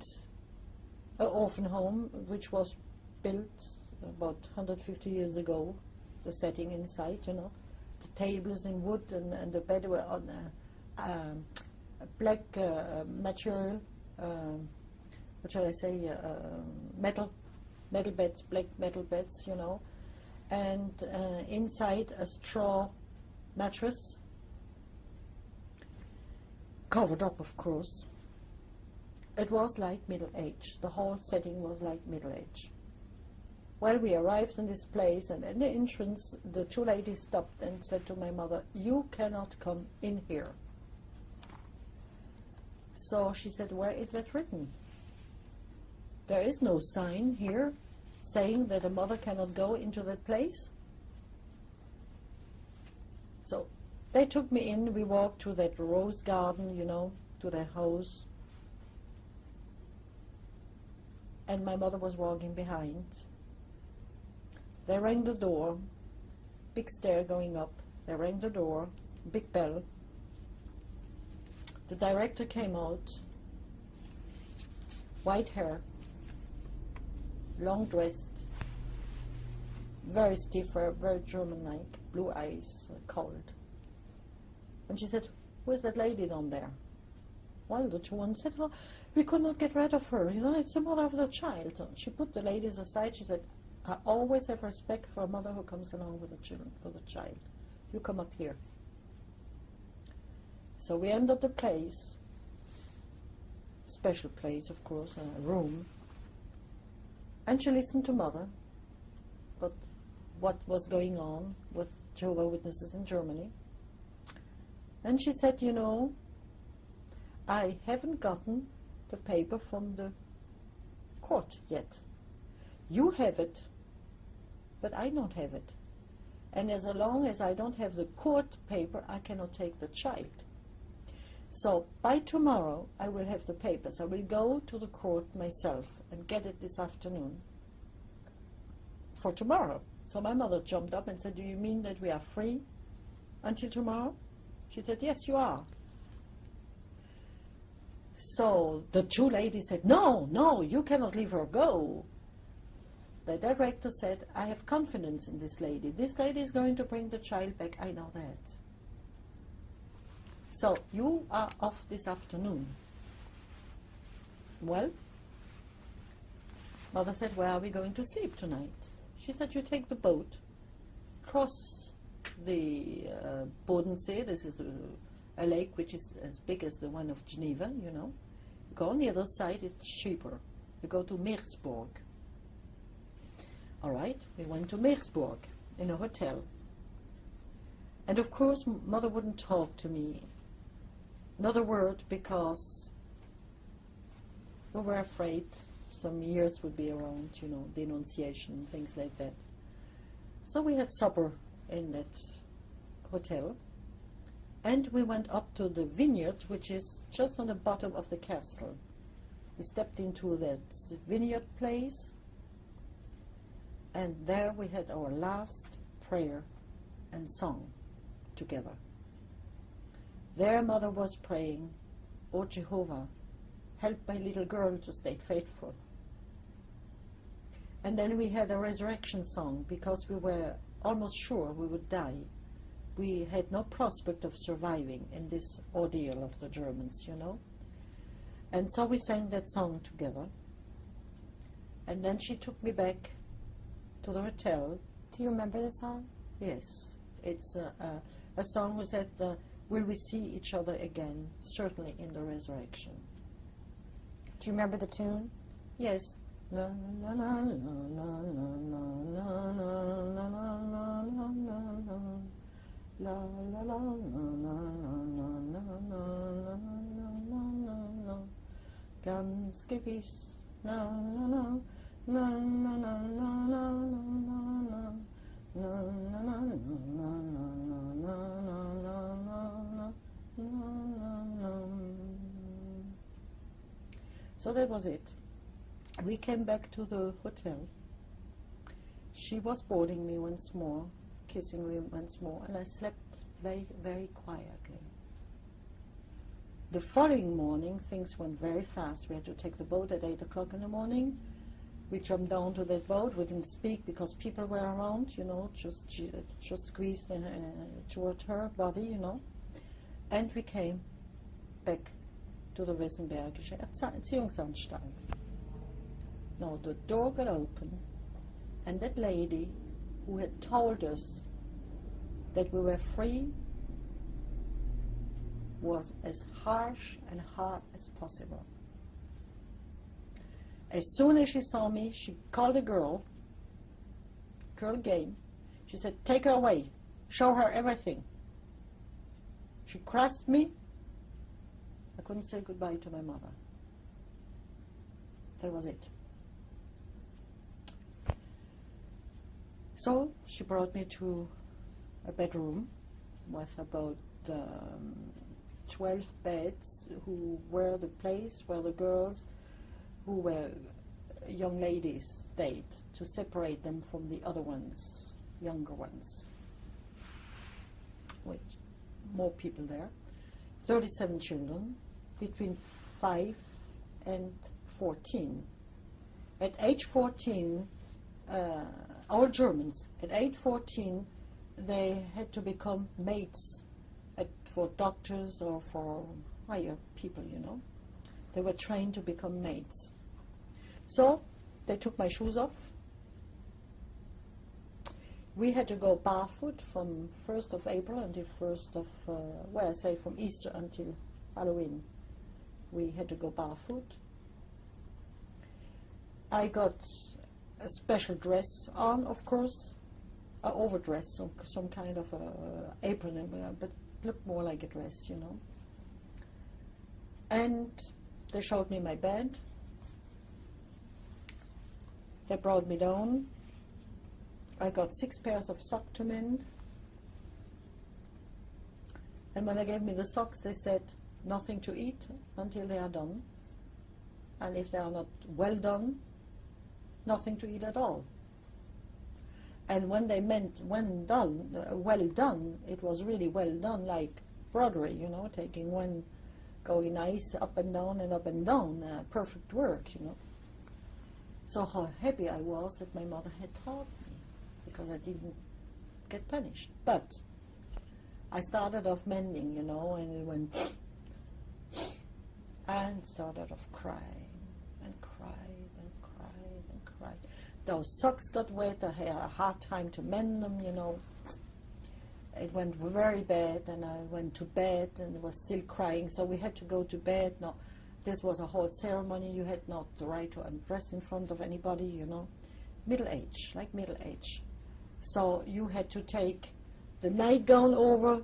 an orphan home which was built about 150 years ago, the setting inside, you know, the tables in wood and the bed were on a black material, what shall I say, metal beds, black metal beds, you know, and inside a straw mattress, covered up, of course. It was like Middle Age. The whole setting was like Middle Age. Well, we arrived in this place, and at the entrance, the two ladies stopped and said to my mother, "You cannot come in here." So she said, "Where is that written?" "There is no sign here saying that a mother cannot go into that place." So they took me in. We walked to that rose garden, you know, to their house. And my mother was walking behind. They rang the door, big stair going up. They rang the door, big bell. The director came out, white hair, long dressed, very stiff, very German-like, blue eyes, cold. And she said, "Who is that lady down there?" Well, the two ones said, "Oh, we could not get rid of her. You know, it's the mother of the child." And she put the ladies aside. She said, "I always have respect for a mother who comes along with the children, for the child. You come up here." So we entered the place, special place, of course, a room. And she listened to Mother, but what was going on with Jehovah's Witnesses in Germany. And she said, "You know, I haven't gotten the paper from the court yet. You have it, but I don't have it. And as long as I don't have the court paper, I cannot take the child. So by tomorrow, I will have the papers. I will go to the court myself and get it this afternoon for tomorrow." So my mother jumped up and said, "Do you mean that we are free until tomorrow?" She said, "Yes, you are." So the two ladies said, "No, no, you cannot leave her go." the director said, I have confidence in this lady. This lady is going to bring the child back, I know that. So, you are off this afternoon. Well, Mother said, where are we going to sleep tonight? She said, you take the boat, cross the Bodensee. This is a lake which is as big as the one of Geneva, you know. You go on the other side, it's cheaper. You go to Meersburg. All right, we went to Meersburg in a hotel. And of course, Mother wouldn't talk to me. Not a word, because we were afraid some years would be around, you know, denunciation, things like that. So we had supper in that hotel, and we went up to the vineyard, which is just on the bottom of the castle. We stepped into that vineyard place, and there we had our last prayer and song together. There Mother was praying, "O Jehovah, help my little girl to stay faithful." And then we had a resurrection song, because we were almost sure we would die. We had no prospect of surviving in this ordeal of the Germans, you know. And so we sang that song together. And then she took me back to the hotel. Do you remember the song? Yes. It's a song was that, will we see each other again? Certainly in the resurrection. Do you remember the tune? Yes. La la la la la la la la la la la la la la la la. Ganz gewiss. La la la la la la la la la la la la. So that was it. We came back to the hotel. She was boarding me once more, kissing me once more, and I slept very, very quietly. The following morning, things went very fast. We had to take the boat at 8 o'clock in the morning. We jumped down to that boat. We didn't speak because people were around, you know, just squeezed toward her body, you know. And we came back to the Wessenbergische Erziehungsanstalt. Now the door got open, and that lady who had told us that we were free was as harsh and hard as possible. As soon as she saw me, she called a girl came. She said, take her away, show her everything. She crossed me. I couldn't say goodbye to my mother. That was it. So she brought me to a bedroom with about 12 beds, who were the place where the girls who were young ladies stayed, to separate them from the other ones, younger ones. With more people there. 37 children between 5 and 14. At age 14, all Germans, at age 14, they had to become maids for doctors or for higher people, you know. They were trained to become maids. So they took my shoes off. We had to go barefoot from 1st of April until 1st of, from Easter until Halloween. We had to go barefoot. I got a special dress on, of course, an overdress, some kind of apron, but it looked more like a dress, you know. And they showed me my bed. They brought me down. I got 6 pairs of socks to mend. And when they gave me the socks, they said, nothing to eat until they are done. And if they are not well done, nothing to eat at all. And when they meant when done, well done, it was really well done, like broderie, you know, taking one, going nice up and down, perfect work, you know. So how happy I was that my mother had taught me, because I didn't get punished. But I started off mending, and it went and started off crying and cried and cried and cried. Those socks got wet. I had a hard time to mend them, It went very bad, and I went to bed and was still crying, so we had to go to bed. No, this was a whole ceremony. You had not the right to undress in front of anybody, Middle age, like middle age. So you had to take the nightgown over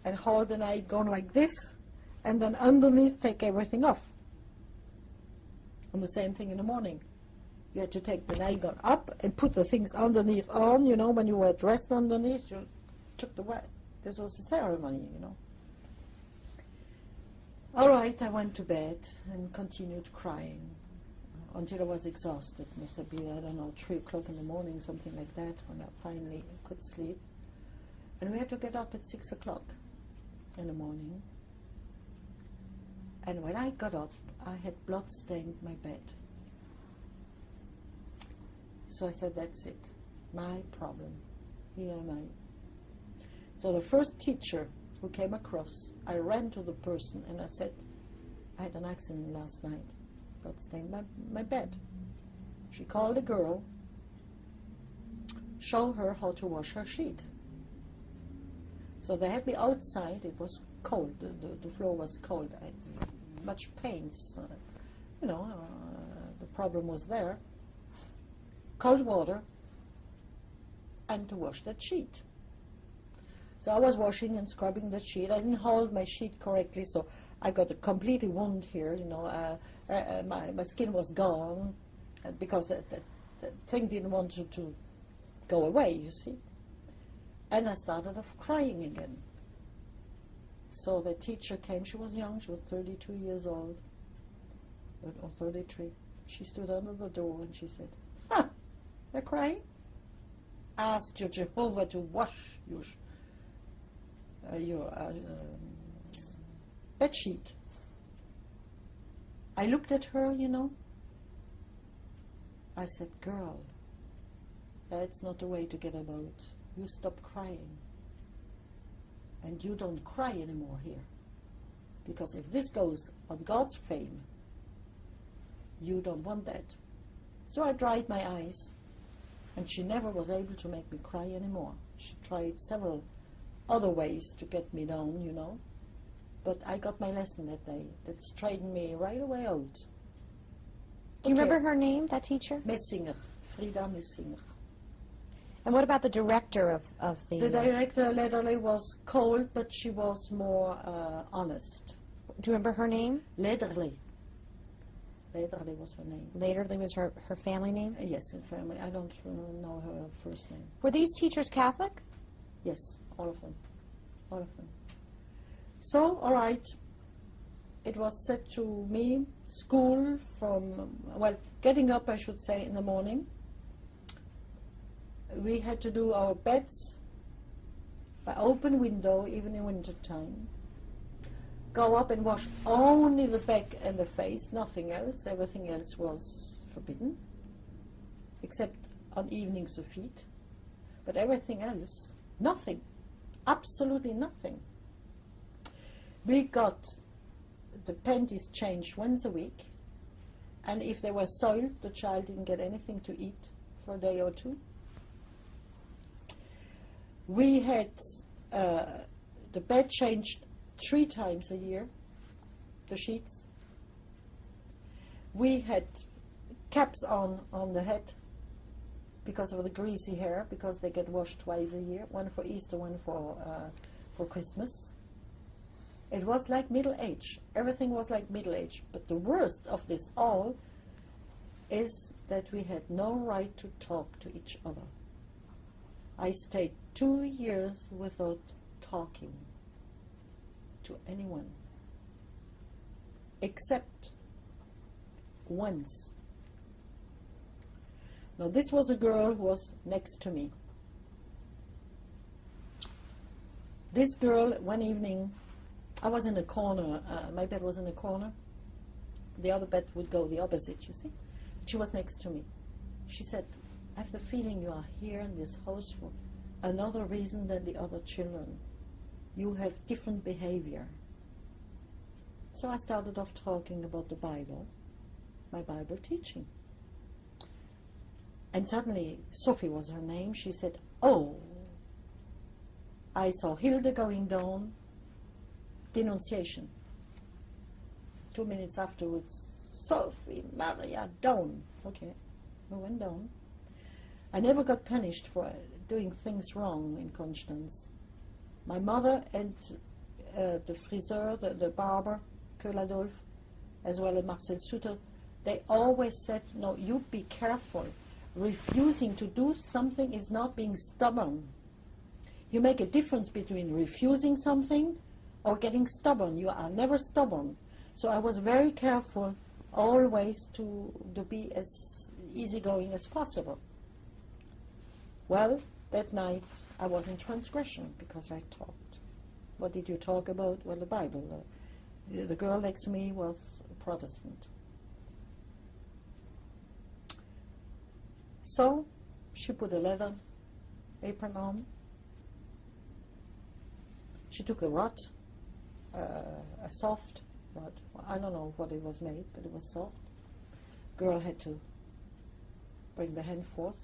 and hold the nightgown like this, and then underneath take everything off. And the same thing in the morning. You had to take the nightgown up and put the things underneath on, when you were dressed underneath, you took the wet. This was a ceremony, All right, I went to bed and continued crying until I was exhausted. Must have been, 3 o'clock in the morning, something like that, when I finally could sleep. And we had to get up at 6 o'clock in the morning. And when I got up, I had blood stained my bed. So I said, that's it, my problem. Here am I. So the first teacher who came across, I ran to the person and I said, I had an accident last night. Blood stained my bed. She called a girl, showed her how to wash her sheet. So they had me outside. It was cold. The floor was cold. I had much pains. The problem was there. Cold water and to wash that sheet. So I was washing and scrubbing the sheet. I didn't hold my sheet correctly, so I got a completely wound here. My skin was gone because the thing didn't want to go away, you see. And I started off crying again. So the teacher came. She was young. She was 32 years old, or 33. She stood under the door and she said, you're crying? Ask your Jehovah to wash your bed sheet. I looked at her, I said, girl, that's not the way to get about. You stop crying. And you don't cry anymore here. Because if this goes on God's fame, you don't want that. So I dried my eyes, and she never was able to make me cry anymore. She tried several other ways to get me down, But I got my lesson that day. That straightened me right away out. Do you remember her name, that teacher? Messinger, Frida Messinger. And what about the director of the... The director literally was cold, but she was more honest. Do you remember her name? Lederle. Lederle was her name. Lederle was her family name? Yes, her family. I don't know her first name. Were these teachers Catholic? Yes, all of them. All of them. So, all right, it was said to me, school from, getting up, I should say, in the morning. We had to do our beds by open window, even in winter time. Go up and wash only the back and the face, nothing else. Everything else was forbidden, except on evenings of feet. But everything else, nothing. Absolutely nothing. We got the panties changed once a week, and if they were soiled, the child didn't get anything to eat for a day or two. We had the bed changed 3 times a year, the sheets. We had caps on the head because of the greasy hair, because they get washed twice a year, one for Easter, one for Christmas. It was like middle age. Everything was like middle age. But the worst of this all is that we had no right to talk to each other. I stayed 2 years without talking to anyone, except once. Now this was a girl who was next to me. This girl, one evening, I was in a corner, my bed was in a corner. The other bed would go the opposite, you see. She was next to me. She said, I have the feeling you are here in this house for another reason than the other children. You have different behavior. So I started off talking about the Bible, my Bible teaching. And suddenly, Sophie was her name, she said, oh, I saw Hilde going down, denunciation. 2 minutes afterwards, Sophie, Maria, down. Okay, I went down. I never got punished for doing things wrong in Constance. My mother and the friseur, the barber, Köhl Adolphe, as well as Marcel Sutter, they always said, no, you be careful. Refusing to do something is not being stubborn. You make a difference between refusing something or getting stubborn. You are never stubborn. So I was very careful always to be as easygoing as possible. Well, that night I was in transgression because I talked. What did you talk about? Well, the Bible. The girl next to me was a Protestant. So she put a leather apron on. She took a rod, a soft rod. I don't know what it was made, but it was soft. Girl had to bring the hand forth.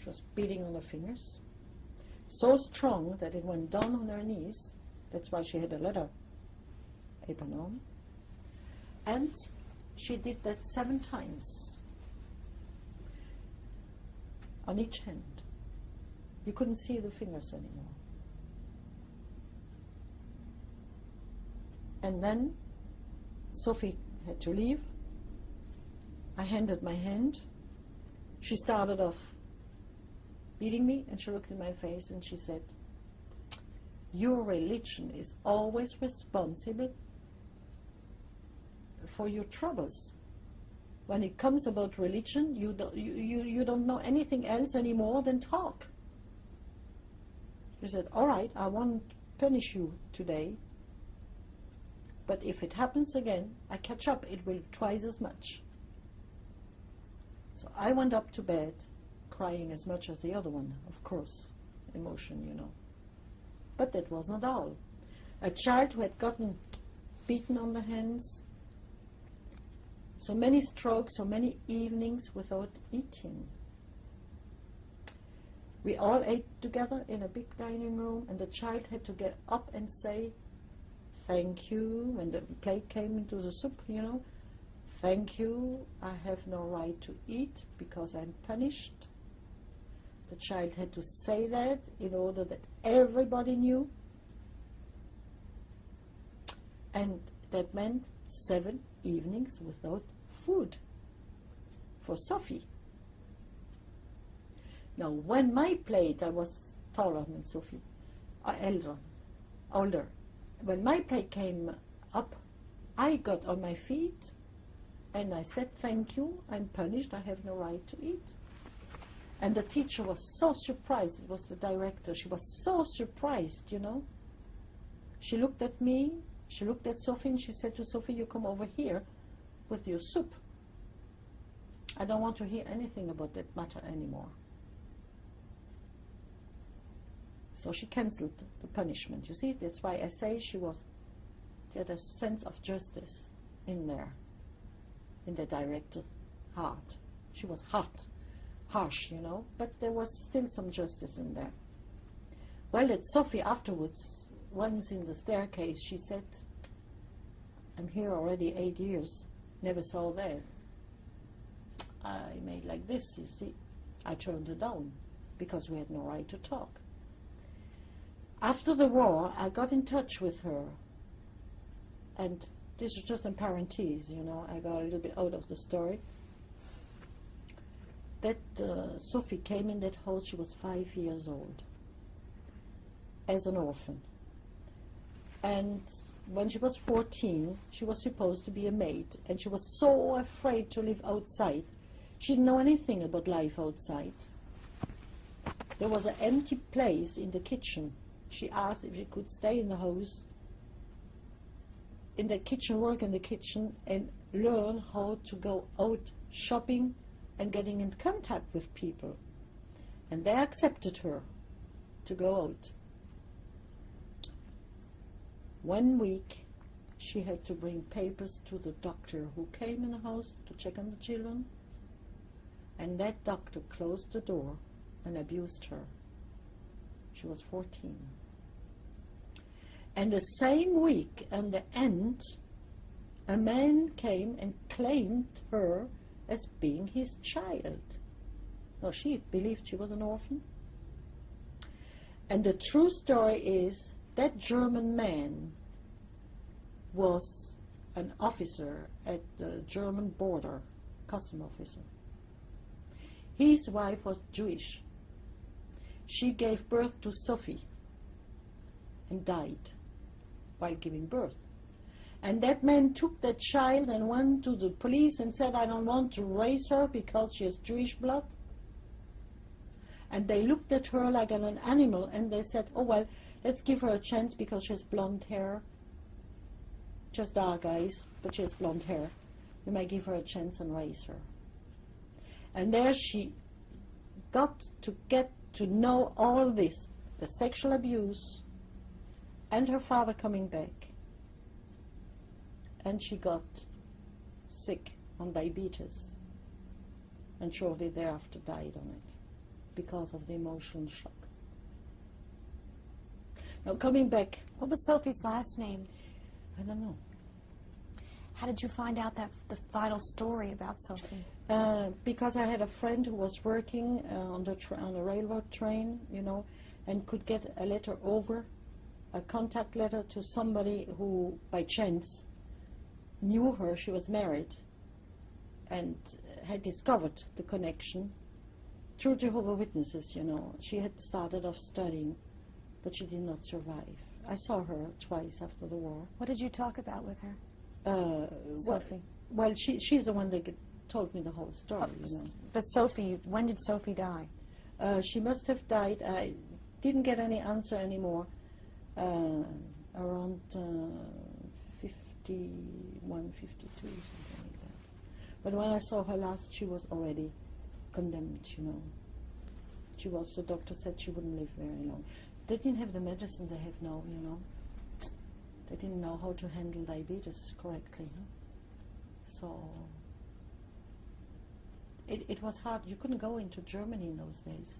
She was beating on her fingers. So strong that it went down on her knees. That's why she had a leather apron on. And she did that 7 times. On each hand. You couldn't see the fingers anymore. And then Sophie had to leave. I handed my hand. She started off beating me, and she looked in my face and she said, your religion is always responsible for your troubles. When it comes about religion, you don't know anything else anymore than talk. She said, all right, I won't punish you today, but if it happens again, I catch up, it will twice as much. So I went up to bed, crying as much as the other one, of course, emotion, you know. But that was not all. A child who had gotten beaten on the hands, so many strokes, so many evenings without eating. We all ate together in a big dining room, and the child had to get up and say, thank you, when the plate came into the soup, you know, thank you, I have no right to eat because I'm punished. The child had to say that in order that everybody knew. And that meant 7 evenings without food for Sophie. Now, when my plate, I was taller than Sophie, older. When my plate came up, I got on my feet and I said, thank you, I'm punished, I have no right to eat. And the teacher was so surprised. It was the director. She was so surprised, you know. She looked at me, she looked at Sophie, and she said to Sophie, you come over here with your soup. I don't want to hear anything about that matter anymore. So she cancelled the punishment. You see, that's why I say she had a sense of justice in there, in the director heart. She was hot. Harsh, you know, but there was still some justice in there. Well, that Sophie afterwards, once in the staircase, she said, I'm here already 8 years, never saw that. I made like this, you see. I turned her down because we had no right to talk. After the war, I got in touch with her, and this is just in parentheses, you know, I got a little bit out of the story. That Sophie came in that house, she was 5 years old, as an orphan. And when she was 14, she was supposed to be a maid, and she was so afraid to live outside. She didn't know anything about life outside. There was an empty place in the kitchen. She asked if she could stay in the house, in the kitchen, work in the kitchen, and learn how to go out shopping and getting in contact with people. And they accepted her to go out. 1 week, she had to bring papers to the doctor who came in the house to check on the children. And that doctor closed the door and abused her. She was 14. And the same week, at the end, a man came and claimed her as being his child. Now, she believed she was an orphan. And the true story is that German man was an officer at the German border, custom officer. His wife was Jewish. She gave birth to Sophie and died while giving birth. And that man took that child and went to the police and said, I don't want to raise her because she has Jewish blood. And they looked at her like an animal, and they said, oh, well, let's give her a chance because she has blonde hair. Just dark eyes, but she has blonde hair. You may give her a chance and raise her. And there she got to know all this, the sexual abuse, and her father coming back. And she got sick on diabetes, and shortly thereafter died on it because of the emotional shock. Now, coming back... What was Sophie's last name? I don't know. How did you find out the final story about Sophie? Because I had a friend who was working on a railroad train, and could get a letter over, a contact letter to somebody who, by chance, knew her. She was married and had discovered the connection through Jehovah's Witnesses, She had started off studying, but she did not survive. I saw her twice after the war. What did you talk about with her? Sophie. Well, she's the one that told me the whole story. But Sophie, when did Sophie die? She must have died. I didn't get any answer anymore. Around 51, 52, something like that. But when I saw her last, she was already condemned. She was. The doctor said she wouldn't live very long. They didn't have the medicine they have now. They didn't know how to handle diabetes correctly. So it was hard. You couldn't go into Germany in those days.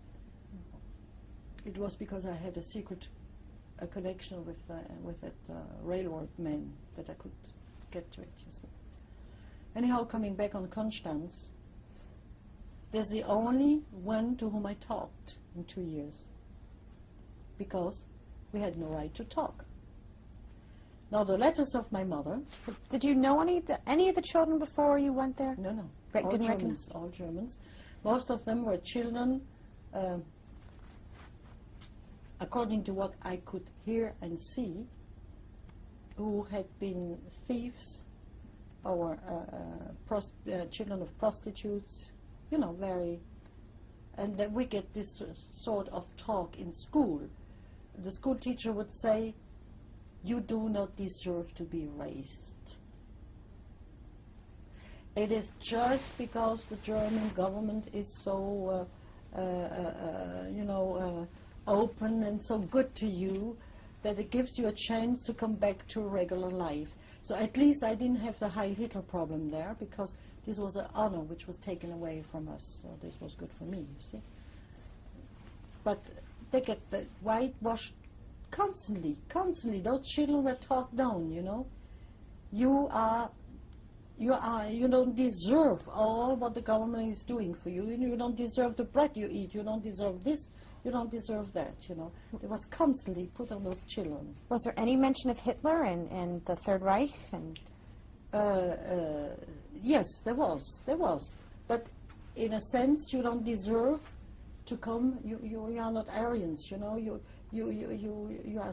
It was because I had a connection with that railroad man that I could get to it, Anyhow, coming back on Constance, there's the only one to whom I talked in 2 years, because we had no right to talk. Now, the letters of my mother... Did you know any of the children before you went there? No. All Germans. Most of them were children, according to what I could hear and see, who had been thieves or children of prostitutes, very... And then we get this sort of talk in school. The school teacher would say, you do not deserve to be raised. It is just because the German government is so, open and so good to you that it gives you a chance to come back to regular life. So at least I didn't have the Heil Hitler problem there, because this was an honor which was taken away from us. So this was good for me, you see. But they get the whitewashed constantly. Those children were talked down, You don't deserve all what the government is doing for you. You don't deserve the bread you eat. You don't deserve this. You don't deserve that, It was constantly put on those children. Was there any mention of Hitler and the Third Reich? Yes, there was. But in a sense, you don't deserve to come. You are not Aryans, You are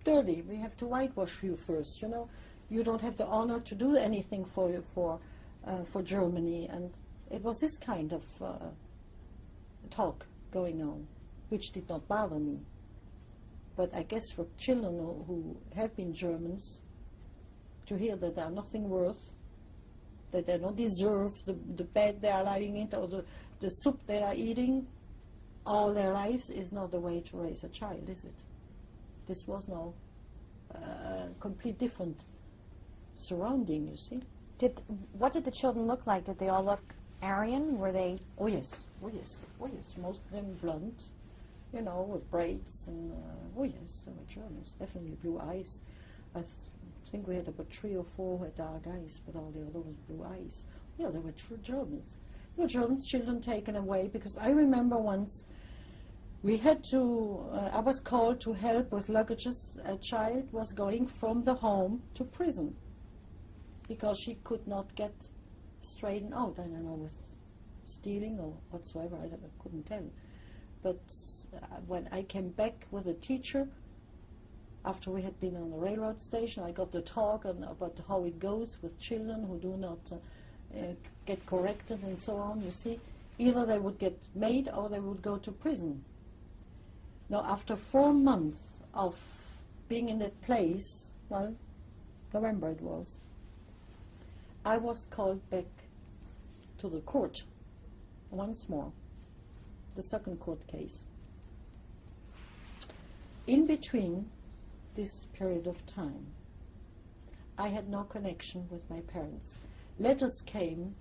dirty. We have to whitewash you first, You don't have the honor to do anything for Germany. And it was this kind of talk going on, which did not bother me. But I guess for children who have been Germans, to hear that they are nothing worth, that they don't deserve the bed they are lying in or the soup they are eating all their lives is not the way to raise a child, is it? This was no complete different surrounding, you see. What did the children look like? Did they all look Aryan? Were they? Oh yes, oh yes, oh yes. Most of them blonde, you know, with braids and oh yes, they were Germans. Definitely blue eyes. I think we had about 3 or 4 who had dark eyes, but all the other was blue eyes. Yeah, they were true Germans. They were Germans, children taken away, because I remember once we had to, I was called to help with luggages. A child was going from the home to prison because she could not get straightened out. I don't know, with stealing or whatsoever, I couldn't tell. But when I came back with a teacher, after we had been on the railroad station, I got to talk about how it goes with children who do not get corrected and so on, you see. Either they would get made or they would go to prison. Now, after 4 months of being in that place, well, November it was, I was called back to the court once more, the second court case. In between this period of time, I had no connection with my parents. Letters came,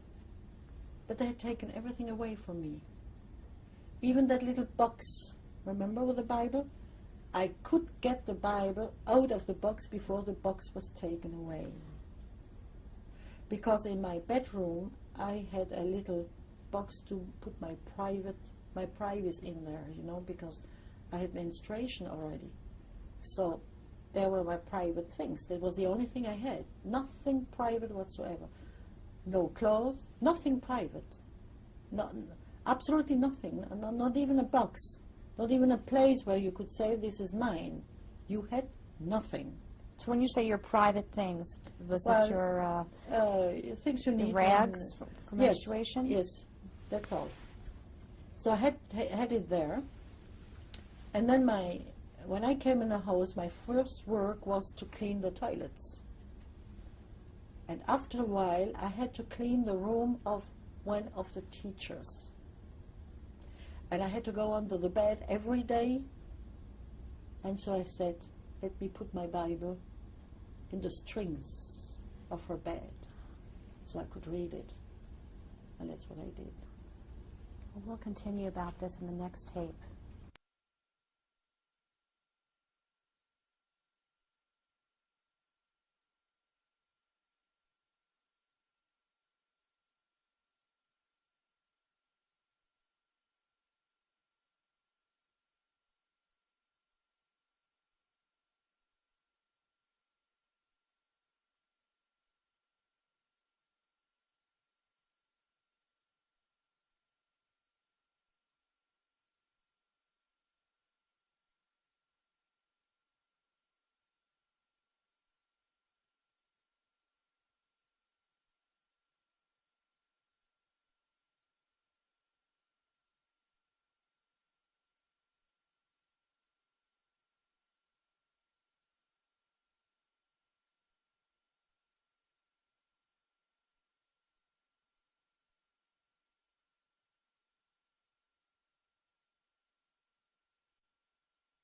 but they had taken everything away from me. Even that little box, remember, with the Bible? I could get the Bible out of the box before the box was taken away. Because in my bedroom, I had a little box to put my privates in there, you know, because I had menstruation already. So there were my private things. That was the only thing I had. Nothing private whatsoever. No clothes, nothing private. Absolutely nothing. Not even a box. Not even a place where you could say, this is mine. You had nothing. So when you say your private things, was this your things you need? Rags for menstruation? Yes, that's all. So I had it there. And then when I came in the house, my first work was to clean the toilets. And after a while, I had to clean the room of one of the teachers. And I had to go under the bed every day. And so I said, let me put my Bible in the strings of her bed so I could read it. And that's what I did. Well, we'll continue about this in the next tape.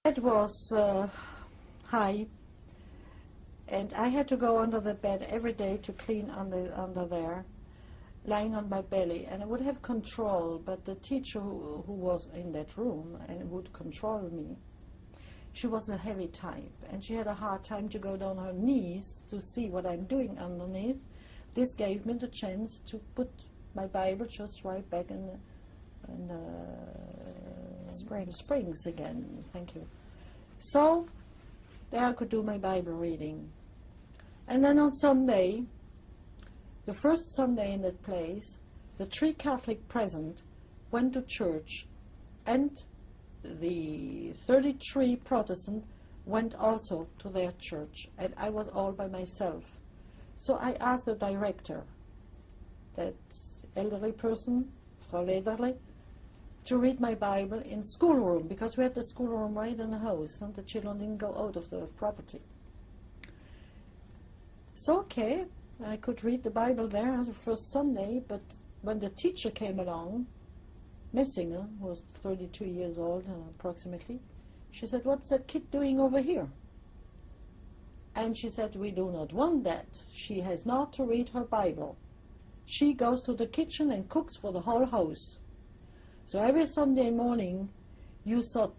It was high, and I had to go under the bed every day to clean under there, lying on my belly. And I would have control, but the teacher who was in that room and would control me, she was a heavy type, and she had a hard time to go down her knees to see what I'm doing underneath. This gave me the chance to put my Bible just right back in the springs again. Thank you. So there I could do my Bible reading. And then on Sunday, the first Sunday in that place, the 3 Catholic present went to church, and the 33 Protestant went also to their church, and I was all by myself. So I asked the director, that elderly person, Frau Lederle, to read my Bible in schoolroom, because we had the schoolroom right in the house, and the children didn't go out of the property. So, okay, I could read the Bible there on the first Sunday, but when the teacher came along, Messinger, who was 32 years old approximately, she said, "What's that kid doing over here?" And she said, "We do not want that. She has not to read her Bible. She goes to the kitchen and cooks for the whole house." So every Sunday morning, you saw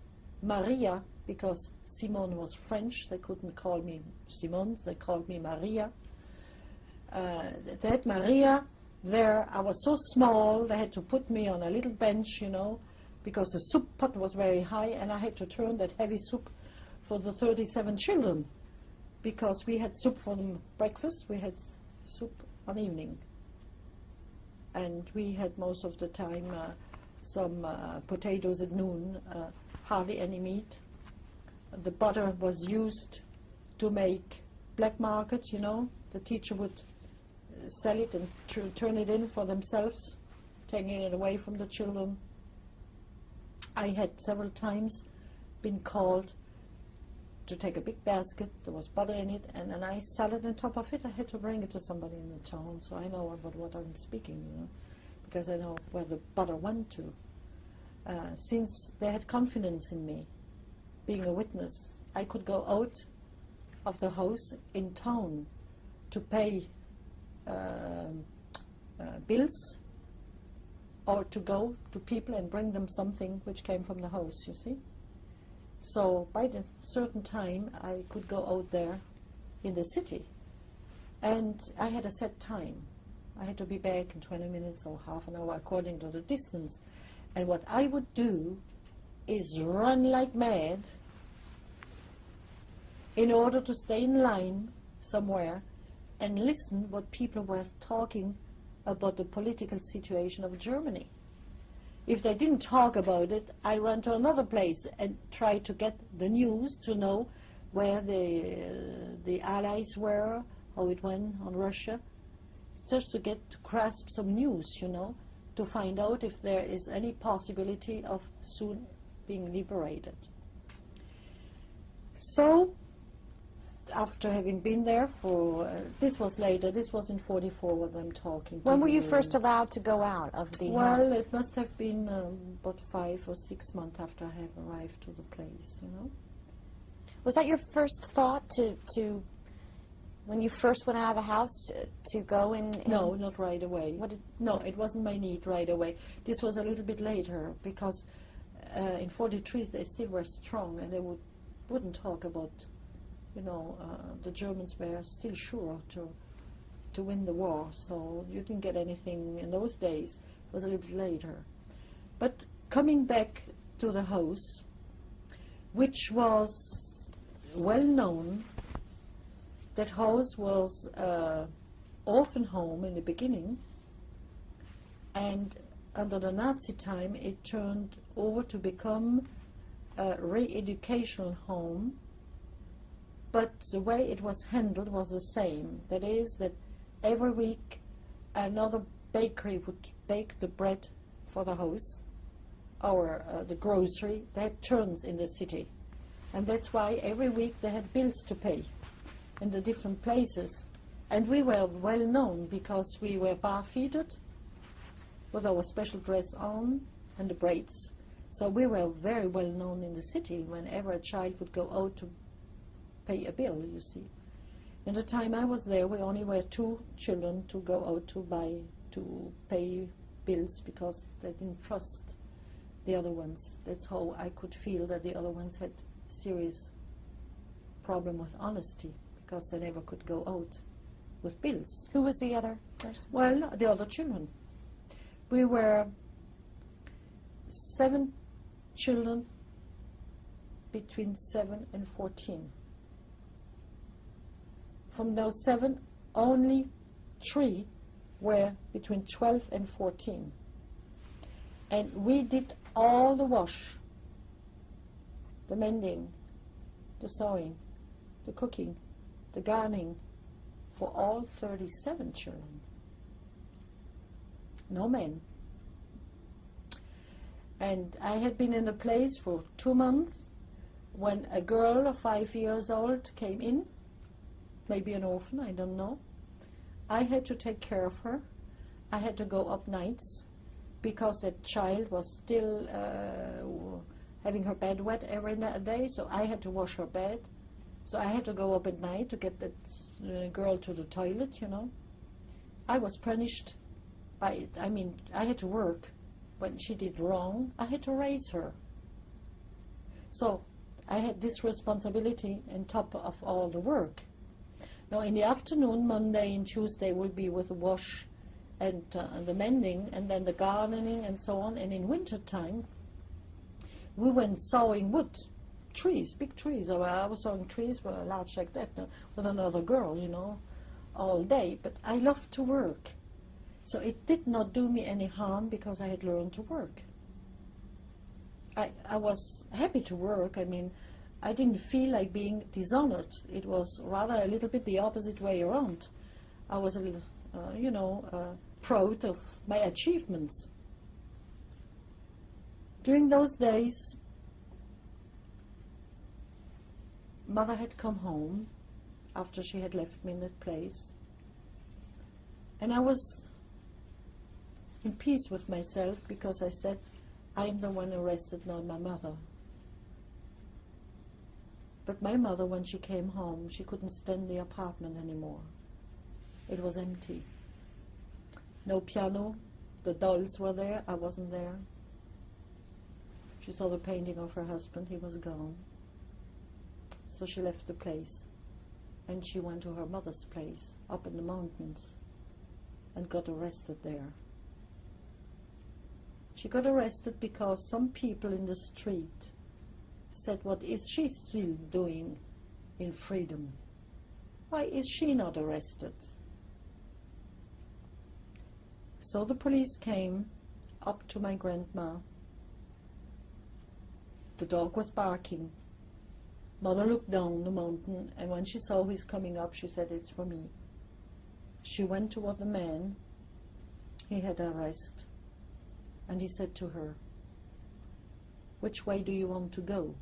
Maria, because Simone was French, they couldn't call me Simone, they called me Maria. That Maria there, I was so small, they had to put me on a little bench, you know, because the soup pot was very high, and I had to turn that heavy soup for the 37 children, because we had soup for them breakfast, we had soup on evening. And we had most of the time some potatoes at noon, hardly any meat. The butter was used to make black market, you know. The teacher would sell it and turn it in for themselves, taking it away from the children. I had several times been called to take a big basket, there was butter in it, and a nice salad on top of it. I had to bring it to somebody in the town, so I know about what I'm speaking, you know, because I know where the butter went to. Since they had confidence in me, being a witness, I could go out of the house in town to pay bills, or to go to people and bring them something which came from the house, you see. So by a certain time I could go out there in the city, and I had a set time. I had to be back in 20 minutes or half an hour according to the distance. And what I would do is run like mad in order to stay in line somewhere and listen what people were talking about the political situation of Germany. If they didn't talk about it, I ran to another place and tried to get the news to know where the allies were, how it went on Russia, just to grasp some news, you know, to find out if there is any possibility of soon being liberated. So, after having been there for, this was later, this was in 44 what I'm talking. When were you first allowed to go out of the house? Well, it must have been about 5 or 6 months after I have arrived to the place, you know. Was that your first thought to when you first went out of the house, to go in? No, not right away. No, it wasn't my need right away. This was a little bit later, because in 43 they still were strong, and they wouldn't talk about, you know, the Germans were still sure to win the war, so you didn't get anything in those days. It was a little bit later. But coming back to the house, which was well known, that house was orphan home in the beginning, and under the Nazi time it turned over to become a re-educational home, but the way it was handled was the same. That is, that every week another bakery would bake the bread for the house, or the grocery. They had turns in the city, and that's why every week they had bills to pay in the different places. And we were well known because we were barefooted with our special dress on and the braids. So we were very well known in the city whenever a child would go out to pay a bill, you see. In the time I was there, we only were 2 children to go out to pay bills, because they didn't trust the other ones. That's how I could feel that the other ones had serious problem with honesty, because they never could go out with bills. Who was the other person? Well, the other children. We were 7 children between 7 and 14. From those 7, only 3 were between 12 and 14. And we did all the wash, the mending, the sewing, the cooking, the gardening, for all 37 children. No men. And I had been in a place for 2 months when a girl of 5 years old came in, maybe an orphan, I don't know. I had to take care of her. I had to go up nights because that child was still having her bed wet every day, so I had to wash her bed. So I had to go up at night to get that girl to the toilet, you know. I was punished by it. I mean, I had to work. When she did wrong, I had to raise her. So I had this responsibility on top of all the work. Now in the afternoon, Monday and Tuesday will be with the wash and the mending, and then the gardening and so on. And in winter time, we went sawing wood, trees, big trees. I was sawing trees large like that with another girl, you know, all day. But I loved to work. So it did not do me any harm because I had learned to work. I was happy to work. I mean, I didn't feel like being dishonored. It was rather a little bit the opposite way around. I was a little, proud of my achievements. During those days, Mother had come home after she had left me in that place. And I was in peace with myself because I said, I am the one arrested, not my mother. But my mother, when she came home, she couldn't stand the apartment anymore. It was empty. No piano, the dolls were there, I wasn't there. She saw the painting of her husband, he was gone. So she left the place and she went to her mother's place up in the mountains and got arrested there. She got arrested because some people in the street said, what is she still doing in freedom? Why is she not arrested? So the police came up to my grandma. The dog was barking. Mother looked down the mountain, and when she saw who was coming up, she said, it's for me. She went toward the man. He had arrested. And he said to her, which way do you want to go?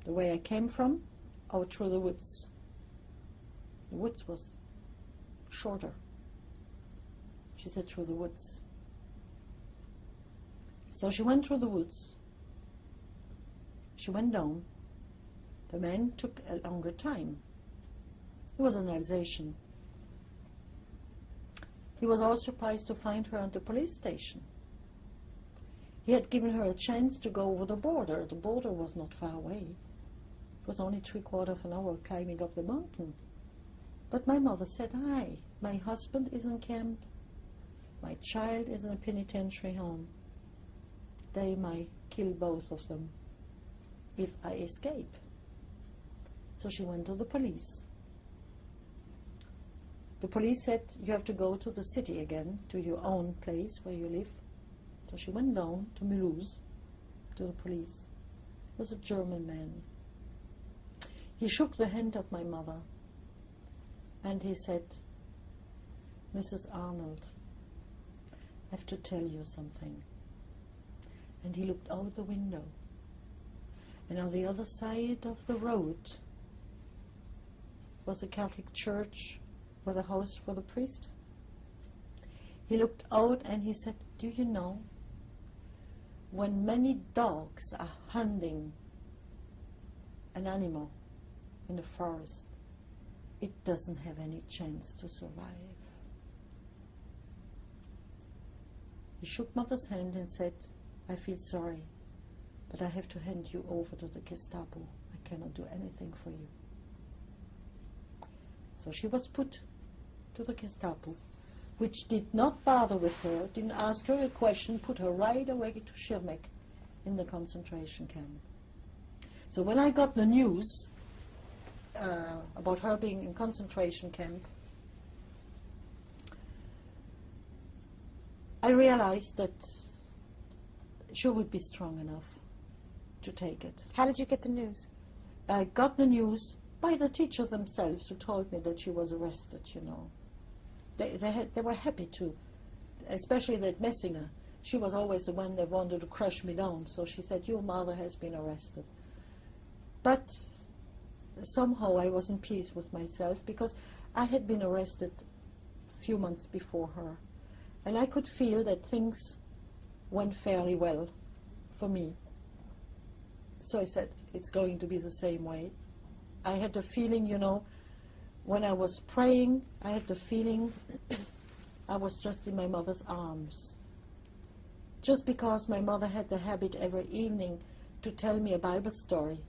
The way I came from, or through the woods? The woods was shorter. She said, through the woods. So she went through the woods. She went down. The man took a longer time. He was an Alsatian. He was all surprised to find her at the police station. He had given her a chance to go over the border. The border was not far away. It was only 3/4 of an hour climbing up the mountain. But my mother said, hi, my husband is in camp. My child is in a penitentiary home. They might kill both of them if I escape. So she went to the police. The police said, you have to go to the city again, to your own place where you live. So she went down to Mulhouse, to the police. It was a German man. He shook the hand of my mother, and he said, Mrs. Arnold, I have to tell you something. And he looked out the window. And on the other side of the road was a Catholic church with a house for the priest. He looked out and he said, do you know, when many dogs are hunting an animal in the forest, it doesn't have any chance to survive. He shook Mother's hand and said, I feel sorry, but I have to hand you over to the Gestapo. I cannot do anything for you. So she was put to the Gestapo, which did not bother with her, didn't ask her a question, put her right away to Schirmeck in the concentration camp. So when I got the news about her being in concentration camp, I realized that she would be strong enough to take it. How did you get the news? I got the news by the teacher themselves, who told me that she was arrested, you know. They were happy to, especially that Messinger. She was always the one that wanted to crush me down, so she said, your mother has been arrested. But somehow I was in peace with myself, because I had been arrested a few months before her, and I could feel that things went fairly well for me. So I said, it's going to be the same way. I had the feeling, you know, when I was praying, I had the feeling I was just in my mother's arms. Just because my mother had the habit every evening to tell me a Bible story,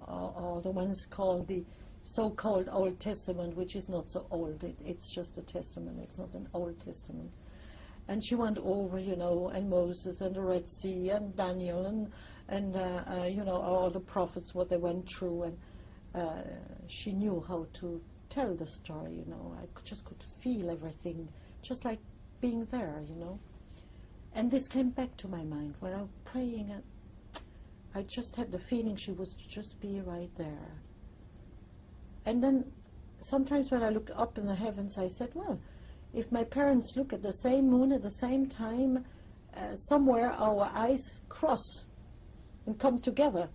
or the ones called the so-called Old Testament, which is not so old. It's just a testament. It's not an Old Testament. And she went over, you know, and Moses and the Red Sea and Daniel and you know, all the prophets, what they went through. And she knew how to tell the story, you know. I just could feel everything, just like being there, you know. And this came back to my mind when I was praying. I just had the feeling she would just be right there. And then sometimes when I look up in the heavens, I said, well, if my parents look at the same moon at the same time, somewhere our eyes cross and come together.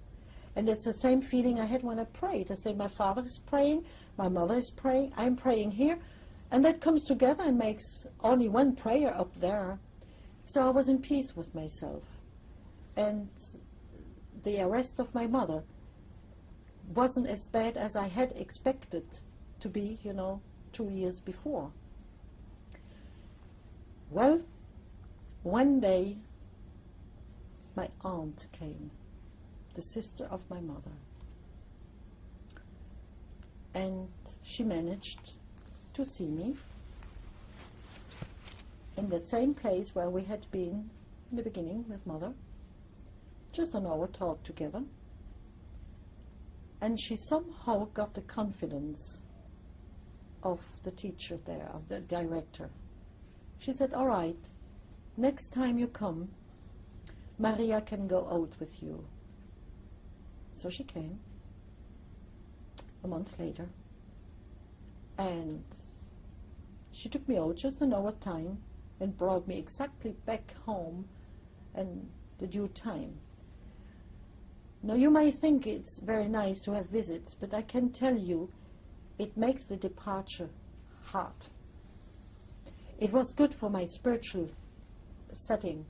And it's the same feeling I had when I prayed. I said, my father is praying, my mother is praying, I'm praying here. And that comes together and makes only one prayer up there. So I was in peace with myself. And the arrest of my mother wasn't as bad as I had expected to be, you know, 2 years before. Well, one day my aunt came, the sister of my mother, and she managed to see me in that same place where we had been in the beginning with Mother, just an hour talk together. And she somehow got the confidence of the teacher there, of the director. She said, all right, next time you come, Maria can go out with you. So she came a month later, and she took me out just an hour time and brought me exactly back home in the due time. Now, you might think it's very nice to have visits, but I can tell you it makes the departure hard. It was good for my spiritual setting,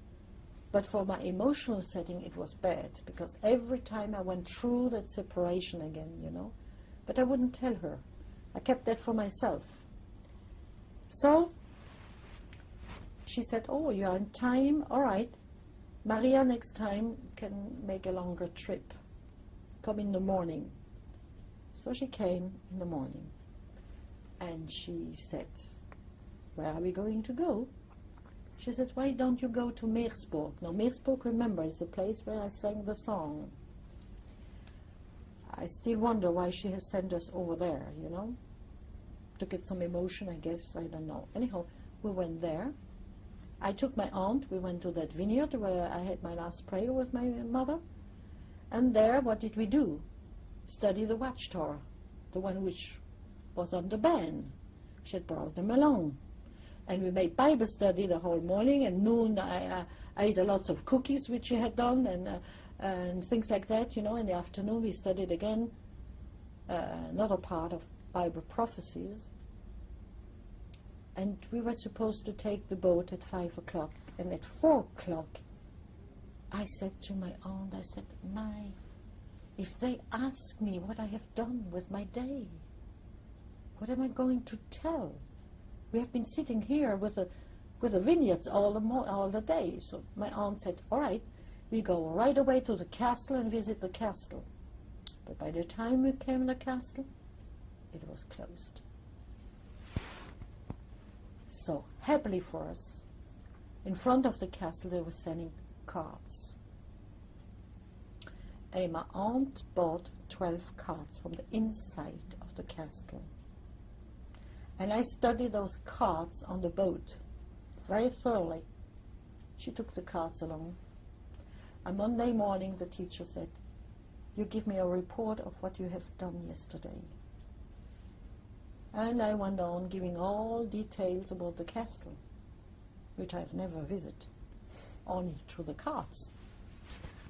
but for my emotional setting it was bad, because every time I went through that separation again, you know. But I wouldn't tell her. I kept that for myself. So she said, oh, you're on time, all right. Maria next time can make a longer trip. Come in the morning. So she came in the morning, and she said, where are we going to go? She said, why don't you go to Meersburg? Now, Meersburg, remember, is the place where I sang the song. I still wonder why she has sent us over there, you know, to get some emotion, I guess, I don't know. Anyhow, we went there. I took my aunt, we went to that vineyard where I had my last prayer with my mother. And there, what did we do? Study the Watchtower, the one which was on the ban. She had brought them along. And we made Bible study the whole morning, and noon I ate a lots of cookies which she had done, and things like that, you know. In the afternoon we studied again another part of Bible prophecies. And we were supposed to take the boat at 5 o'clock. And at 4 o'clock, I said to my aunt, I said, if they ask me what I have done with my day, what am I going to tell? We have been sitting here with the vineyards all the day. So my aunt said, all right, we go right away to the castle and visit the castle. But by the time we came to the castle, it was closed. So, happily for us, in front of the castle they were selling cards. And my aunt bought 12 cards from the inside of the castle. And I studied those cards on the boat very thoroughly. She took the cards along. On Monday morning the teacher said, you give me a report of what you have done yesterday. And I went on giving all details about the castle, which I've never visited, only through the cards.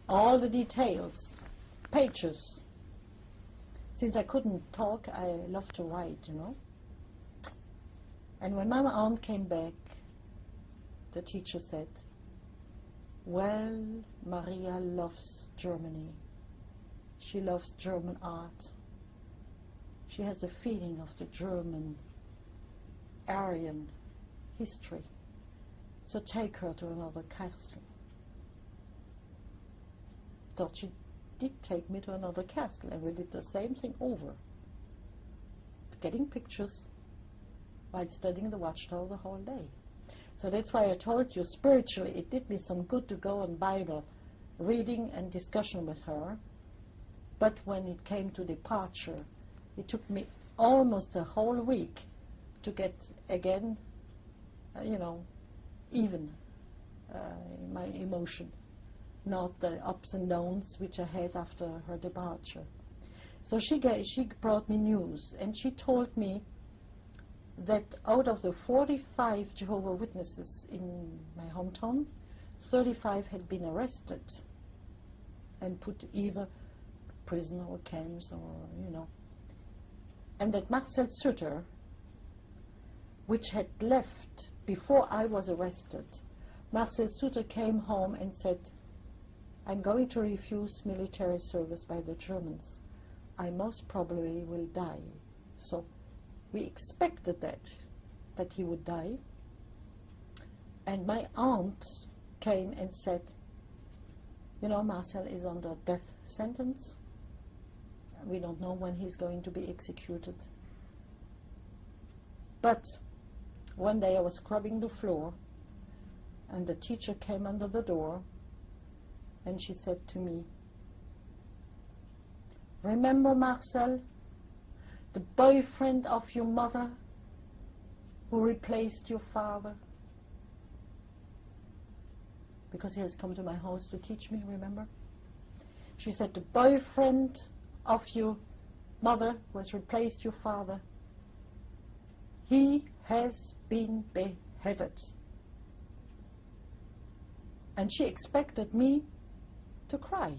All the details, pages. Since I couldn't talk, I loved to write, you know. And when my aunt came back, the teacher said, well, Maria loves Germany. She loves German art. She has the feeling of the German Aryan history. So take her to another castle. So she did take me to another castle, and we did the same thing over. Getting pictures while studying the Watchtower the whole day. So that's why I told you, spiritually, it did me some good to go on Bible reading and discussion with her. But when it came to departure, it took me almost a whole week to get again, even my emotion, not the ups and downs which I had after her departure. So she brought me news, and she told me that out of the 45 Jehovah's Witnesses in my hometown, 35 had been arrested and put either prison or camps or, and that Marcel Sutter, which had left before I was arrested, Marcel Sutter came home and said, I'm going to refuse military service by the Germans. I most probably will die. So we expected that he would die. And my aunt came and said, Marcel is under death sentence. We don't know when he's going to be executed. But one day I was scrubbing the floor, and the teacher came under the door, and she said to me, remember Marcel, the boyfriend of your mother who replaced your father? Because he has come to my house to teach me, remember? She said, the boyfriend of your mother who has replaced your father, he has been beheaded. And she expected me to cry.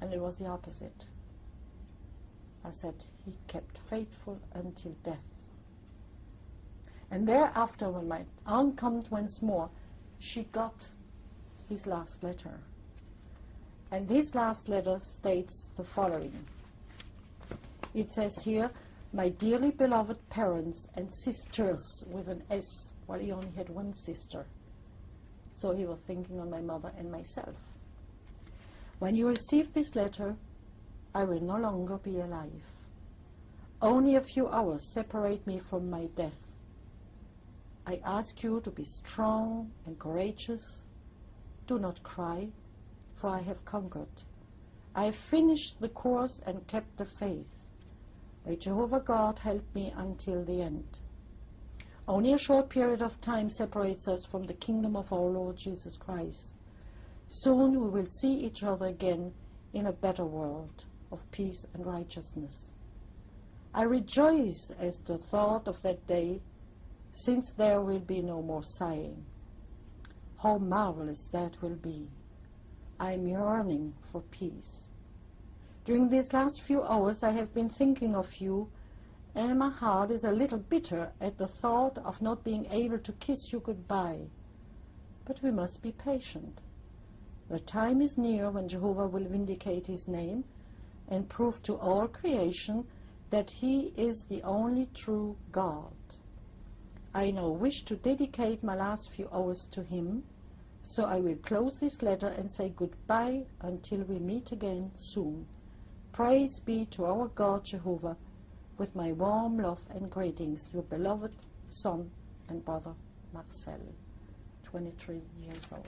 And it was the opposite. I said, he kept faithful until death. And thereafter, when my aunt comes once more, she got his last letter. And his last letter states the following. It says here, my dearly beloved parents and sisters, with an S, well, he only had one sister. So he was thinking on my mother and myself. When you receive this letter, I will no longer be alive. Only a few hours separate me from my death. I ask you to be strong and courageous. Do not cry, for I have conquered. I have finished the course and kept the faith. May Jehovah God help me until the end. Only a short period of time separates us from the kingdom of our Lord Jesus Christ. Soon we will see each other again in a better world of peace and righteousness. I rejoice at the thought of that day, since there will be no more sighing. How marvelous that will be. I am yearning for peace. During these last few hours I have been thinking of you, and my heart is a little bitter at the thought of not being able to kiss you goodbye. But we must be patient. The time is near when Jehovah will vindicate his name and prove to all creation that he is the only true God. I now wish to dedicate my last few hours to him, so I will close this letter and say goodbye until we meet again soon. Praise be to our God Jehovah, with my warm love and greetings, your beloved son and brother Marcel, 23 years old.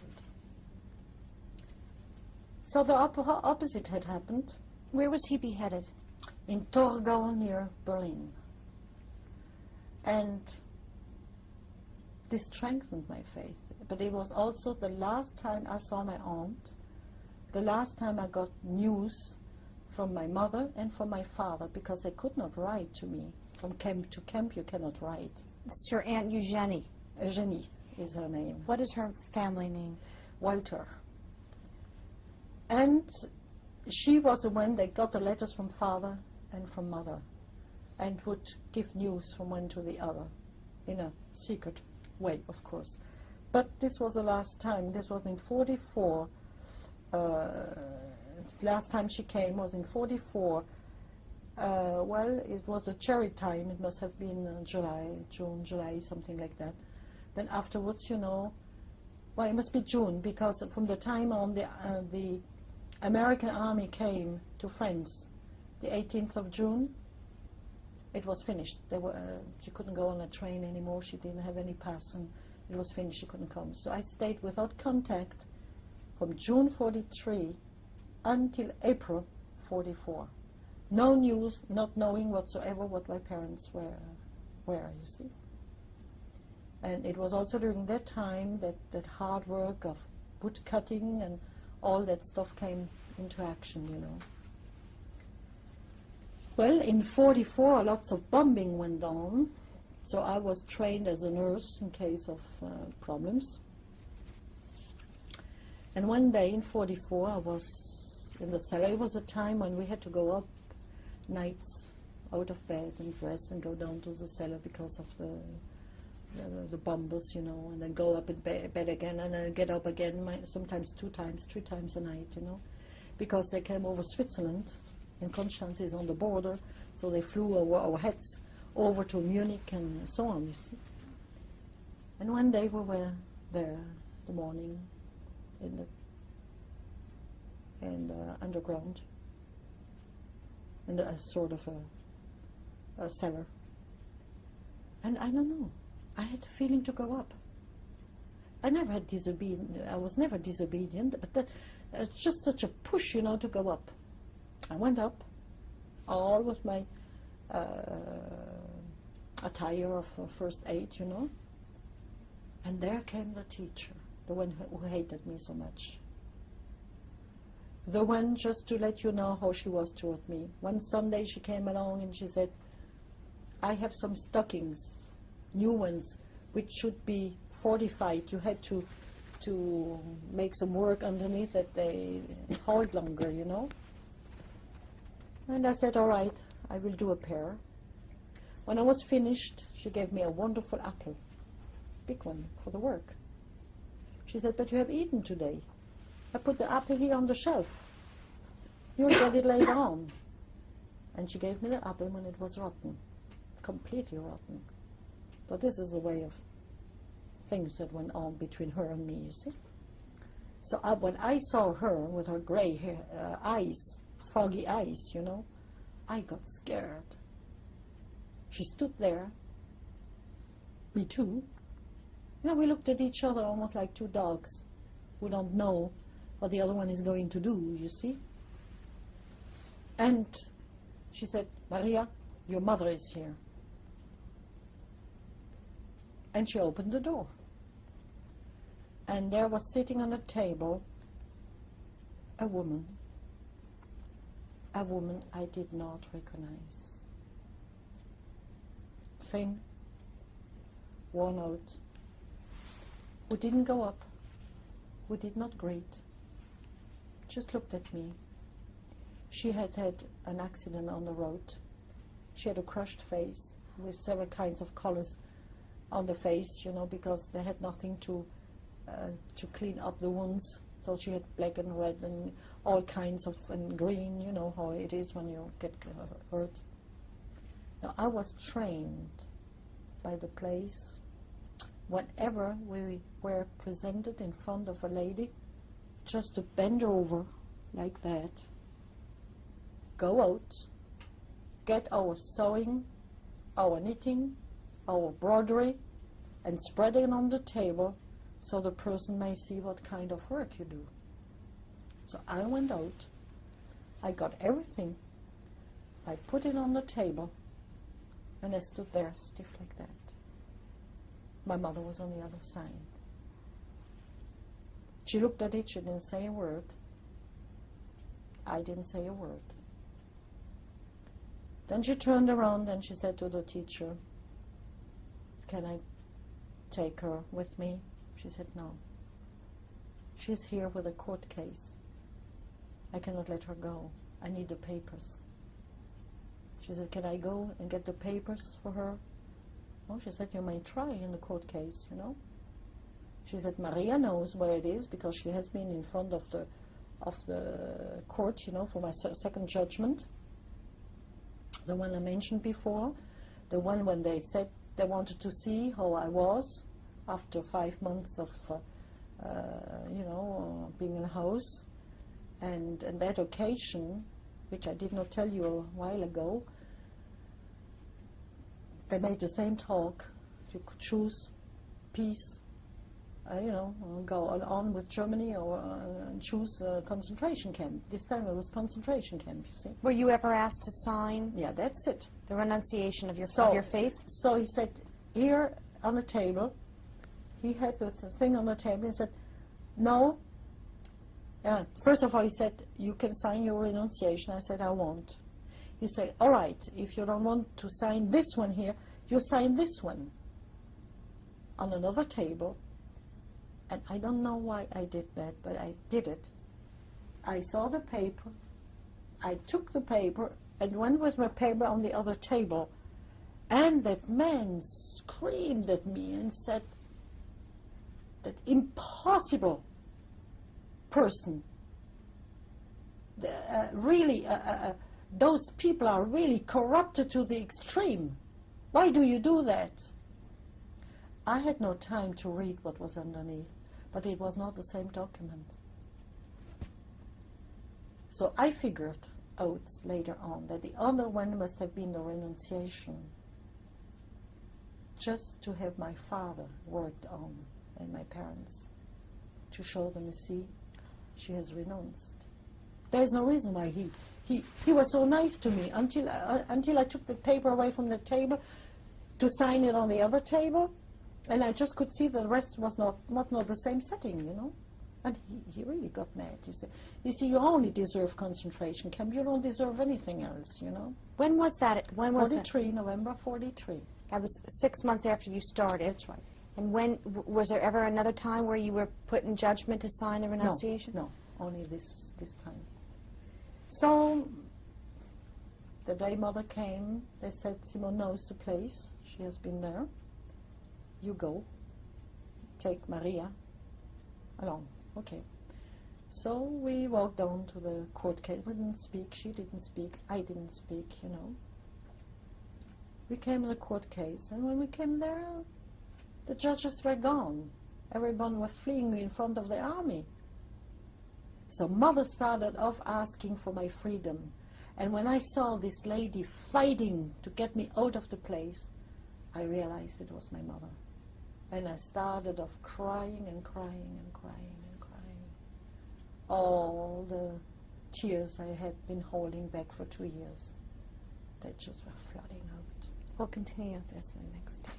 So the opposite had happened. Where was he beheaded? In Torgau, near Berlin. And this strengthened my faith. But it was also the last time I saw my aunt, the last time I got news from my mother and from my father, because they could not write to me. From camp to camp you cannot write. It's your Aunt Eugenie. Eugenie is her name. What is her family name? Walter. And she was the one that got the letters from father and from mother, and would give news from one to the other, in a secret way, of course. But this was the last time. This was in 44. Last time she came was in 44. Well, it was the cherry time. It must have been June, July, something like that. Then afterwards, you know, well, it must be June, because from the time on the American army came to France, the 18th of June, it was finished. She couldn't go on a train anymore. She didn't have any pass, and it was finished. She couldn't come. So I stayed without contact from June 43 until April 44. No news, not knowing whatsoever what my parents were, you see. And it was also during that time that hard work of wood cutting and all that stuff came into action, you know. Well, in 44, lots of bombing went on, so I was trained as a nurse in case of problems. And one day in 44, I was in the cellar. It was a time when we had to go up nights out of bed and dress and go down to the cellar because of the bombers, you know, and then go up in bed again and then get up again, sometimes 2 times, 3 times a night, you know, because they came over Switzerland, and Constance is on the border, so they flew over our heads over to Munich and so on, you see. And one day we were there, the morning, in the underground, in a sort of a cellar. And I don't know, I had the feeling to go up. I was never disobedient, but it's just such a push, you know, to go up. I went up, all with my attire of first aid, you know, and there came the teacher, the one who hated me so much. The one, just to let you know how she was toward me. One Sunday she came along and she said, I have some stockings, new ones, which should be fortified. You had to make some work underneath that they hold longer, you know. And I said, all right, I will do a pair. When I was finished, she gave me a wonderful apple, big one, for the work. She said, but you have eaten today. I put the apple here on the shelf. You'll get it later on. And she gave me the apple when it was rotten, completely rotten. But this is the way of things that went on between her and me, you see. So when I saw her with her gray hair, eyes, foggy eyes, you know, I got scared. She stood there, me too. You know, we looked at each other almost like 2 dogs who don't know what the other one is going to do, you see. And she said, Maria, your mother is here. And she opened the door. And there was sitting on a table a woman I did not recognize. Thin, worn out, who didn't go up, who did not greet, just looked at me. She had had an accident on the road. She had a crushed face with several kinds of colors on the face, you know, because they had nothing to clean up the wounds. So she had black and red and all kinds of, and green, you know how it is when you get hurt. Now, I was trained by the place, whenever we were presented in front of a lady, just to bend over like that, go out, get our sewing, our knitting, our embroidery, and spread it on the table so the person may see what kind of work you do. So I went out, I got everything, I put it on the table, and I stood there stiff like that. My mother was on the other side. She looked at it, she didn't say a word. I didn't say a word. Then she turned around and she said to the teacher, can I take her with me? She said, no. She's here with a court case. I cannot let her go. I need the papers. She said, can I go and get the papers for her? Oh, she said, you may try in the court case, you know. She said, Maria knows where it is because she has been in front of the court, you know, for my second judgment. The one I mentioned before. The one when they said they wanted to see how I was after 5 months of, being in a house. And that occasion, which I did not tell you a while ago, they made the same talk. You could choose peace, go on with Germany or choose a concentration camp. This time it was concentration camp, you see. Were you ever asked to sign? Yeah, that's it. The renunciation of your faith? So he said, here on the table, he had the thing on the table, he said, no. First of all, he said, you can sign your renunciation. I said, I won't. He said, all right, if you don't want to sign this one here, you sign this one on another table. And I don't know why I did that, but I did it. I saw the paper, I took the paper, and went with my paper on the other table. And that man screamed at me and said, that impossible person, those people are really corrupted to the extreme. Why do you do that? I had no time to read what was underneath, but it was not the same document. So I figured out later on that the other one must have been the renunciation, just to have my father worked on and my parents, to show them, you see, she has renounced. There is no reason why he was so nice to me until I took the paper away from the table to sign it on the other table, and I just could see the rest was not the same setting, you know. And he really got mad. You see, you only deserve concentration camp. You don't deserve anything else, you know. When was that? When was 43, November 43. That was 6 months after you started. That's right. And when was there ever another time where you were put in judgment to sign the renunciation? No, only this time. So the day Mother came, they said, Simone knows the place. She has been there. You go. Take Maria along. Okay. So we walked down to the court case. We didn't speak. She didn't speak. I didn't speak, you know. We came to the court case, and when we came there, the judges were gone. Everyone was fleeing in front of the army. So Mother started off asking for my freedom. And when I saw this lady fighting to get me out of the place, I realized it was my mother. And I started off crying and crying and crying and crying. All the tears I had been holding back for 2 years, they just were flooding out. We'll continue this in the next.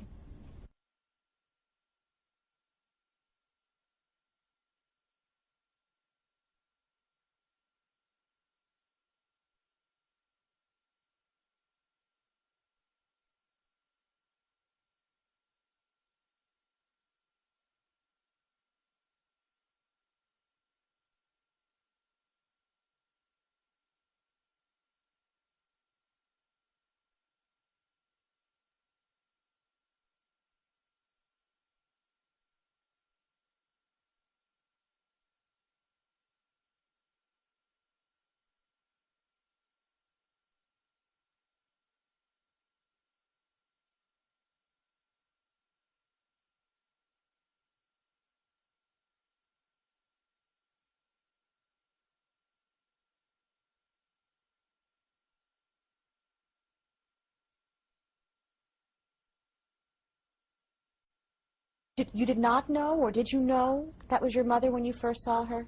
You did not know, or did you know that was your mother when you first saw her?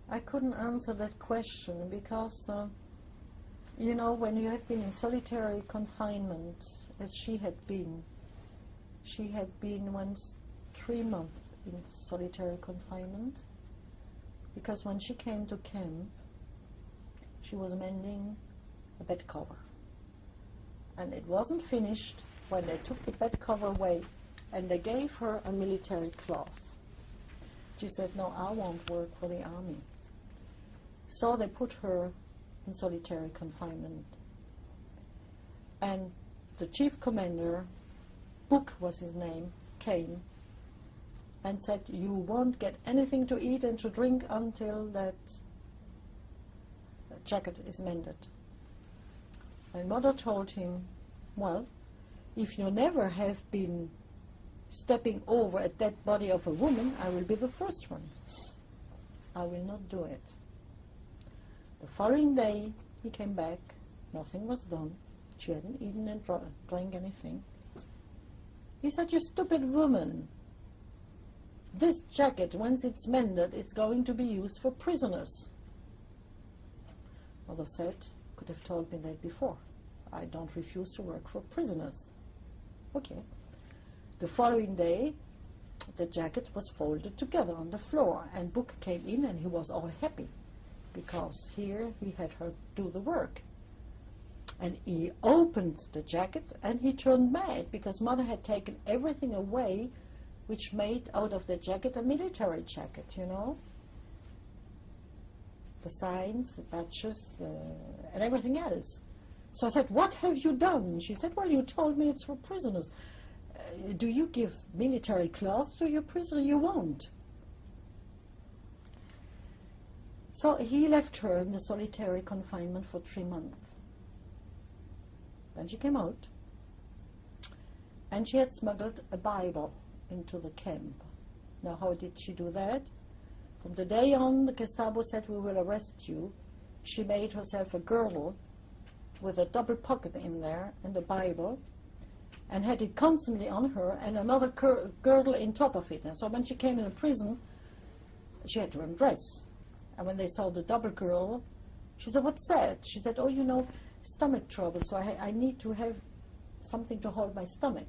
I couldn't answer that question because, when you have been in solitary confinement, as she had been once 3 months in solitary confinement, because when she came to camp, she was mending a bed cover. And it wasn't finished when they took the bed cover away and they gave her a military cloth. She said, no, I won't work for the army. So they put her in solitary confinement. And the chief commander, Book was his name, came and said, you won't get anything to eat and to drink until that jacket is mended. And Mother told him, well, if you never have been stepping over a dead body of a woman, I will be the first one. I will not do it. The following day, he came back. Nothing was done. She hadn't eaten and drank anything. He said, you stupid woman. This jacket, once it's mended, it's going to be used for prisoners. Mother said, could have told me that before. I don't refuse to work for prisoners. Okay. The following day, the jacket was folded together on the floor, and Book came in and he was all happy because here he had her do the work. And he opened the jacket and he turned mad because Mother had taken everything away which made out of the jacket a military jacket, you know. The signs, the badges, and everything else. So I said, what have you done? She said, well, you told me it's for prisoners. Do you give military clothes to your prisoner? You won't. So he left her in the solitary confinement for 3 months. Then she came out, and she had smuggled a Bible into the camp. Now, how did she do that? From the day on, the Gestapo said, we will arrest you. She made herself a girdle with a double pocket in there and the Bible, and had it constantly on her, and another girdle in top of it. And so when she came in a prison, she had to undress. And when they saw the double girdle, she said, what's that? She said, oh, you know, stomach trouble, so I need to have something to hold my stomach.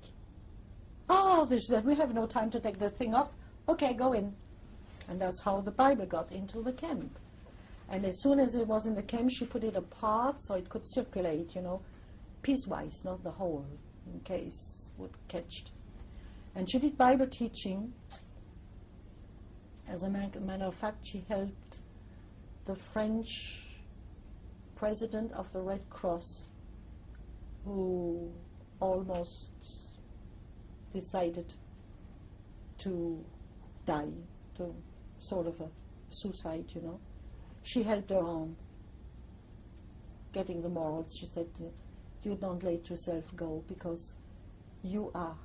Oh, she said, we have no time to take the thing off. Okay, go in. And that's how the Bible got into the camp. And as soon as it was in the camp, she put it apart so it could circulate, you know, piecewise, not the whole, in case it would catch. And she did Bible teaching. As a matter of fact, she helped the French president of the Red Cross, who almost decided to die, to sort of a suicide, you know. She helped her on getting the morals. She said, you don't let yourself go because you are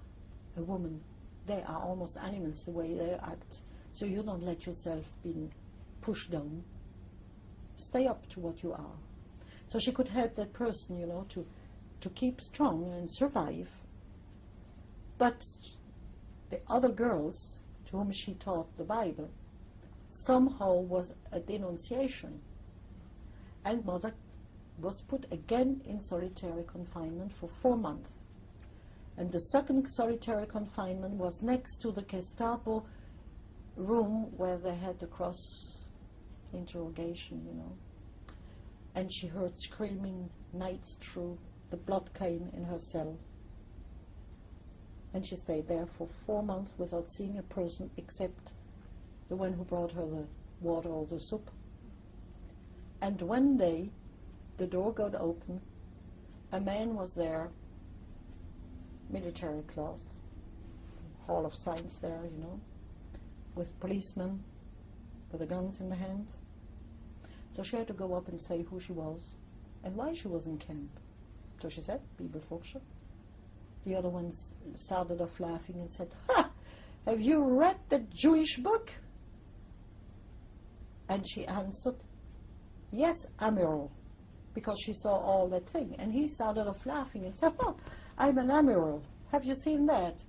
a woman. They are almost animals the way they act. So you don't let yourself be pushed down. Stay up to what you are. So she could help that person, you know, to keep strong and survive. But the other girls to whom she taught the Bible somehow was a denunciation. And Mother was put again in solitary confinement for 4 months. And the second solitary confinement was next to the Gestapo room where they had the cross interrogation, you know. And she heard screaming nights through. The blood came in her cell. And she stayed there for 4 months without seeing a person except the one who brought her the water or the soup. And one day, the door got open. A man was there, military clothes, Hall of Science there, you know, with policemen with the guns in the hands. So she had to go up and say who she was and why she was in camp. So she said, Bibelforscher. The other ones started off laughing and said, ha! Have you read the Jewish book? And she answered, yes, Amiral, because she saw all that thing. And he started off laughing and said, oh, I'm an Amiral. Have you seen that?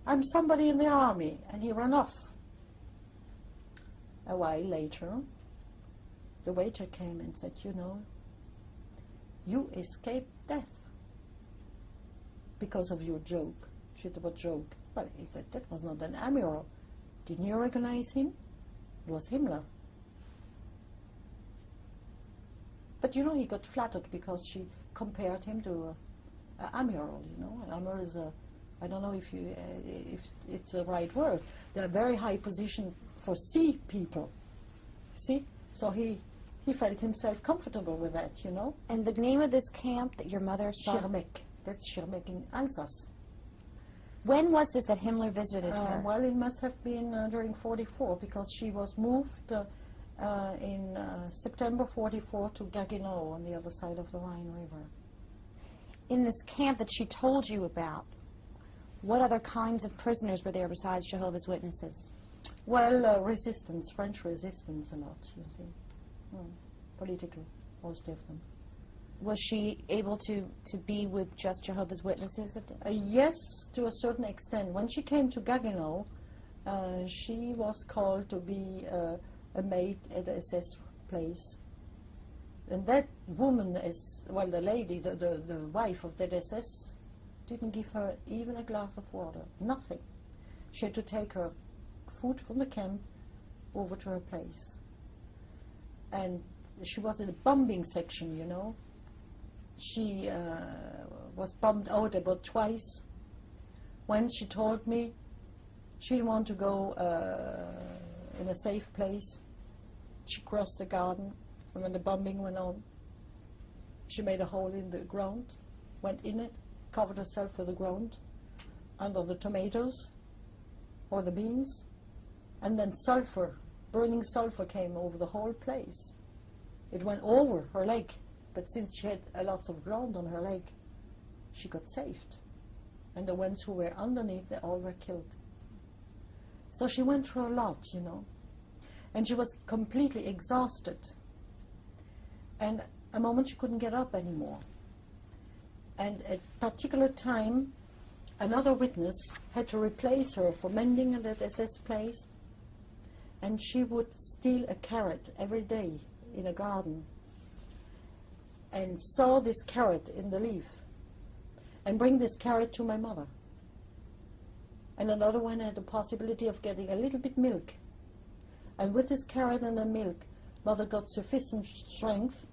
I'm somebody in the army. And he ran off. A while later, the waiter came and said, you know, you escaped death because of your joke. She said, what joke? Well, he said, that was not an Amiral. Didn't you recognize him? It was Himmler. But, you know, he got flattered because she compared him to an Amiral, you know. An Amiral is a, I don't know if it's the right word. They're a very high position for sea people. See? So he he felt himself comfortable with that, you know. And the name of this camp that your mother saw? Schirmeck. That's Schirmeck in Alsace. When was this that Himmler visited her? Well, it must have been during 44, because she was moved in September 44 to Gaggenau on the other side of the Rhine River. In this camp that she told you about, what other kinds of prisoners were there besides Jehovah's Witnesses? Well, resistance, French resistance a lot, you see. Political, most of them. Was she able to be with just Jehovah's Witnesses? Yes, to a certain extent. When she came to Gaggenau, she was called to be a maid at the SS place. And that woman, the lady, the wife of that SS, didn't give her even a glass of water, nothing. She had to take her food from the camp over to her place. And she was in the bombing section, you know. She was bombed out about twice. When she told me she didn't want to go in a safe place, she crossed the garden, and when the bombing went on, she made a hole in the ground, went in it, covered herself with the ground, under the tomatoes or the beans, and then sulfur, burning sulfur came over the whole place. It went over her leg, but since she had lots of ground on her leg, she got saved. And the ones who were underneath, they all were killed. So she went through a lot, you know. And she was completely exhausted. And a moment she couldn't get up anymore. And at a particular time, another witness had to replace her for mending at that SS place. And she would steal a carrot every day in a garden and saw this carrot in the leaf and bring this carrot to my mother. And another one had the possibility of getting a little bit milk. And with this carrot and the milk, mother got sufficient strength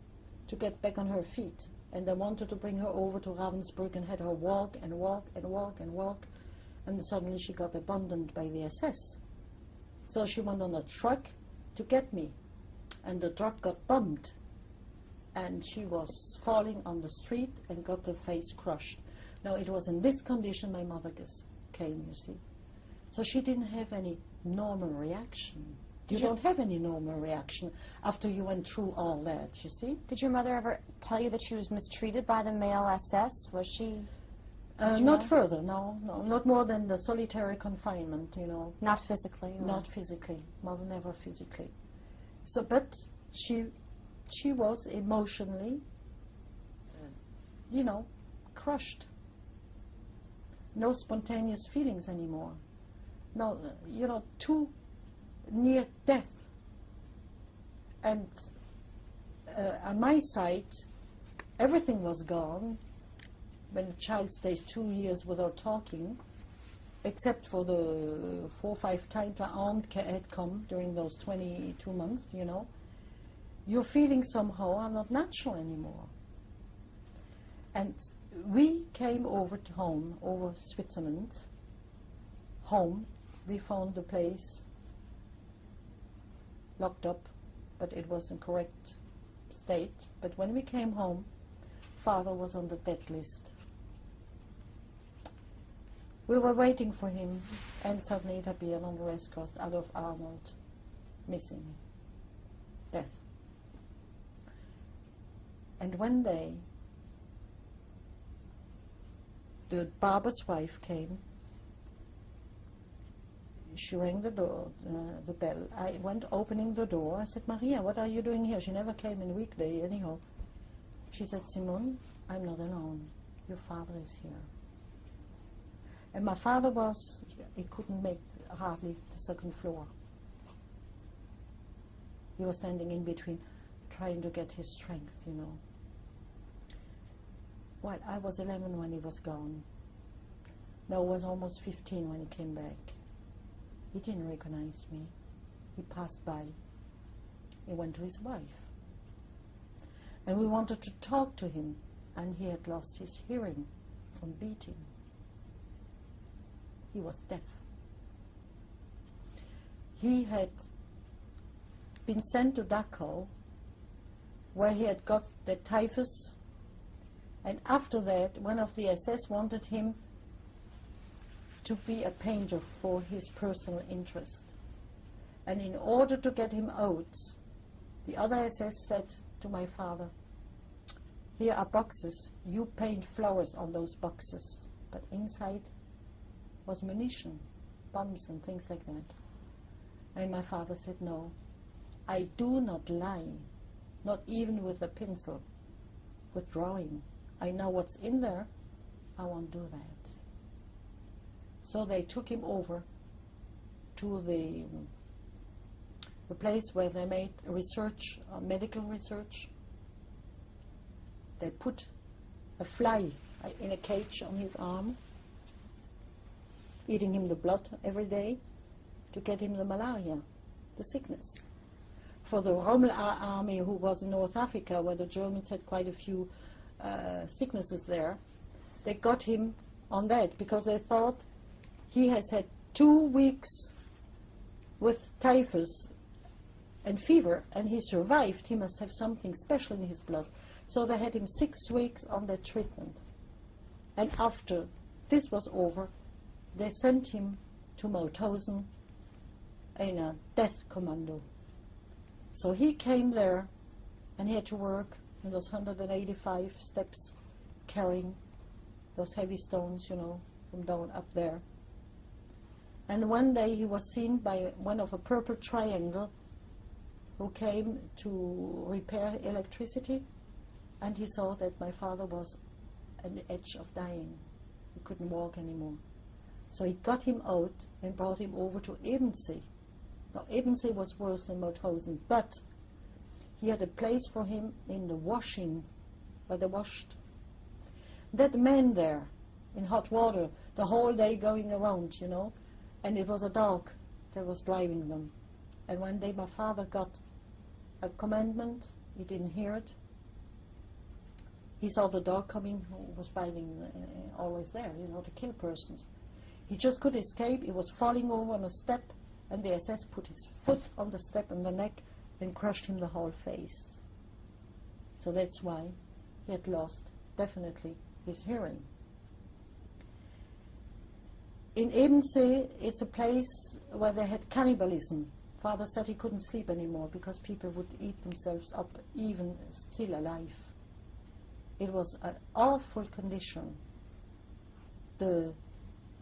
to get back on her feet. And they wanted to bring her over to Ravensbrück and had her walk and walk and walk and walk. And suddenly she got abandoned by the SS. So she went on a truck to get me. And the truck got bombed. And she was falling on the street and got her face crushed. Now, it was in this condition my mother came, you see. So she didn't have any normal reaction. You don't have any normal reaction after you went through all that, you see. Did your mother ever tell you that she was mistreated by the male SS? Was she... Not further, no. Not more than the solitary confinement, you know. Not physically? Or? Not physically. Mother never physically. So, but she was emotionally, you know, crushed. No spontaneous feelings anymore. No, you know, too near death. And on my side, everything was gone. When a child stays 2 years without talking, except for the 4 or 5 times my aunt had come during those 22 months, you know, your feelings somehow are not natural anymore. And we came over to home, over Switzerland, home. We found the place locked up, but it was in correct state. But when we came home, father was on the death list. We were waiting for him, and suddenly it appeared on the rescue, Adolf Arnold, missing, death. And one day, the barber's wife came. She rang the door, the bell. I went opening the door. I said, Maria, what are you doing here? She never came in weekday anyhow. She said, Simone, I'm not alone. Your father is here. And my father he couldn't make hardly the second floor. He was standing in between, trying to get his strength, you know. Well, I was 11 when he was gone. No, I was almost 15 when he came back. He didn't recognize me. He passed by. He went to his wife. And we wanted to talk to him, and he had lost his hearing from beating. He was deaf. He had been sent to Dachau where he had got the typhus. And after that, one of the SS wanted him to be a painter for his personal interest. And in order to get him out, the other SS said to my father, "Here are boxes, you paint flowers on those boxes." But inside was munition, bombs and things like that. And my father said, "No, I do not lie, not even with a pencil, with drawing. I know what's in there, I won't do that." So they took him over to the place where they made research, medical research. They put a fly in a cage on his arm, eating him the blood every day to get him the malaria, the sickness. For the Rommel army, who was in North Africa, where the Germans had quite a few sicknesses there, they got him on that because they thought he has had 2 weeks with typhus and fever, and he survived. He must have something special in his blood. So they had him 6 weeks on that treatment. And after this was over, they sent him to Mauthausen in a death commando. So he came there, and he had to work in those 185 steps, carrying those heavy stones, from down up there. And one day he was seen by one of a purple triangle who came to repair electricity, and he saw that my father was at the edge of dying. He couldn't walk anymore. So he got him out and brought him over to Ebensee. Now, Ebensee was worse than Mauthausen, but he had a place for him in the washing, where they washed. That man there, in hot water, the whole day going around, and it was a dog that was driving them. And one day my father got a commandment, he didn't hear it. He saw the dog coming, who was biting, always there, to kill persons. He just could escape. He was falling over on a step, and the SS put his foot on the step and the neck and crushed him the whole face. So that's why he had lost, definitely, his hearing. In Ebensee, it's a place where they had cannibalism. Father said he couldn't sleep anymore because people would eat themselves up, even still alive. It was an awful condition. The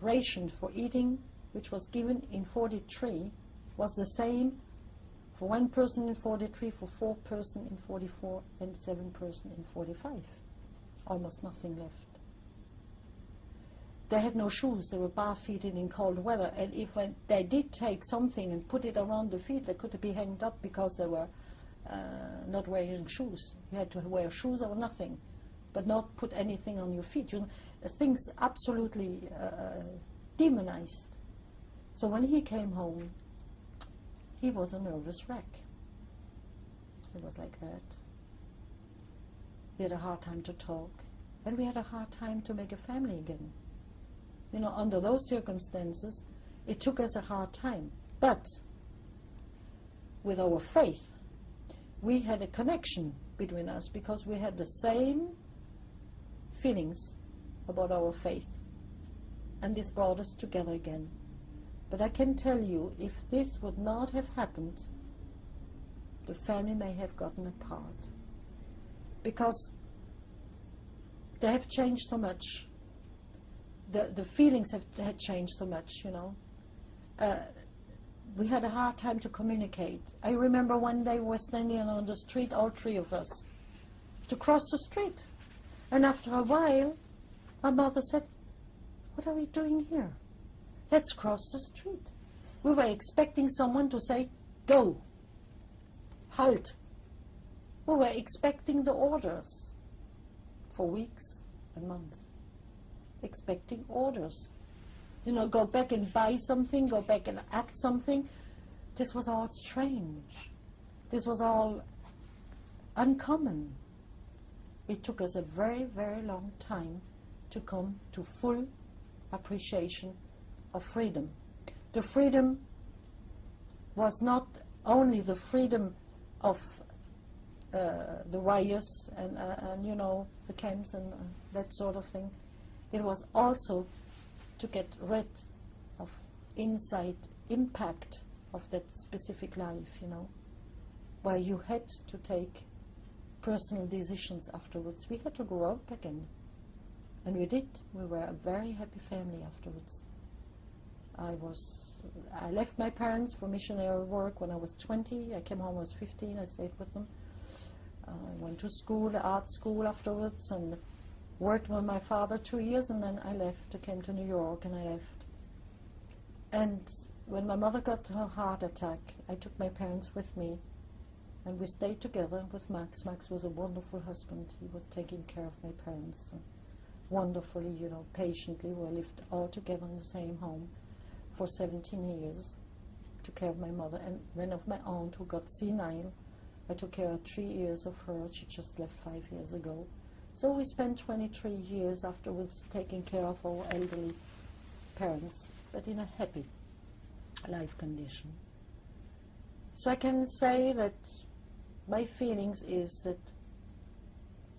ration for eating, which was given in 43, was the same for 1 person in 43, for 4 persons in 44, and 7 persons in 45. Almost nothing left. They had no shoes. They were barefooted in cold weather. And if they did take something and put it around the feet, they could be hanged up because they were not wearing shoes. You had to wear shoes or nothing, but not put anything on your feet. Things absolutely demonized. So when he came home, he was a nervous wreck. It was like that. We had a hard time to talk, and we had a hard time to make a family again. Under those circumstances, it took us a hard time. But with our faith, we had a connection between us because we had the same feelings about our faith. And this brought us together again. But I can tell you, if this would not have happened, the family may have gotten apart. Because they have changed so much. The feelings had changed so much, We had a hard time to communicate. I remember one day we were standing on the street, all 3 of us, to cross the street. And after a while, my mother said, "What are we doing here? Let's cross the street." We were expecting someone to say, "Go, halt." We were expecting the orders for weeks and months. Expecting orders. Go back and buy something, go back and act something. This was all strange. This was all uncommon. It took us a very, very long time to come to full appreciation of freedom. The freedom was not only the freedom of the riots and you know, the camps and that sort of thing. It was also to get rid of inside impact of that specific life, you know, where you had to take personal decisions afterwards. We had to grow up again. And we did. We were a very happy family afterwards. I left my parents for missionary work when I was 20. I came home when I was 15. I stayed with them. I went to school, art school afterwards, and worked with my father 2 years, and then I left. I came to New York, and I left. And when my mother got her heart attack, I took my parents with me, and we stayed together with Max. Max was a wonderful husband. He was taking care of my parents wonderfully, you know, patiently. We lived all together in the same home for 17 years. Took care of my mother, and then of my aunt who got senile. I took care of 3 years of her. She just left 5 years ago. So we spent 23 years afterwards taking care of our elderly parents, but in a happy life condition. So I can say that my feelings is that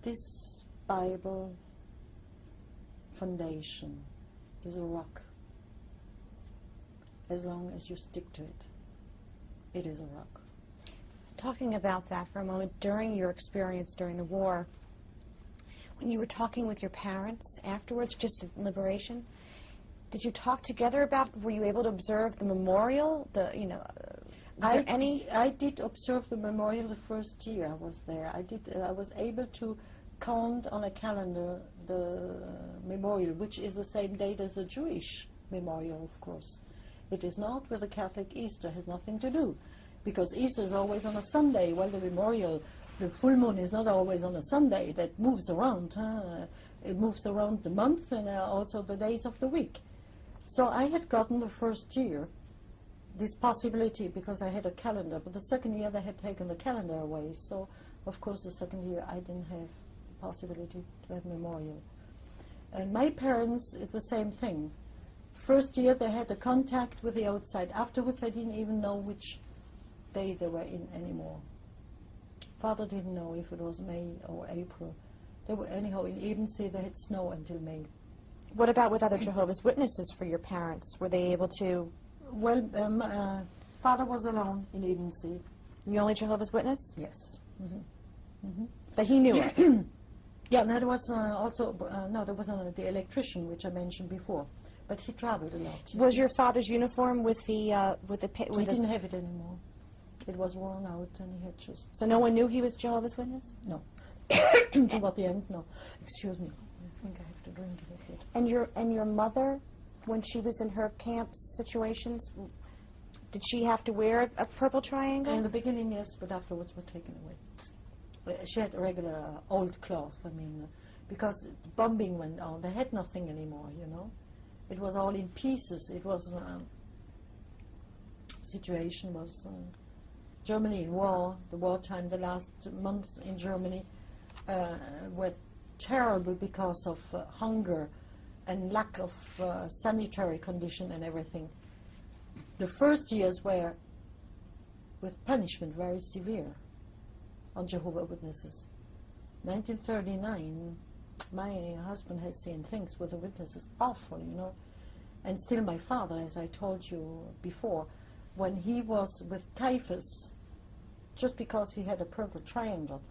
this Bible foundation is a rock. As long as you stick to it, it is a rock. Talking about that for a moment, during your experience during the war, when you were talking with your parents afterwards, just at liberation, did you talk together about, were you able to observe the memorial? I did observe the memorial the first year I was there. I was able to count on a calendar the memorial, which is the same date as the Jewish memorial, of course. It is not with the Catholic Easter, has nothing to do, because Easter is always on a Sunday, while the memorial, the full moon, is not always on a Sunday. That moves around. It moves around the month and also the days of the week. So I had gotten the first year this possibility because I had a calendar, but the second year they had taken the calendar away. So, of course, the second year I didn't have possibility to have memorial. And my parents is the same thing. First year they had a contact with the outside. Afterwards I didn't even know which day they were in anymore. Father didn't know if it was May or April. They were anyhow in Ebensee. They had snow until May. What about with other Jehovah's Witnesses for your parents? Were they able to? Well, Father was alone in Ebensee. The only Jehovah's Witness? Yes. That he knew of? Yeah, no, there was also there was the electrician, which I mentioned before, but he traveled a lot. Was your father's uniform with the He didn't have it anymore. It was worn out, and he had just. So no one knew he was Jehovah's Witness? No. Toward the end, no. Excuse me. I think I have to drink a bit. And your mother, when she was in her camp situations, did she have to wear a purple triangle? In the beginning, yes, but afterwards were taken away. She had a regular old cloth, because the bombing went on. They had nothing anymore, you know. It was all in pieces. It was, situation was, Germany in war, the wartime, the last months in Germany were terrible because of hunger and lack of sanitary condition and everything. The first years were, with punishment, very severe on Jehovah's Witnesses. 1939, my husband has seen things with the witnesses, awful, you know. And still my father, as I told you before, when he was with typhus, just because he had a purple triangle,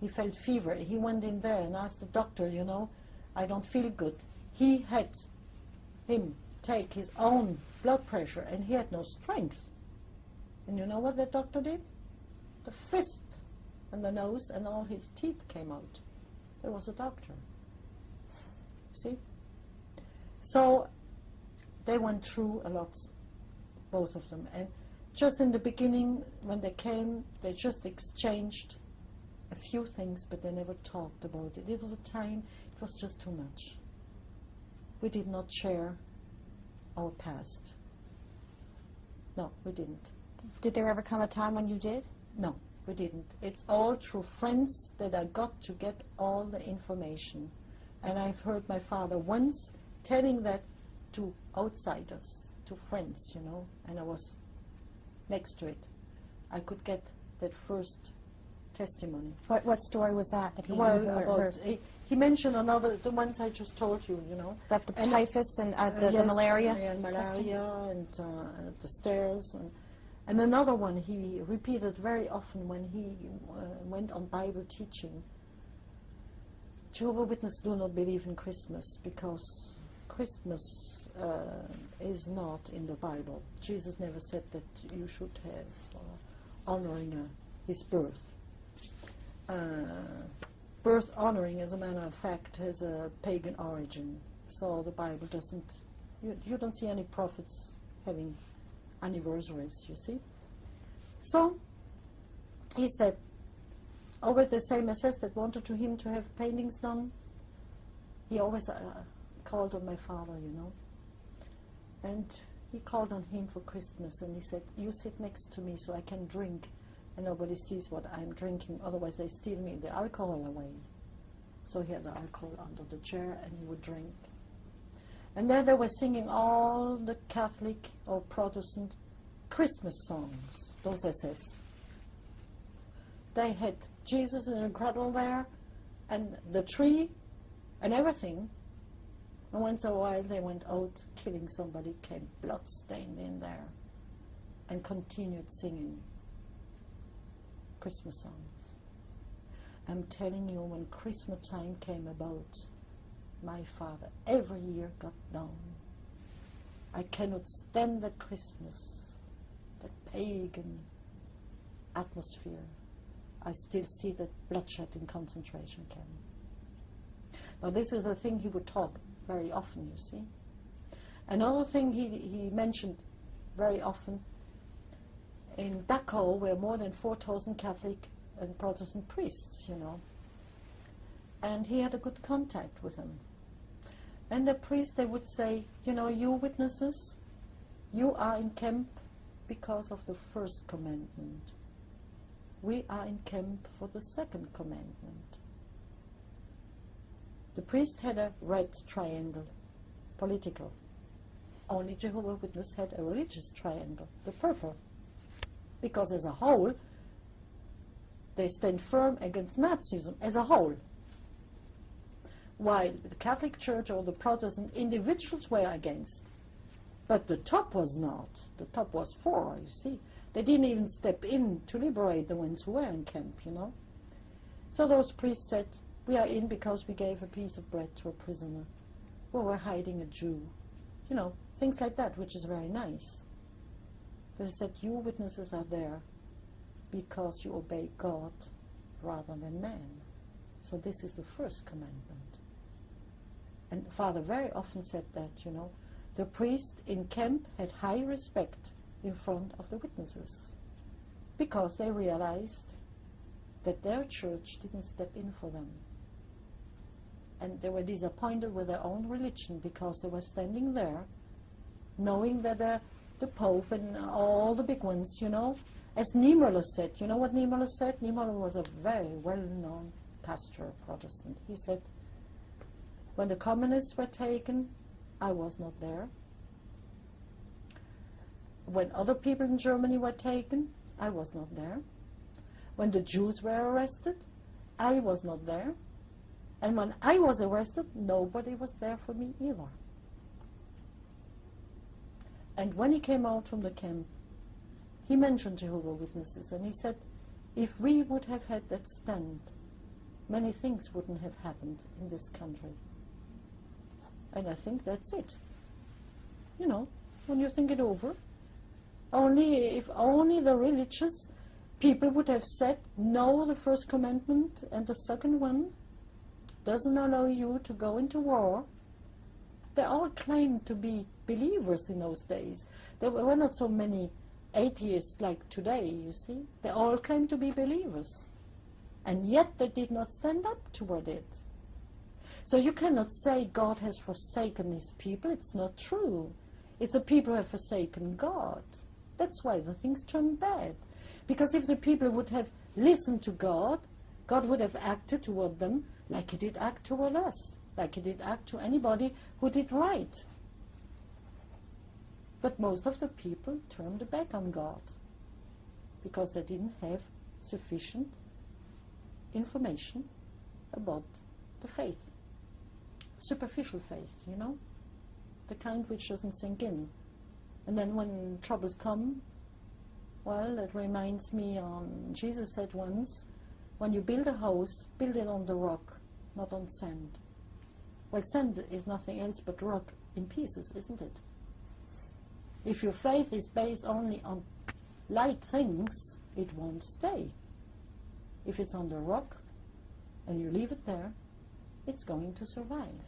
he felt fever. He went in there and asked the doctor, you know, I don't feel good. He had him take his own blood pressure, and he had no strength. And you know what that doctor did? The fist and the nose, and all his teeth came out. There was a doctor. See? So they went through a lot, both of them. And just in the beginning, when they came, they just exchanged a few things, but they never talked about it. It was a time, it was just too much. We did not share our past. No, we didn't. Did there ever come a time when you did? No, we didn't. It's all through friends that I got to get all the information. And I've heard my father once telling that to outsiders, to friends, you know, and I was next to it. I could get that first testimony. What story was that he Well, he mentioned another, the ones I just told you, you know. About the typhus and the malaria? And malaria and the stairs. And another one he repeated very often when he went on Bible teaching. Jehovah's Witnesses do not believe in Christmas because Christmas is not in the Bible. Jesus never said that you should have honoring his birth. Birth honoring, as a matter of fact, has a pagan origin. So the Bible doesn't, you don't see any prophets having anniversaries, you see. So he said, always the same SS that wanted to him to have paintings done, he always called on my father, you know. And he called on him for Christmas, and he said, you sit next to me so I can drink, and nobody sees what I'm drinking, otherwise they steal me the alcohol away. So he had the alcohol under the chair, and he would drink. And then they were singing all the Catholic or Protestant Christmas songs, those SS. They had Jesus in a cradle there, and the tree, and everything. And once in a while they went out killing somebody, came blood-stained in there, and continued singing Christmas songs. I'm telling you, when Christmas time came about, my father every year got down. I cannot stand that Christmas, that pagan atmosphere. I still see that bloodshed in concentration camp. Now this is a thing he would talk very often, you see. Another thing he mentioned very often, in Dachau were more than 4,000 Catholic and Protestant priests, you know. And he had a good contact with them. And the priests, they would say, you know, you witnesses, you are in camp because of the first commandment. We are in camp for the second commandment. The priest had a red triangle, political. Only Jehovah's Witnesses had a religious triangle, the purple. Because as a whole, they stand firm against Nazism as a whole. While the Catholic Church or the Protestant individuals were against. But the top was not. The top was for, you see. They didn't even step in to liberate the ones who were in camp, you know. So those priests said, we are in because we gave a piece of bread to a prisoner. We were hiding a Jew. You know, things like that, which is very nice. But they said, you witnesses are there because you obey God rather than man. So this is the first commandment. And Father very often said that, you know. The priest in camp had high respect in front of the witnesses because they realized that their church didn't step in for them. And they were disappointed with their own religion because they were standing there knowing that the Pope and all the big ones, you know, as Niemöller said, you know what Niemöller said? Niemöller was a very well-known pastor, Protestant. He said, when the communists were taken, I was not there. When other people in Germany were taken, I was not there. When the Jews were arrested, I was not there. And when I was arrested, nobody was there for me either. And when he came out from the camp, he mentioned Jehovah's Witnesses, and he said, if we would have had that stand, many things wouldn't have happened in this country. And I think that's it. You know, when you think it over, if only the religious people would have said, no, the first commandment, and the second one doesn't allow you to go into war. They all claimed to be believers in those days. There were not so many atheists like today, you see. They all claimed to be believers. And yet they did not stand up toward it. So you cannot say God has forsaken his people. It's not true. It's the people who have forsaken God. That's why the things turn bad. Because if the people would have listened to God, God would have acted toward them like he did act toward us, like he did act to anybody who did right. But most of the people turned their back on God because they didn't have sufficient information about the faith. Superficial faith, you know, the kind which doesn't sink in. And then when troubles come, well, it reminds me on, Jesus said once, when you build a house, build it on the rock, not on sand. Well, sand is nothing else but rock in pieces, isn't it? If your faith is based only on light things, it won't stay. If it's on the rock and you leave it there, it's going to survive.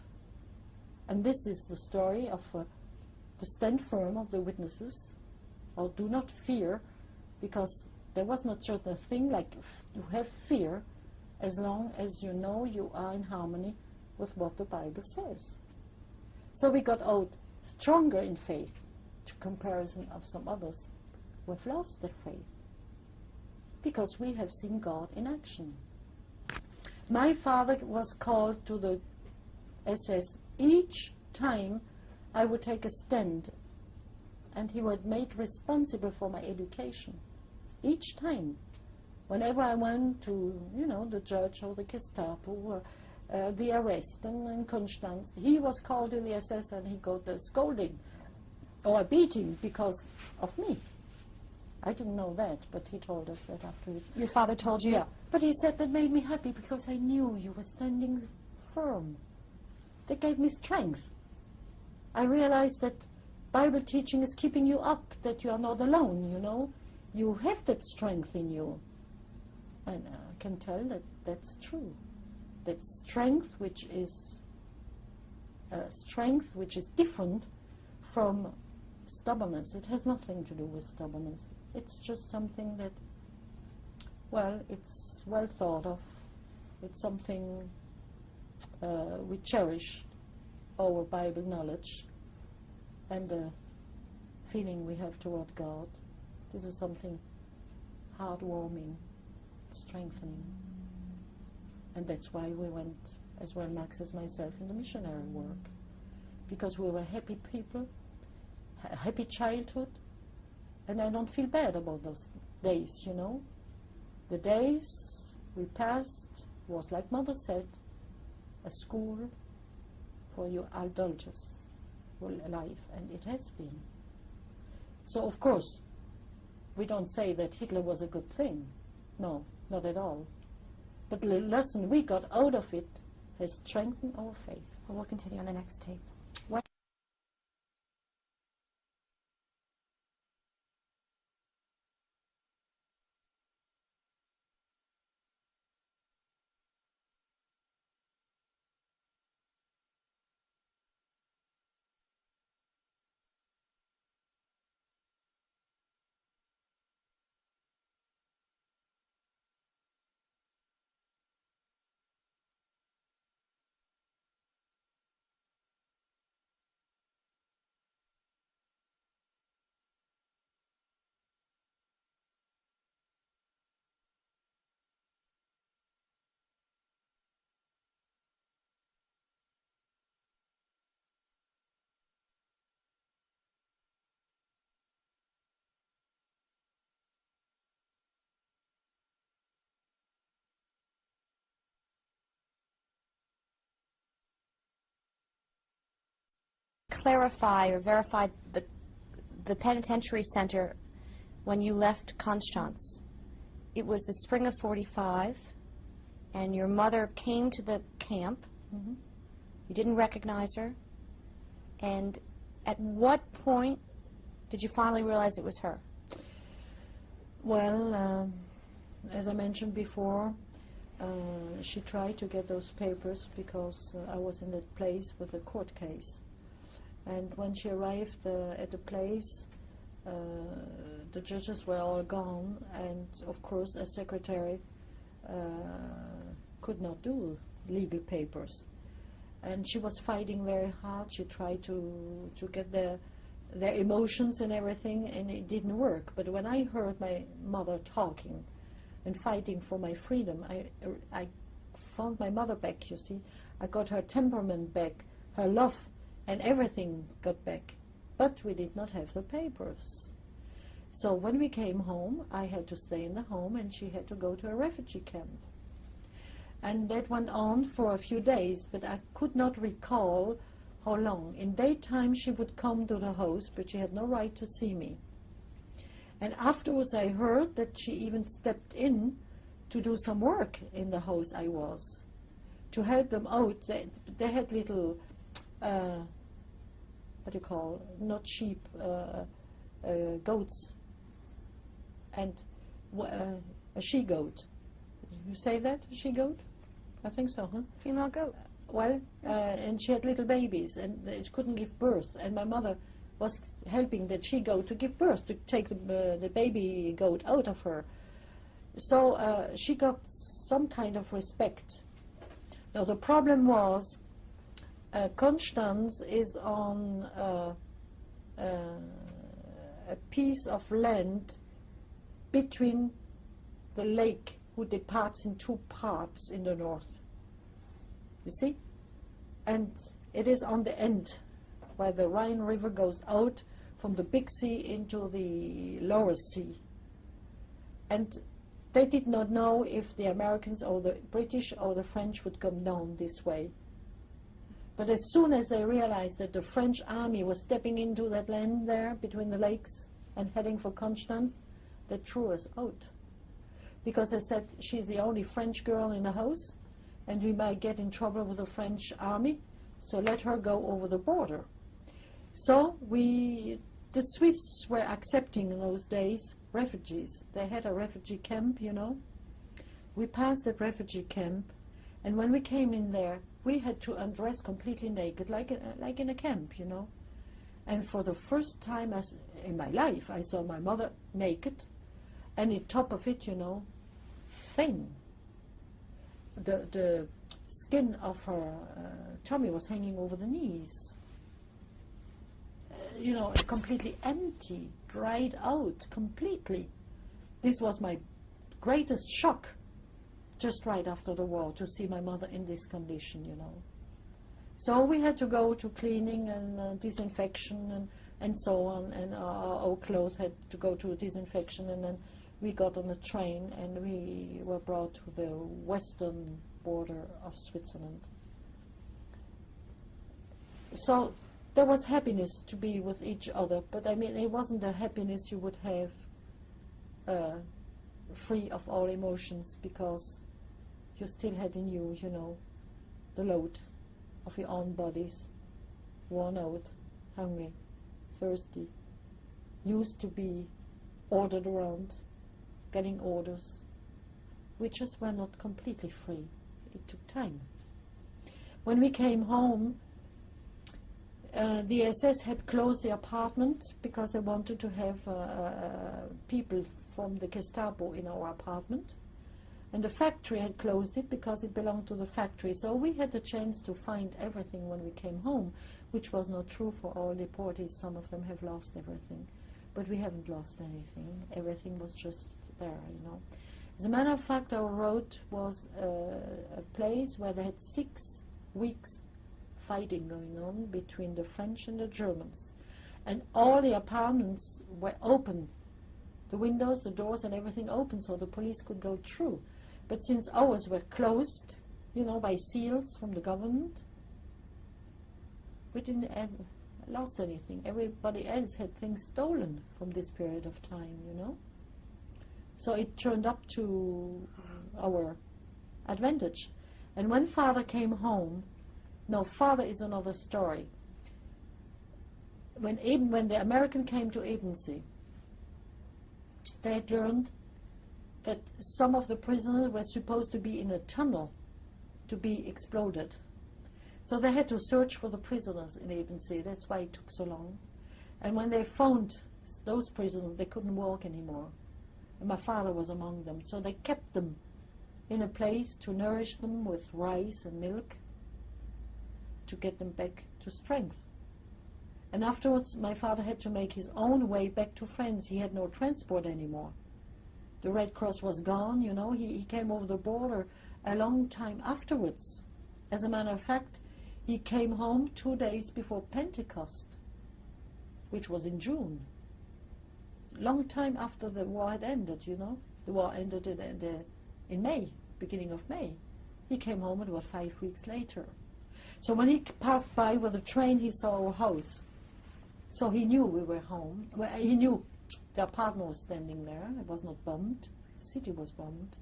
And this is the story of the stand firm of the witnesses, or do not fear, because there was not such a thing like to have fear as long as you know you are in harmony with what the Bible says. So we got out stronger in faith to comparison of some others who have lost their faith, because we have seen God in action. My father was called to the SS each time I would take a stand, and he was made responsible for my education. Each time. Whenever I went to, you know, the judge or the Gestapo or the arrest in Constance, he was called to the SS and he got a scolding or a beating because of me. I didn't know that, but he told us that afterwards. Your father told you? Yeah. But he said that made me happy because I knew you were standing firm. That gave me strength. I realized that Bible teaching is keeping you up, that you are not alone, you know. You have that strength in you. And I can tell that that's true. That strength which is different from stubbornness. It has nothing to do with stubbornness. It's just something that, well, it's well thought of. It's something we cherish, our Bible knowledge and the feeling we have toward God. This is something heartwarming, strengthening. And that's why we went, as well Max as myself, in the missionary work. Because we were happy people, happy childhood, and I don't feel bad about those days, you know. The days we passed was, like Mother said, a school for your adulthood life, and it has been. So, of course, we don't say that Hitler was a good thing. No, not at all. But the lesson we got out of it has strengthened our faith. Well, we'll continue on the next tape. Clarify or verify the penitentiary center when you left Konstanz. It was the spring of 45, and your mother came to the camp. Mm-hmm. You didn't recognize her. And at what point did you finally realize it was her? Well, as I mentioned before, she tried to get those papers because I was in that place with a court case. And when she arrived at the place, the judges were all gone, and of course a secretary could not do legal papers. And she was fighting very hard. She tried to get their emotions and everything, and it didn't work. But when I heard my mother talking and fighting for my freedom, I found my mother back, you see. I got her temperament back, her love, and everything got back. But we did not have the papers. So when we came home, I had to stay in the home, and she had to go to a refugee camp. And that went on for a few days, but I could not recall how long. In daytime she would come to the house, but she had no right to see me. And afterwards I heard that she even stepped in to do some work in the house I was, to help them out. They had little, what do you call, not sheep, goats, and a she-goat. You say that, a she-goat? I think so, huh? Female goat. Well, and she had little babies, and she couldn't give birth, and my mother was helping that she-goat to give birth, to take the baby goat out of her. So she got some kind of respect. Now the problem was, Konstanz is on a piece of land between the lake, who departs in two parts in the north. You see? And it is on the end where the Rhine River goes out from the big sea into the lower sea. And they did not know if the Americans or the British or the French would come down this way. But as soon as they realized that the French army was stepping into that land there between the lakes and heading for Konstanz, they threw us out. Because they said, she's the only French girl in the house, and we might get in trouble with the French army, so let her go over the border. So the Swiss were accepting in those days refugees. They had a refugee camp, you know. We passed that refugee camp, and when we came in there, we had to undress completely naked, like in a camp, you know. And for the first time in my life, I saw my mother naked, and on top of it, you know, thin. The skin of her tummy was hanging over the knees. You know, completely empty, dried out completely. This was my greatest shock, just right after the war, to see my mother in this condition, you know. So we had to go to cleaning and disinfection and so on, and our clothes had to go to disinfection, and then we got on a train and we were brought to the western border of Switzerland. So there was happiness to be with each other, but I mean, it wasn't the happiness you would have free of all emotions, because you still had in you, you know, the load of your own bodies, worn out, hungry, thirsty, used to be ordered around, getting orders. We just were not completely free. It took time. When we came home, the SS had closed the apartment because they wanted to have people from the Gestapo in our apartment. And the factory had closed it because it belonged to the factory. So we had the chance to find everything when we came home, which was not true for all deportees. Some of them have lost everything. But we haven't lost anything. Everything was just there, you know. As a matter of fact, our road was a place where they had 6 weeks fighting going on between the French and the Germans. And all the apartments were open. The windows, the doors, and everything open, so the police could go through. But since ours were closed, you know, by seals from the government, we didn't have lost anything. Everybody else had things stolen from this period of time, you know. So it turned up to our advantage. And when father came home, no, father is another story. When the American came to Ebensee, they had learned that some of the prisoners were supposed to be in a tunnel to be exploded. So they had to search for the prisoners in Ebensee. That's why it took so long. And when they found those prisoners, they couldn't walk anymore. And my father was among them. So they kept them in a place to nourish them with rice and milk to get them back to strength. And afterwards, my father had to make his own way back to France. He had no transport anymore. The Red Cross was gone, you know. He came over the border a long time afterwards. As a matter of fact, he came home 2 days before Pentecost, which was in June. Long time after the war had ended, you know. The war ended in May, beginning of May. He came home about 5 weeks later. So when he passed by with the train, he saw our house. So he knew we were home. Well, he knew the apartment was standing there. It was not bombed. The city was bombed.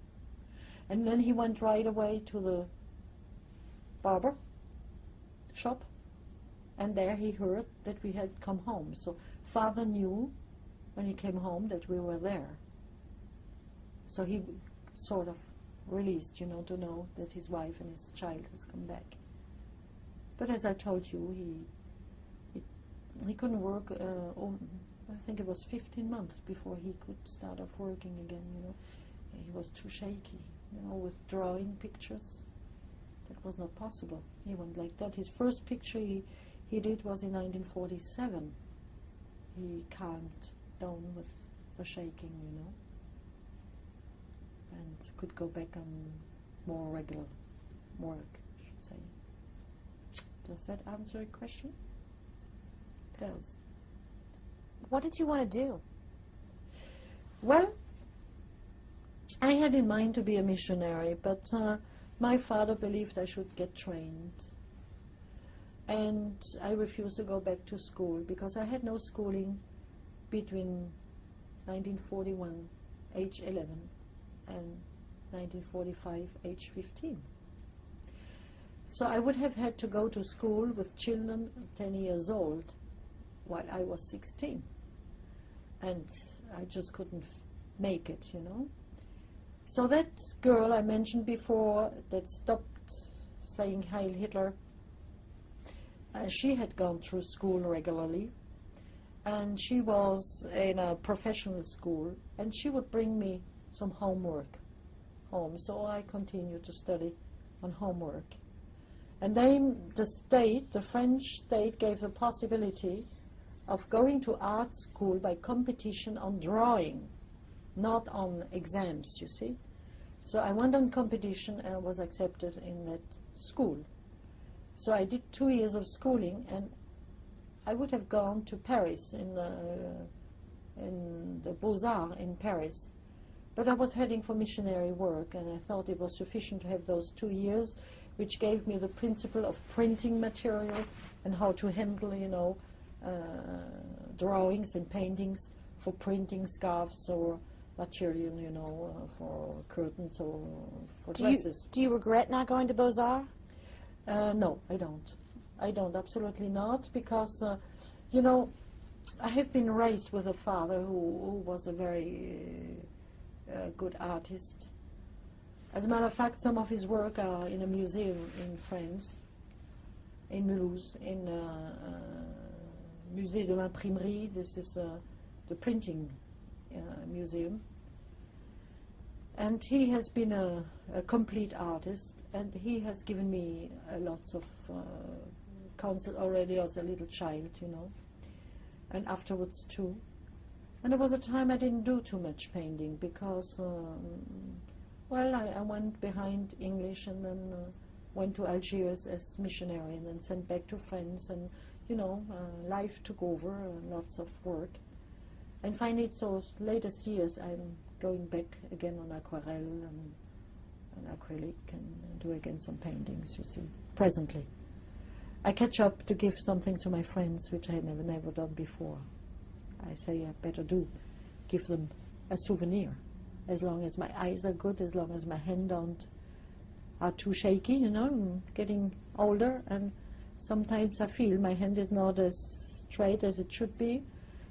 And then he went right away to the barber shop. And there he heard that we had come home. So father knew when he came home that we were there. So he sort of released, you know, to know that his wife and his child has come back. But as I told you, he couldn't work, I think it was 15 months before he could start off working again, you know. He was too shaky, you know, with drawing pictures. That was not possible. He went like that. His first picture he did was in 1947. He calmed down with the shaking, you know, and could go back on more regular work, I should say. Does that answer your question? It does. What did you want to do? Well, I had in mind to be a missionary, but my father believed I should get trained. And I refused to go back to school because I had no schooling between 1941, age 11, and 1945, age 15. So I would have had to go to school with children 10 years old while I was 16. And I just couldn't make it, you know. So that girl I mentioned before that stopped saying Heil Hitler, she had gone through school regularly, and she was in a professional school, and she would bring me some homework home. So I continued to study on homework. And then the French state gave the possibility of going to art school by competition on drawing, not on exams, you see. So I went on competition and was accepted in that school. So I did 2 years of schooling, and I would have gone to Paris in the Beaux-Arts in Paris. But I was heading for missionary work, and I thought it was sufficient to have those 2 years, which gave me the principle of printing material and how to handle, you know, drawings and paintings for printing scarves or material, you know, for curtains or for dresses. Do you regret not going to Beaux-Arts? No, I don't. I don't, absolutely not, because, you know, I have been raised with a father who was a very good artist. As a matter of fact, some of his work are in a museum in France, in Mulhouse, in Musée de l'Imprimerie. This is the printing museum. And he has been a complete artist, and he has given me lots of counsel already as a little child, you know, and afterwards too. And there was a time I didn't do too much painting because, well, I went behind English and then went to Algiers as missionary and then sent back to France, and, you know, life took over, lots of work. And finally, so latest years, I'm going back again on aquarelle and acrylic and do again some paintings, you see, presently. I catch up to give something to my friends, which I had never done before. I say I better give them a souvenir, as long as my eyes are good, as long as my hand are too shaky, you know. I'm getting older, and sometimes I feel my hand is not as straight as it should be.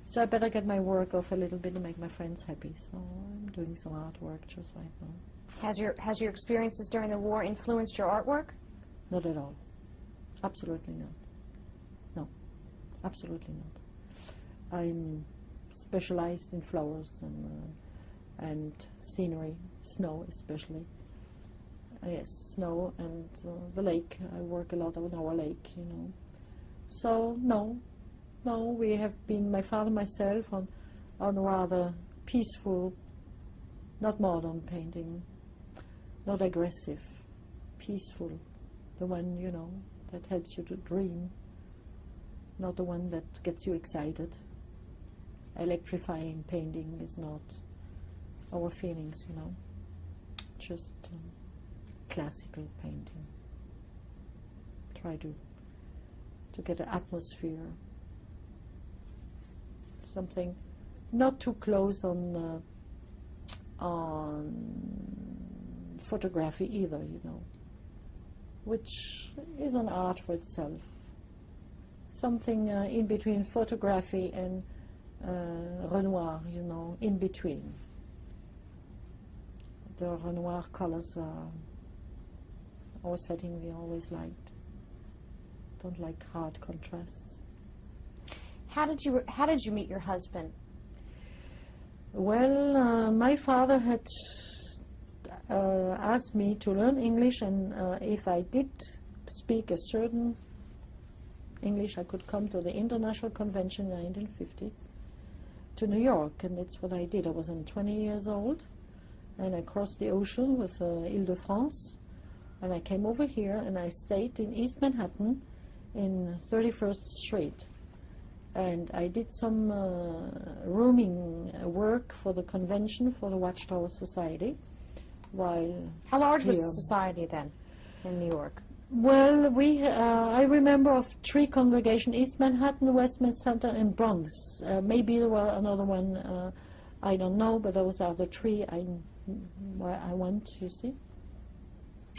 So I better get my work off a little bit and make my friends happy. So I'm doing some artwork just right now. Has your experiences during the war influenced your artwork? Not at all. Absolutely not. No, absolutely not. I'm specialized in flowers and scenery, snow especially. Yes, snow and the lake. I work a lot on our lake, you know. So no, we have been, my father and myself, on rather peaceful, not modern painting, not aggressive, peaceful, the one, you know, that helps you to dream, not the one that gets you excited. Electrifying painting is not our feelings, you know. Just classical painting. Try to get an atmosphere, something not too close on photography either, you know, which is an art for itself. Something in between photography and Renoir, you know, in between. The Renoir colors are our setting we always liked. Don't like hard contrasts. How did you meet your husband? Well, my father had asked me to learn English, and if I did speak a certain English, I could come to the International Convention in 1950 to New York, and that's what I did. I was 20 years old, and I crossed the ocean with Ile-de-France, and I came over here, and I stayed in East Manhattan in 31st Street. And I did some rooming work for the convention for the Watchtower Society. While how large was the society then in New York? Well, I remember of 3 congregations: East Manhattan, Westminster, and Bronx. Maybe there were another one, I don't know, but those are the 3 where I went, you see.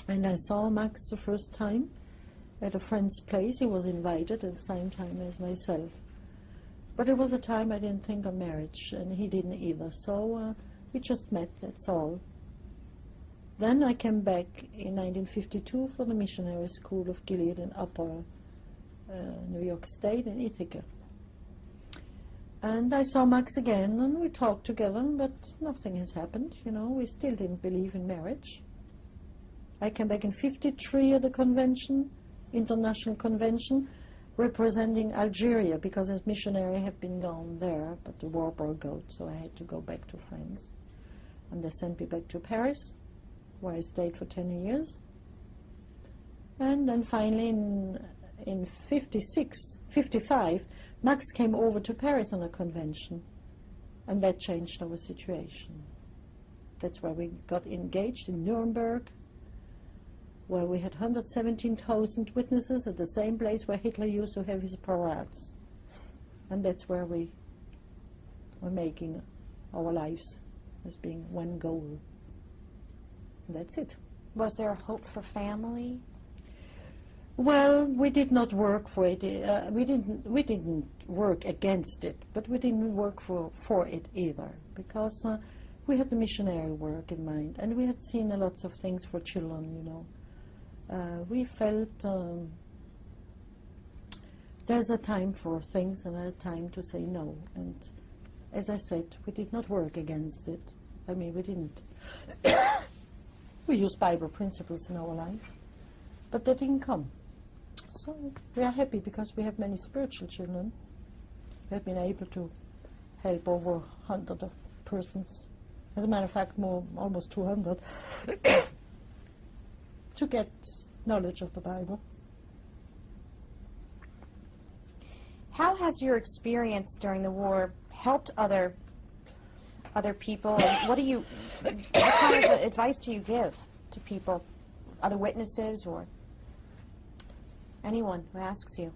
And I saw Max the first time at a friend's place. He was invited at the same time as myself. But it was a time I didn't think of marriage, and he didn't either. So we just met, that's all. Then I came back in 1952 for the missionary school of Gilead in Upper New York State in Ithaca. And I saw Max again, and we talked together, but nothing has happened, you know. We still didn't believe in marriage. I came back in 1953 at the convention, International Convention, representing Algeria, because as missionary I have been gone there, but the war broke out, so I had to go back to France. And they sent me back to Paris, where I stayed for 10 years. And then finally in 55, Max came over to Paris on a convention, and that changed our situation. That's where we got engaged in Nuremberg, where we had 117,000 witnesses at the same place where Hitler used to have his parades. And that's where we were making our lives as being one goal. And that's it. Was there a hope for family? Well, we did not work for it. We didn't work against it, but we didn't work for it either, because we had the missionary work in mind, and we had seen a lot of things for children, you know. We felt there's a time for things and a time to say no. And as I said, we did not work against it. I mean, we didn't. We used Bible principles in our life, but they didn't come. So we are happy because we have many spiritual children. We have been able to help over 100 of persons. As a matter of fact, almost 200. To get knowledge of the Bible. How has your experience during the war helped other people? And what kind of advice do you give to people, other witnesses, or anyone who asks you?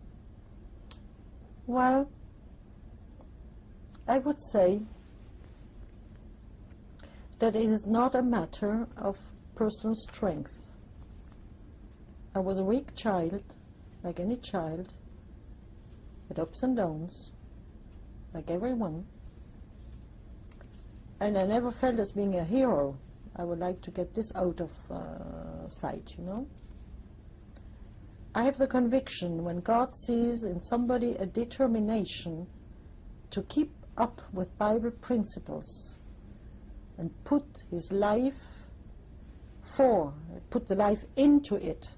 Well, I would say that it is not a matter of personal strength. I was a weak child, like any child, with ups and downs, like everyone. And I never felt as being a hero. I would like to get this out of sight, you know. I have the conviction when God sees in somebody a determination to keep up with Bible principles and put his life put the life into it,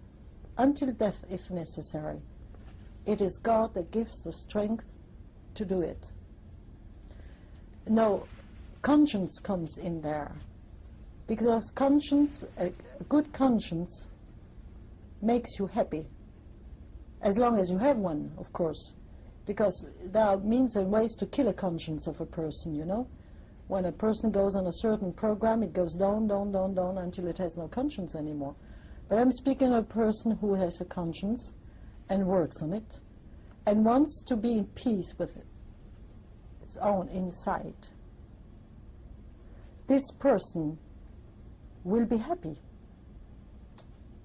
until death if necessary. It is God that gives the strength to do it. No, conscience comes in there, because conscience, a good conscience, makes you happy, as long as you have one, of course, because there are means and ways to kill a conscience of a person, you know. When a person goes on a certain program, it goes down, down, down, down, until it has no conscience anymore. But I'm speaking of a person who has a conscience and works on it and wants to be in peace with its own inside. This person will be happy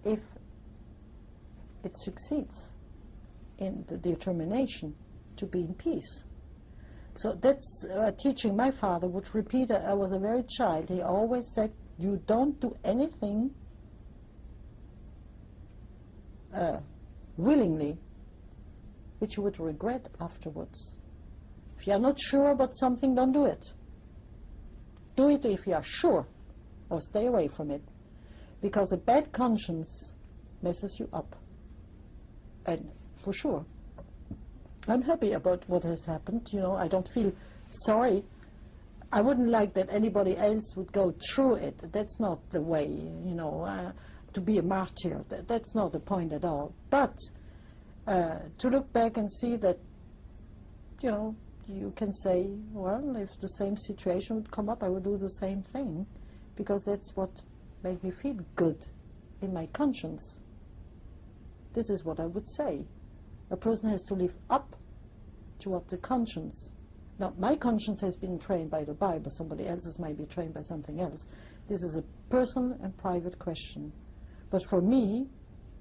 if it succeeds in the determination to be in peace. So that's teaching my father would repeat. I was a very child. He always said, you don't do anything willingly which you would regret afterwards. If you are not sure about something, don't do it. Do it if you are sure, or stay away from it, because a bad conscience messes you up. And for sure, I'm happy about what has happened. You know, I don't feel sorry. I wouldn't like that anybody else would go through it. That's not the way, you know, to be a martyr. That's not the point at all. But to look back and see that, you know, you can say, well, if the same situation would come up, I would do the same thing, because that's what made me feel good in my conscience. This is what I would say. A person has to live up to what the conscience. Now, my conscience has been trained by the Bible. Somebody else's might be trained by something else. This is a personal and private question. But for me,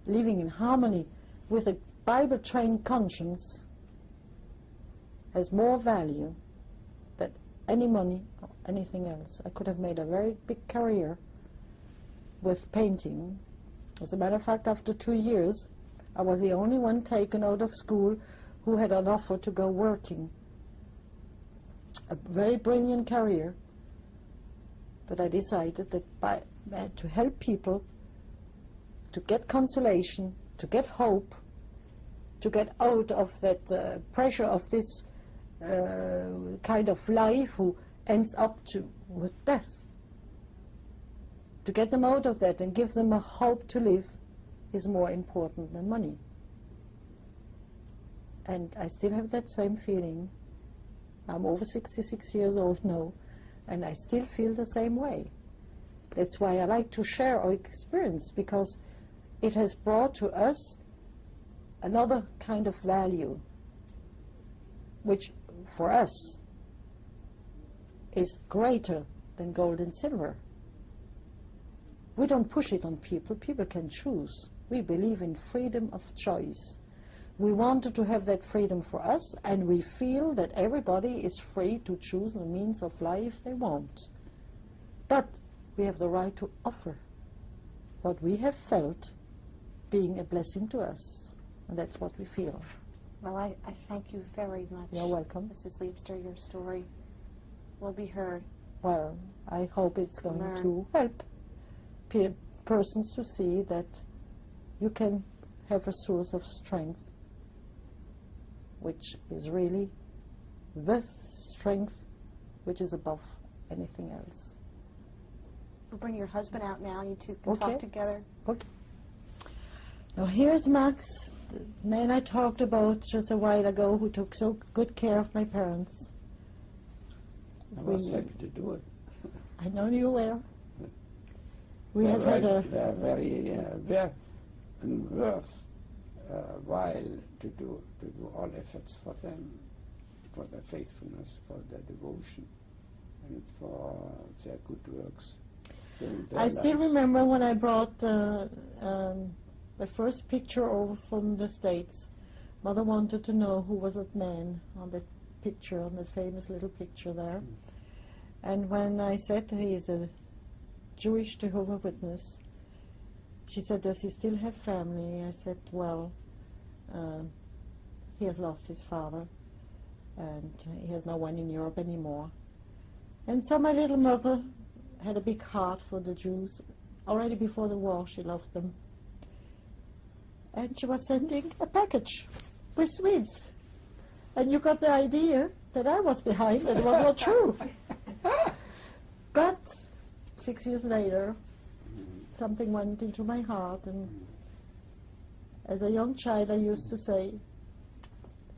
living in harmony with a Bible-trained conscience has more value than any money or anything else. I could have made a very big career with painting. As a matter of fact, after 2 years, I was the only one taken out of school who had an offer to go working. A very brilliant career. But I decided that to help people, to get consolation, to get hope, to get out of that pressure of this kind of life who ends up with death. To get them out of that and give them a hope to live is more important than money. And I still have that same feeling. I'm over 66 years old now, and I still feel the same way. That's why I like to share our experience, because it has brought to us another kind of value, which for us is greater than gold and silver. We don't push it on people. People can choose. We believe in freedom of choice. We wanted to have that freedom for us, and we feel that everybody is free to choose the means of life they want. But we have the right to offer what we have felt being a blessing to us, and that's what we feel. Well, I thank you very much. You're welcome. Mrs. Liebster, your story will be heard. Well, I hope it's going Learn. to help persons to see that you can have a source of strength, which is really the strength which is above anything else. We'll bring your husband out now. You two can talk together. Okay. Now here's Max, the man I talked about just a while ago, who took so good care of my parents. I was happy to do it. I know you were. We They have had a... They're very worth while to do all efforts for them, for their faithfulness, for their devotion, and for their good works. I still remember when I brought my first picture over from the States. Mother wanted to know who was that man on that picture, on that famous little picture there. And when I said he is a Jewish Jehovah's Witness, she said, does he still have family? I said, well, he has lost his father, and he has no one in Europe anymore. And so my little mother had a big heart for the Jews. Already before the war, she loved them. And she was sending a package with sweets. And you got the idea that I was behind, and it was not true. But 6 years later, something went into my heart, and as a young child I used to say,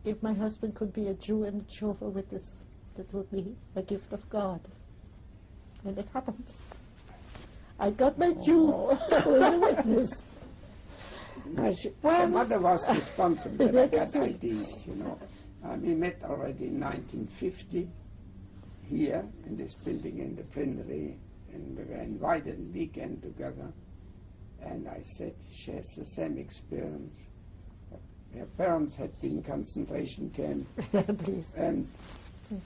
if my husband could be a Jew and a Jehovah's Witness, that would be a gift of God. And it happened. I got my Jew who was a witness. No, the mother was responsible, but I got ideas, you know. We met already in 1950 here in this building in the plenary, and we were invited a weekend together. And I said, she has the same experience. Her parents had been in concentration camp, Please. and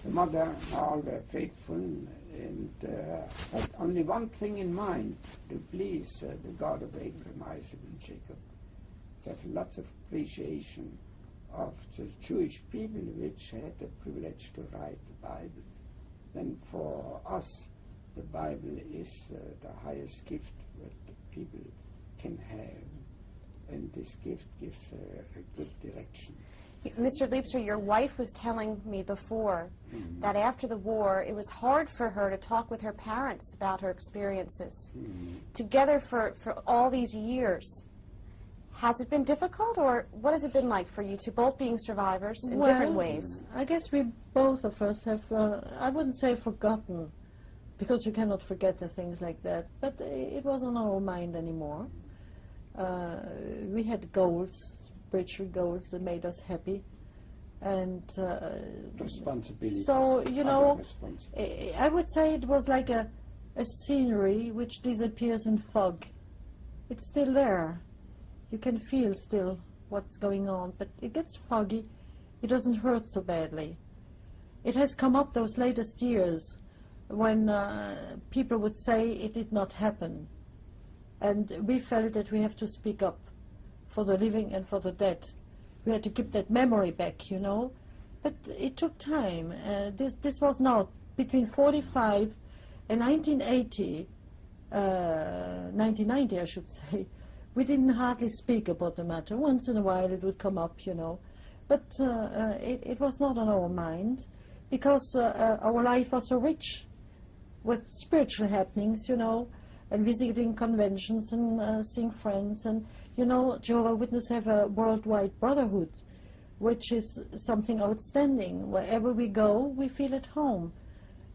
the mother and all were faithful, and had only one thing in mind, to please the God of Abraham, Isaac, and Jacob. They have lots of appreciation of the Jewish people which had the privilege to write the Bible. Then for us, the Bible is the highest gift that people can have, and this gift gives a good direction. Mr. Liebster, your wife was telling me before that after the war, it was hard for her to talk with her parents about her experiences. Together for all these years, has it been difficult, or what has it been like for you two, both being survivors in different ways? I guess we both of us have, I wouldn't say forgotten, because you cannot forget the things like that, but it wasn't on our mind anymore. We had goals, spiritual goals that made us happy, and Responsibility. so, you know, I would say it was like a scenery which disappears in fog. It's still there. You can feel still what's going on, but it gets foggy. It doesn't hurt so badly. It has come up those latest years when people would say it did not happen. And we felt that we have to speak up for the living and for the dead. We had to keep that memory back, you know. But it took time. This was not between 45 and 1980, 1990 I should say. We didn't hardly speak about the matter. Once in a while it would come up, you know. But it was not on our mind, because our life was so rich with spiritual happenings, you know, and visiting conventions and seeing friends. And, you know, Jehovah's Witnesses have a worldwide brotherhood, which is something outstanding. Wherever we go, we feel at home.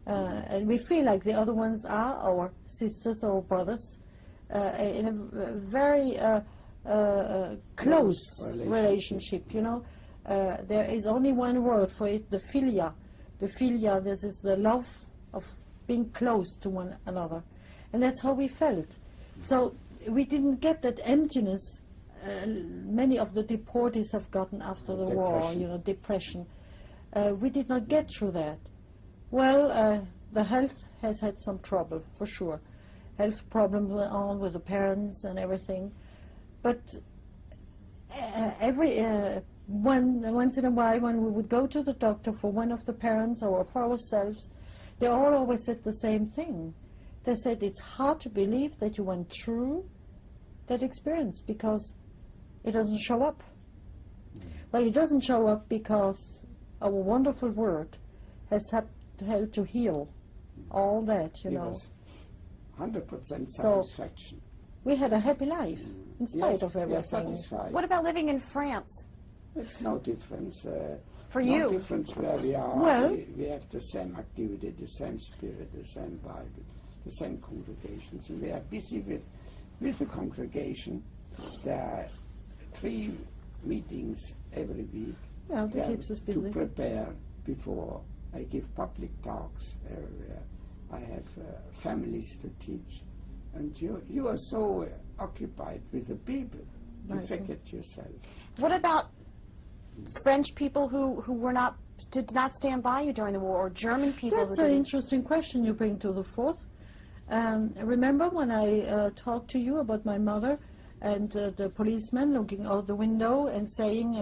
And we feel like the other ones are our sisters or brothers, in a very close relationship, you know. There is only one word for it, the philia. The philia, this is the love of being close to one another. And that's how we felt. So we didn't get that emptiness many of the deportees have gotten after the war, you know, depression. We did not get through that. Well, the health has had some trouble, for sure. Health problems went on with the parents and everything. But once in a while, when we would go to the doctor for one of the parents or for ourselves, they all always said the same thing. They said it's hard to believe that you went through that experience because it doesn't show up. Well, it doesn't show up because our wonderful work has helped to heal all that, you know. 100% So satisfaction. we had a happy life in spite of everything. Satisfied. What about living in France? It's no difference. For no you? difference where we are. Well, we have the same activity, the same spirit, the same Bible, the same congregations. And we are busy with the congregation. There are 3 meetings every week. Yeah, that keeps us busy. To prepare before I give public talks everywhere. I have families to teach. And you are so occupied with the people, you forget yourself. What about French people who did not stand by you during the war, or German people? That's an interesting question you bring to the forth. Remember when I talked to you about my mother and the policeman looking out the window and saying,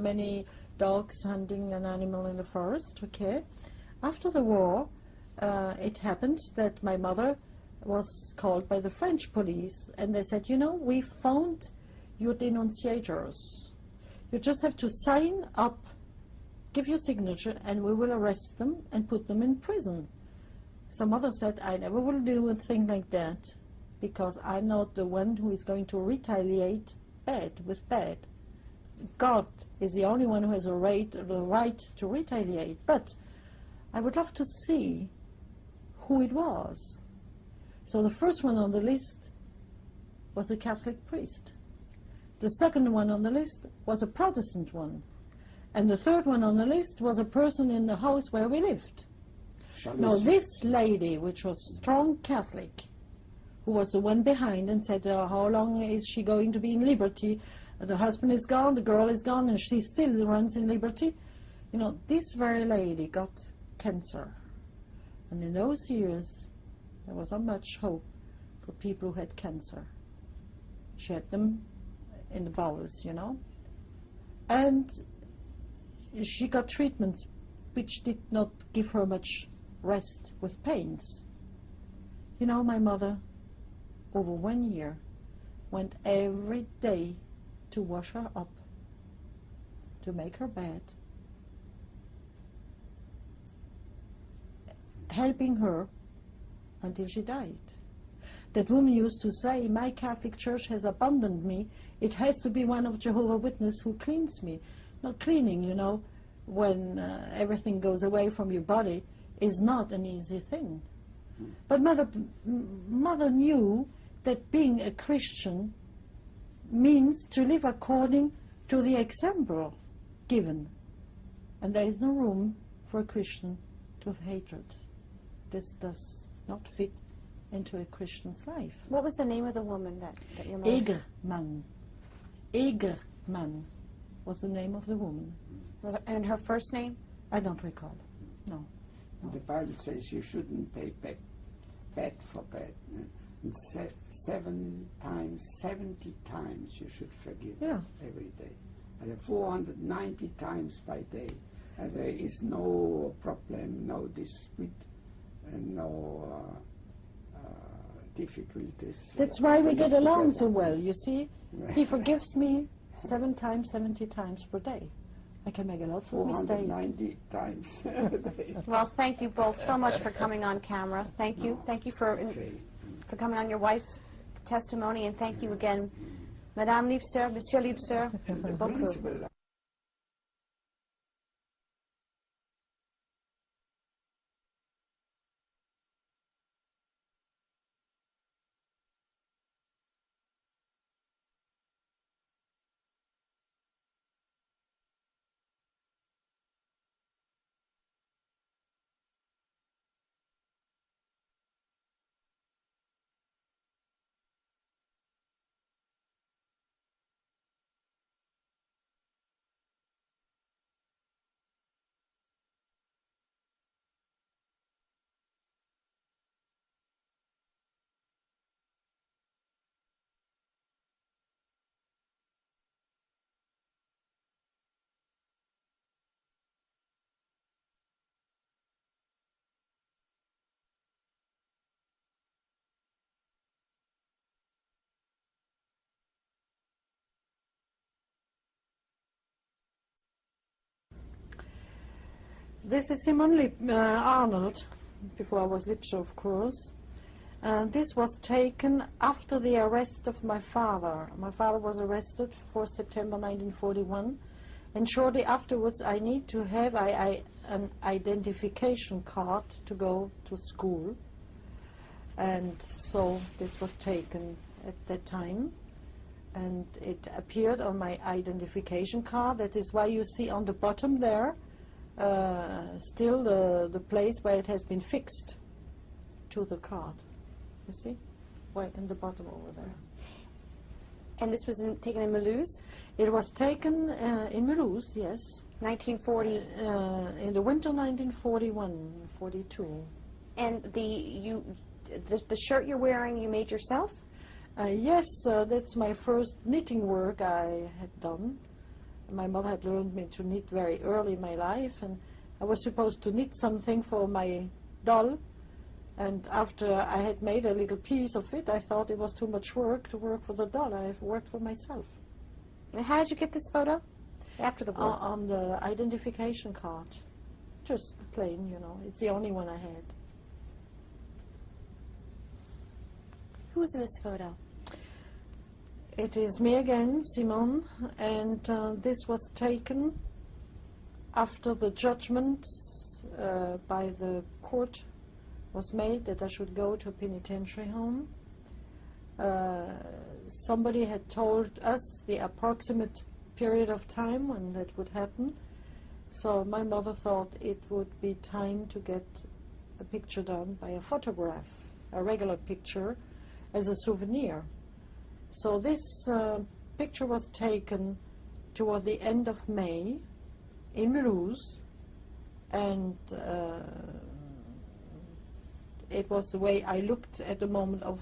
many dogs hunting an animal in the forest, okay? After the war, it happened that my mother was called by the French police, and they said, we found your denunciators. You just have to sign up, give your signature, and we will arrest them and put them in prison. So mother said, I never will do a thing like that, because I'm not the one who is going to retaliate bad with bad. God is the only one who has the right to retaliate. But I would love to see who it was. So the first one on the list was a Catholic priest. The second one on the list was a Protestant one. And the third one on the list was a person in the house where we lived. Now, this lady, which was strong Catholic, who was the one behind and said, how long is she going to be in liberty? The husband is gone, the girl is gone, and she still runs in liberty. You know, this very lady got cancer. And in those years, there was not much hope for people who had cancer. She had them in the bowels, you know. And she got treatments which did not give her much rest with pains. You know, my mother, over 1 year, went every day to wash her up, to make her bed, helping her until she died. That woman used to say, my Catholic Church has abandoned me. It has to be one of Jehovah's Witnesses who cleans me. Not cleaning, you know, when everything goes away from your body, is not an easy thing. But Mother knew that being a Christian means to live according to the example given. And there is no room for a Christian to have hatred. This does not fit into a Christian's life. What was the name of the woman that your mother... Egerman. Egerman was the name of the woman. And her first name? I don't recall. No. The Bible says you shouldn't pay back bad for bad. And 7 times, 70 times you should forgive every day. And 490 times by day. And there is no problem, no dispute, and no difficulties. That's why we get along so well, you see. He forgives me 7 times, 70 times per day. I can make lots of mistakes. 490 times a day. Well, thank you both so much for coming on camera. Thank you. Thank you for coming on your wife's testimony, and thank you again, Madame Liebster, Monsieur Liebster, beaucoup. This is Simone Arnold, before I was Liebster, of course. This was taken after the arrest of my father. My father was arrested 4 September 1941, and shortly afterwards I need to have an identification card to go to school. And so this was taken at that time, and it appeared on my identification card. That is why you see on the bottom there still the place where it has been fixed to the card. You see? Right in the bottom over there. And this was taken in Mulhouse? It was taken in Mulhouse, yes. 1940? In the winter 1941, 42. And the shirt you're wearing, you made yourself? Yes, that's my first knitting work I had done. My mother had learned me to knit very early in my life, and I was supposed to knit something for my doll. And after I had made a little piece of it, I thought it was too much work to work for the doll. I have worked for myself. And how did you get this photo? After the war? On the identification card. Just plain, you know. It's the only one I had. Who was in this photo? It is me again, Simone, and this was taken after the judgment by the court was made that I should go to a penitentiary home. somebody had told us the approximate period of time when that would happen. So my mother thought it would be time to get a picture done by a photograph, a regular picture, as a souvenir. So this picture was taken toward the end of May in Mulhouse, and it was the way I looked at the moment of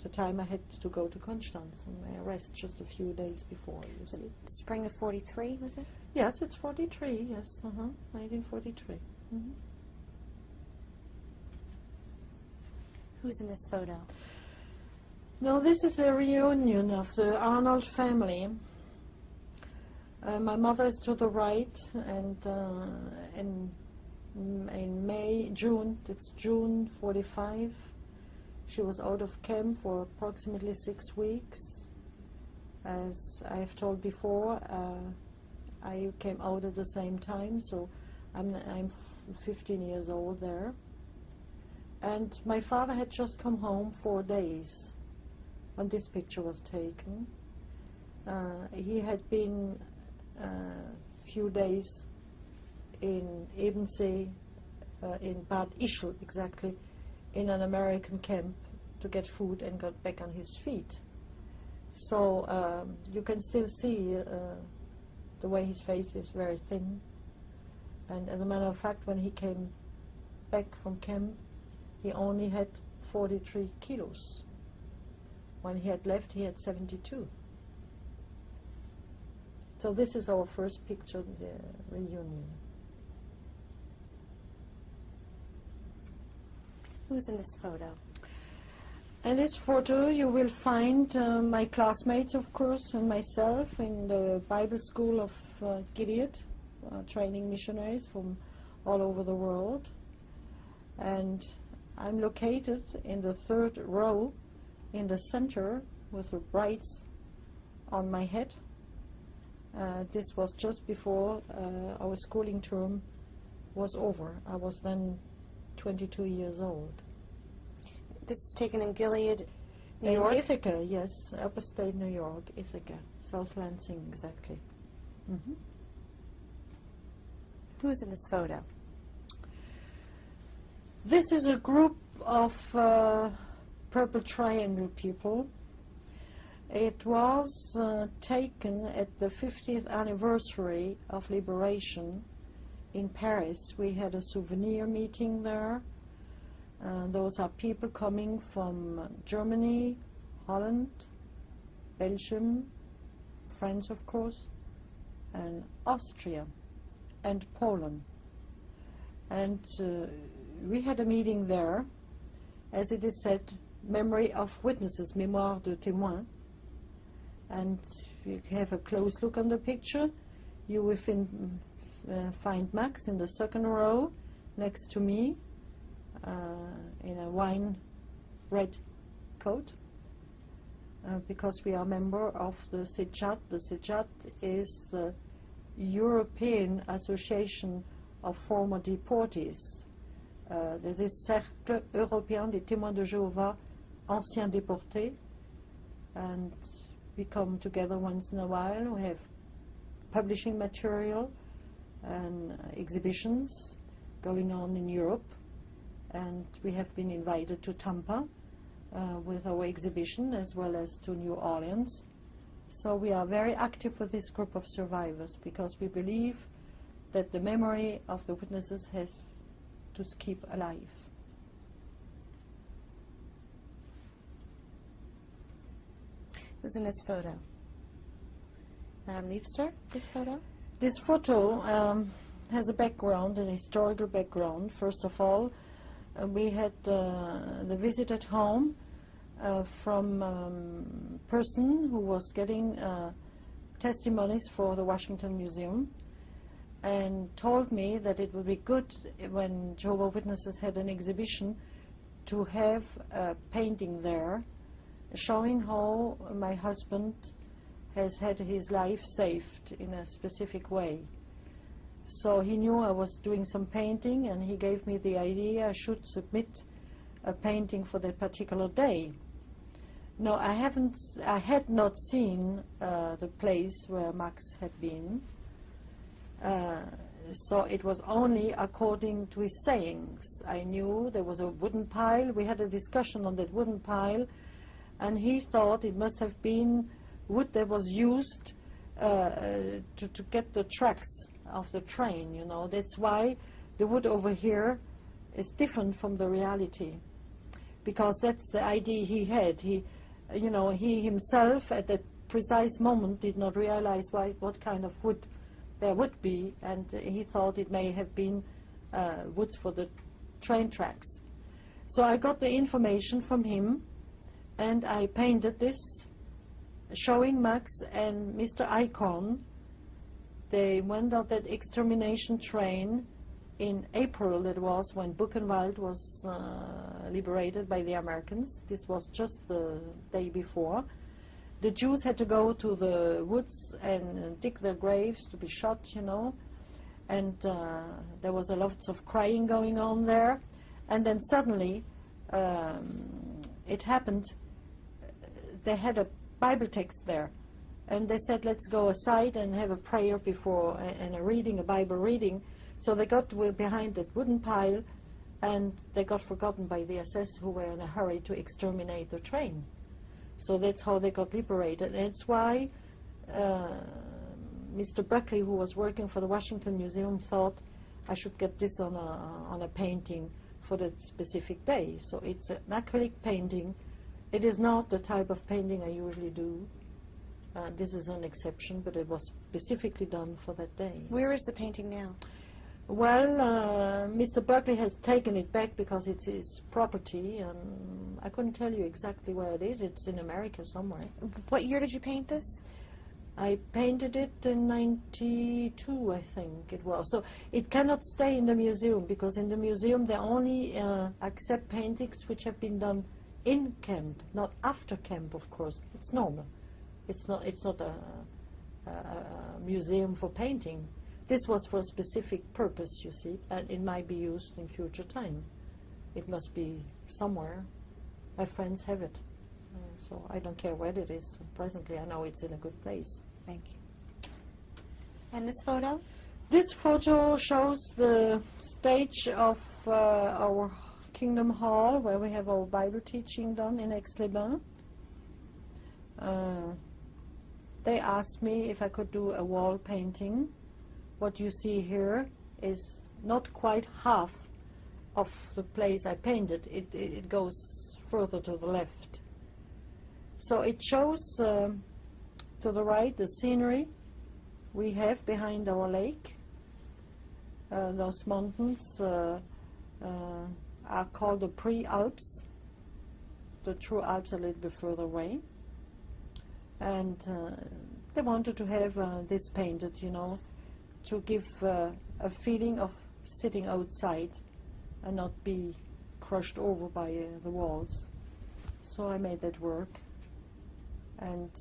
the time I had to go to Constance and my arrest just a few days before, you see. Spring of 43, was it? Yes, it's 43, yes, 1943. Mm-hmm. Who's in this photo? Now, this is a reunion of the Arnold family. My mother is to the right, and in June, it's June 45, she was out of camp for approximately 6 weeks. As I have told before, I came out at the same time, so I'm 15 years old there. And my father had just come home 4 days when this picture was taken. He had been a few days in Ebensee, in Bad Ischl exactly, in an American camp to get food and got back on his feet. So you can still see the way his face is very thin. And as a matter of fact, when he came back from camp, he only had 43 kilos. When he had left, he had 72. So this is our first picture, the reunion. Who's in this photo? In this photo you will find my classmates, of course, and myself in the Bible school of Gilead, training missionaries from all over the world. And I'm located in the 3rd row in the center with the brights on my head. This was just before our schooling term was over. I was then 22 years old. This is taken in Gilead, New York? Ithaca, yes, upper state New York, Ithaca, South Lansing, exactly. Mm-hmm. Who is in this photo? This is a group of Purple Triangle people. It was taken at the 50th anniversary of liberation in Paris. We had a souvenir meeting there. Those are people coming from Germany, Holland, Belgium, France, of course, and Austria, and Poland. And we had a meeting there, as it is said, memory of witnesses, mémoire de témoins. And if you have a close look on the picture, you will find Max in the 2nd row next to me in a wine red coat, because we are a member of the CEJAT. The CEJAT is the European Association of Former Deportees. There's this Cercle Européen des Témoins de Jéhovah Anciens Déportés, and we come together once in a while. We have publishing material and exhibitions going on in Europe, and we have been invited to Tampa with our exhibition, as well as to New Orleans. So we are very active with this group of survivors, because we believe that the memory of the witnesses has to keep alive. Who's in this photo? Madame Liebster, this photo? This photo has a background, an historical background. First of all, we had the visit at home from a person who was getting testimonies for the Washington Museum, and told me that it would be good when Jehovah's Witnesses had an exhibition to have a painting there showing how my husband has had his life saved in a specific way. So he knew I was doing some painting, and he gave me the idea I should submit a painting for that particular day. No, I haven't. I had not seen the place where Max had been. So it was only according to his sayings. I knew there was a wooden pile. We had a discussion on that wooden pile, and he thought it must have been wood that was used to get the tracks of the train. You know, that's why the wood over here is different from the reality, because that's the idea he had. He himself at that precise moment did not realize what kind of wood there would be, and he thought it may have been woods for the train tracks. So I got the information from him, and I painted this, showing Max and Mr. Icon. They went on that extermination train in April, that was when Buchenwald was liberated by the Americans. This was just the day before. The Jews had to go to the woods and dig their graves to be shot, you know, and there was a lot of crying going on there. And then suddenly it happened. They had a Bible text there, and they said, let's go aside and have a prayer before and a Bible reading. So they got behind that wooden pile, and they got forgotten by the SS, who were in a hurry to exterminate the train. So that's how they got liberated. And it's why Mr. Buckley, who was working for the Washington Museum, thought I should get this on a painting for that specific day. So it's an acrylic painting. It is not the type of painting I usually do. This is an exception, but it was specifically done for that day. Where is the painting now? Well, Mr. Buckley has taken it back because it's his property, and I couldn't tell you exactly where it is. It's in America somewhere. What year did you paint this? I painted it in 92, I think it was. So it cannot stay in the museum, because in the museum they only accept paintings which have been done in camp, not after camp, of course. It's normal. It's not a museum for painting. This was for a specific purpose, you see, and it might be used in future time. It must be somewhere. My friends have it. So I don't care where it is. Presently, I know it's in a good place. Thank you. And this photo? This photo shows the stage of our Kingdom Hall, where we have our Bible teaching done in Aix-les-Bains. They asked me if I could do a wall painting. What you see here is not quite half of the place I painted. It goes further to the left. So it shows to the right the scenery we have behind our lake. Those mountains are called the pre-Alps. The true Alps are a little bit further away. And they wanted to have this painted, you know, to give a feeling of sitting outside and not be crushed over by the walls. So I made that work. And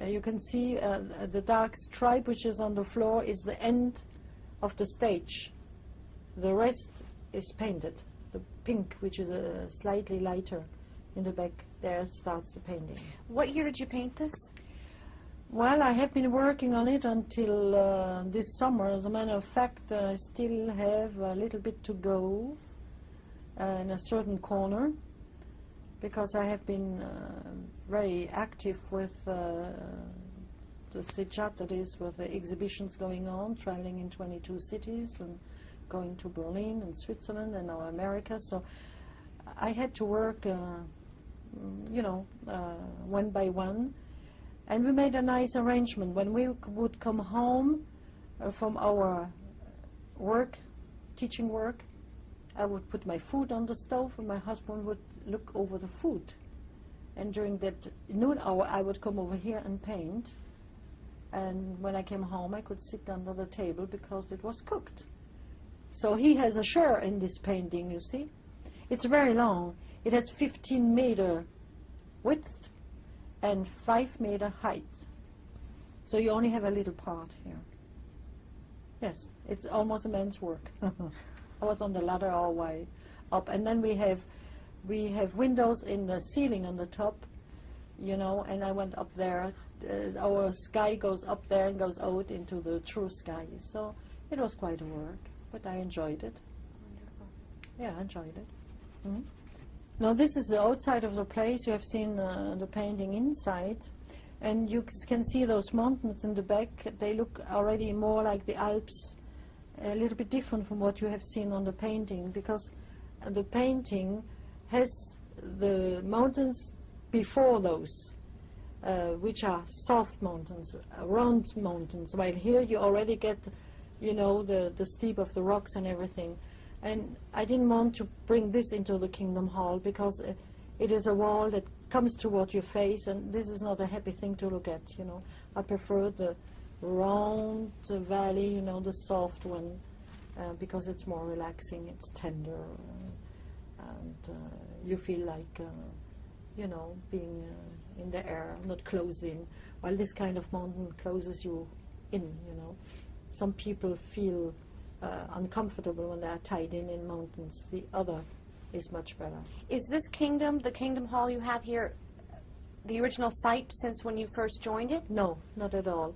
you can see the dark stripe which is on the floor is the end of the stage. The rest is painted. The pink, which is slightly lighter in the back, there starts the painting. What year did you paint this? Well, I have been working on it until this summer. As a matter of fact, I still have a little bit to go in a certain corner, because I have been very active with the Sejat, that is, with the exhibitions going on, traveling in 22 cities and going to Berlin and Switzerland and now America. So I had to work, one by one. And we made a nice arrangement. When we would come home from our work, teaching work, I would put my food on the stove and my husband would look over the food. And during that noon hour, I would come over here and paint. And when I came home, I could sit under the table because it was cooked. So he has a share in this painting, you see. It's very long. It has 15-meter width and 5-meter height. So you only have a little part here. Yes, it's almost a man's work. I was on the ladder all the way up. And then we have windows in the ceiling on the top, you know, and I went up there. Our sky goes up there and goes out into the true sky. So it was quite a work, but I enjoyed it. Wonderful. Yeah, I enjoyed it. Mhm. Now this is the outside of the place. You have seen the painting inside, and you can see those mountains in the back. They look already more like the Alps, a little bit different from what you have seen on the painting, because the painting has the mountains before those, which are soft mountains, round mountains, while here you already get, you know, the steep of the rocks and everything. And I didn't want to bring this into the Kingdom Hall, because it is a wall that comes toward your face, and this is not a happy thing to look at, you know. I prefer the round valley, you know, the soft one, because it's more relaxing, it's tender, and you feel like, you know, being in the air, not closed in, while this kind of mountain closes you in, you know. Some people feel uncomfortable when they are tied in mountains. The other is much better. Is this kingdom, the Kingdom Hall you have here, the original site since when you first joined it? No, not at all.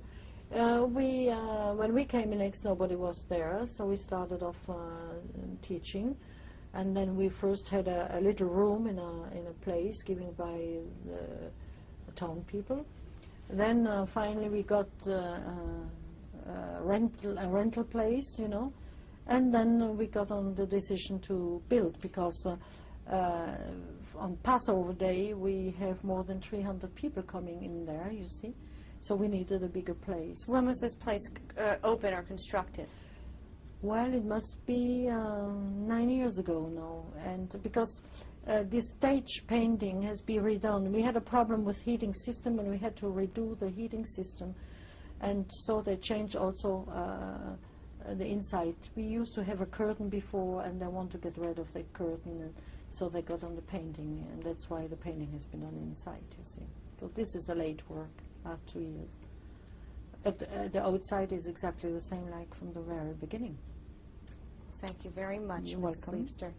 When we came in next, nobody was there, so we started off teaching, and then we first had a little room in a place given by the town people. Then finally we got a rental place, you know, and then we got on the decision to build, because on Passover Day we have more than 300 people coming in there, you see, so we needed a bigger place. When was this place open or constructed? Well, it must be 9 years ago now, and because this stage painting has been redone. We had a problem with heating system, and we had to redo the heating system, and so they changed also the inside. We used to have a curtain before, and they want to get rid of the curtain, and so they got on the painting, and that's why the painting has been done inside, you see. So this is a late work, last 2 years. But the outside is exactly the same like from the very beginning. Thank you very much, You're Mrs. welcome. Liebster.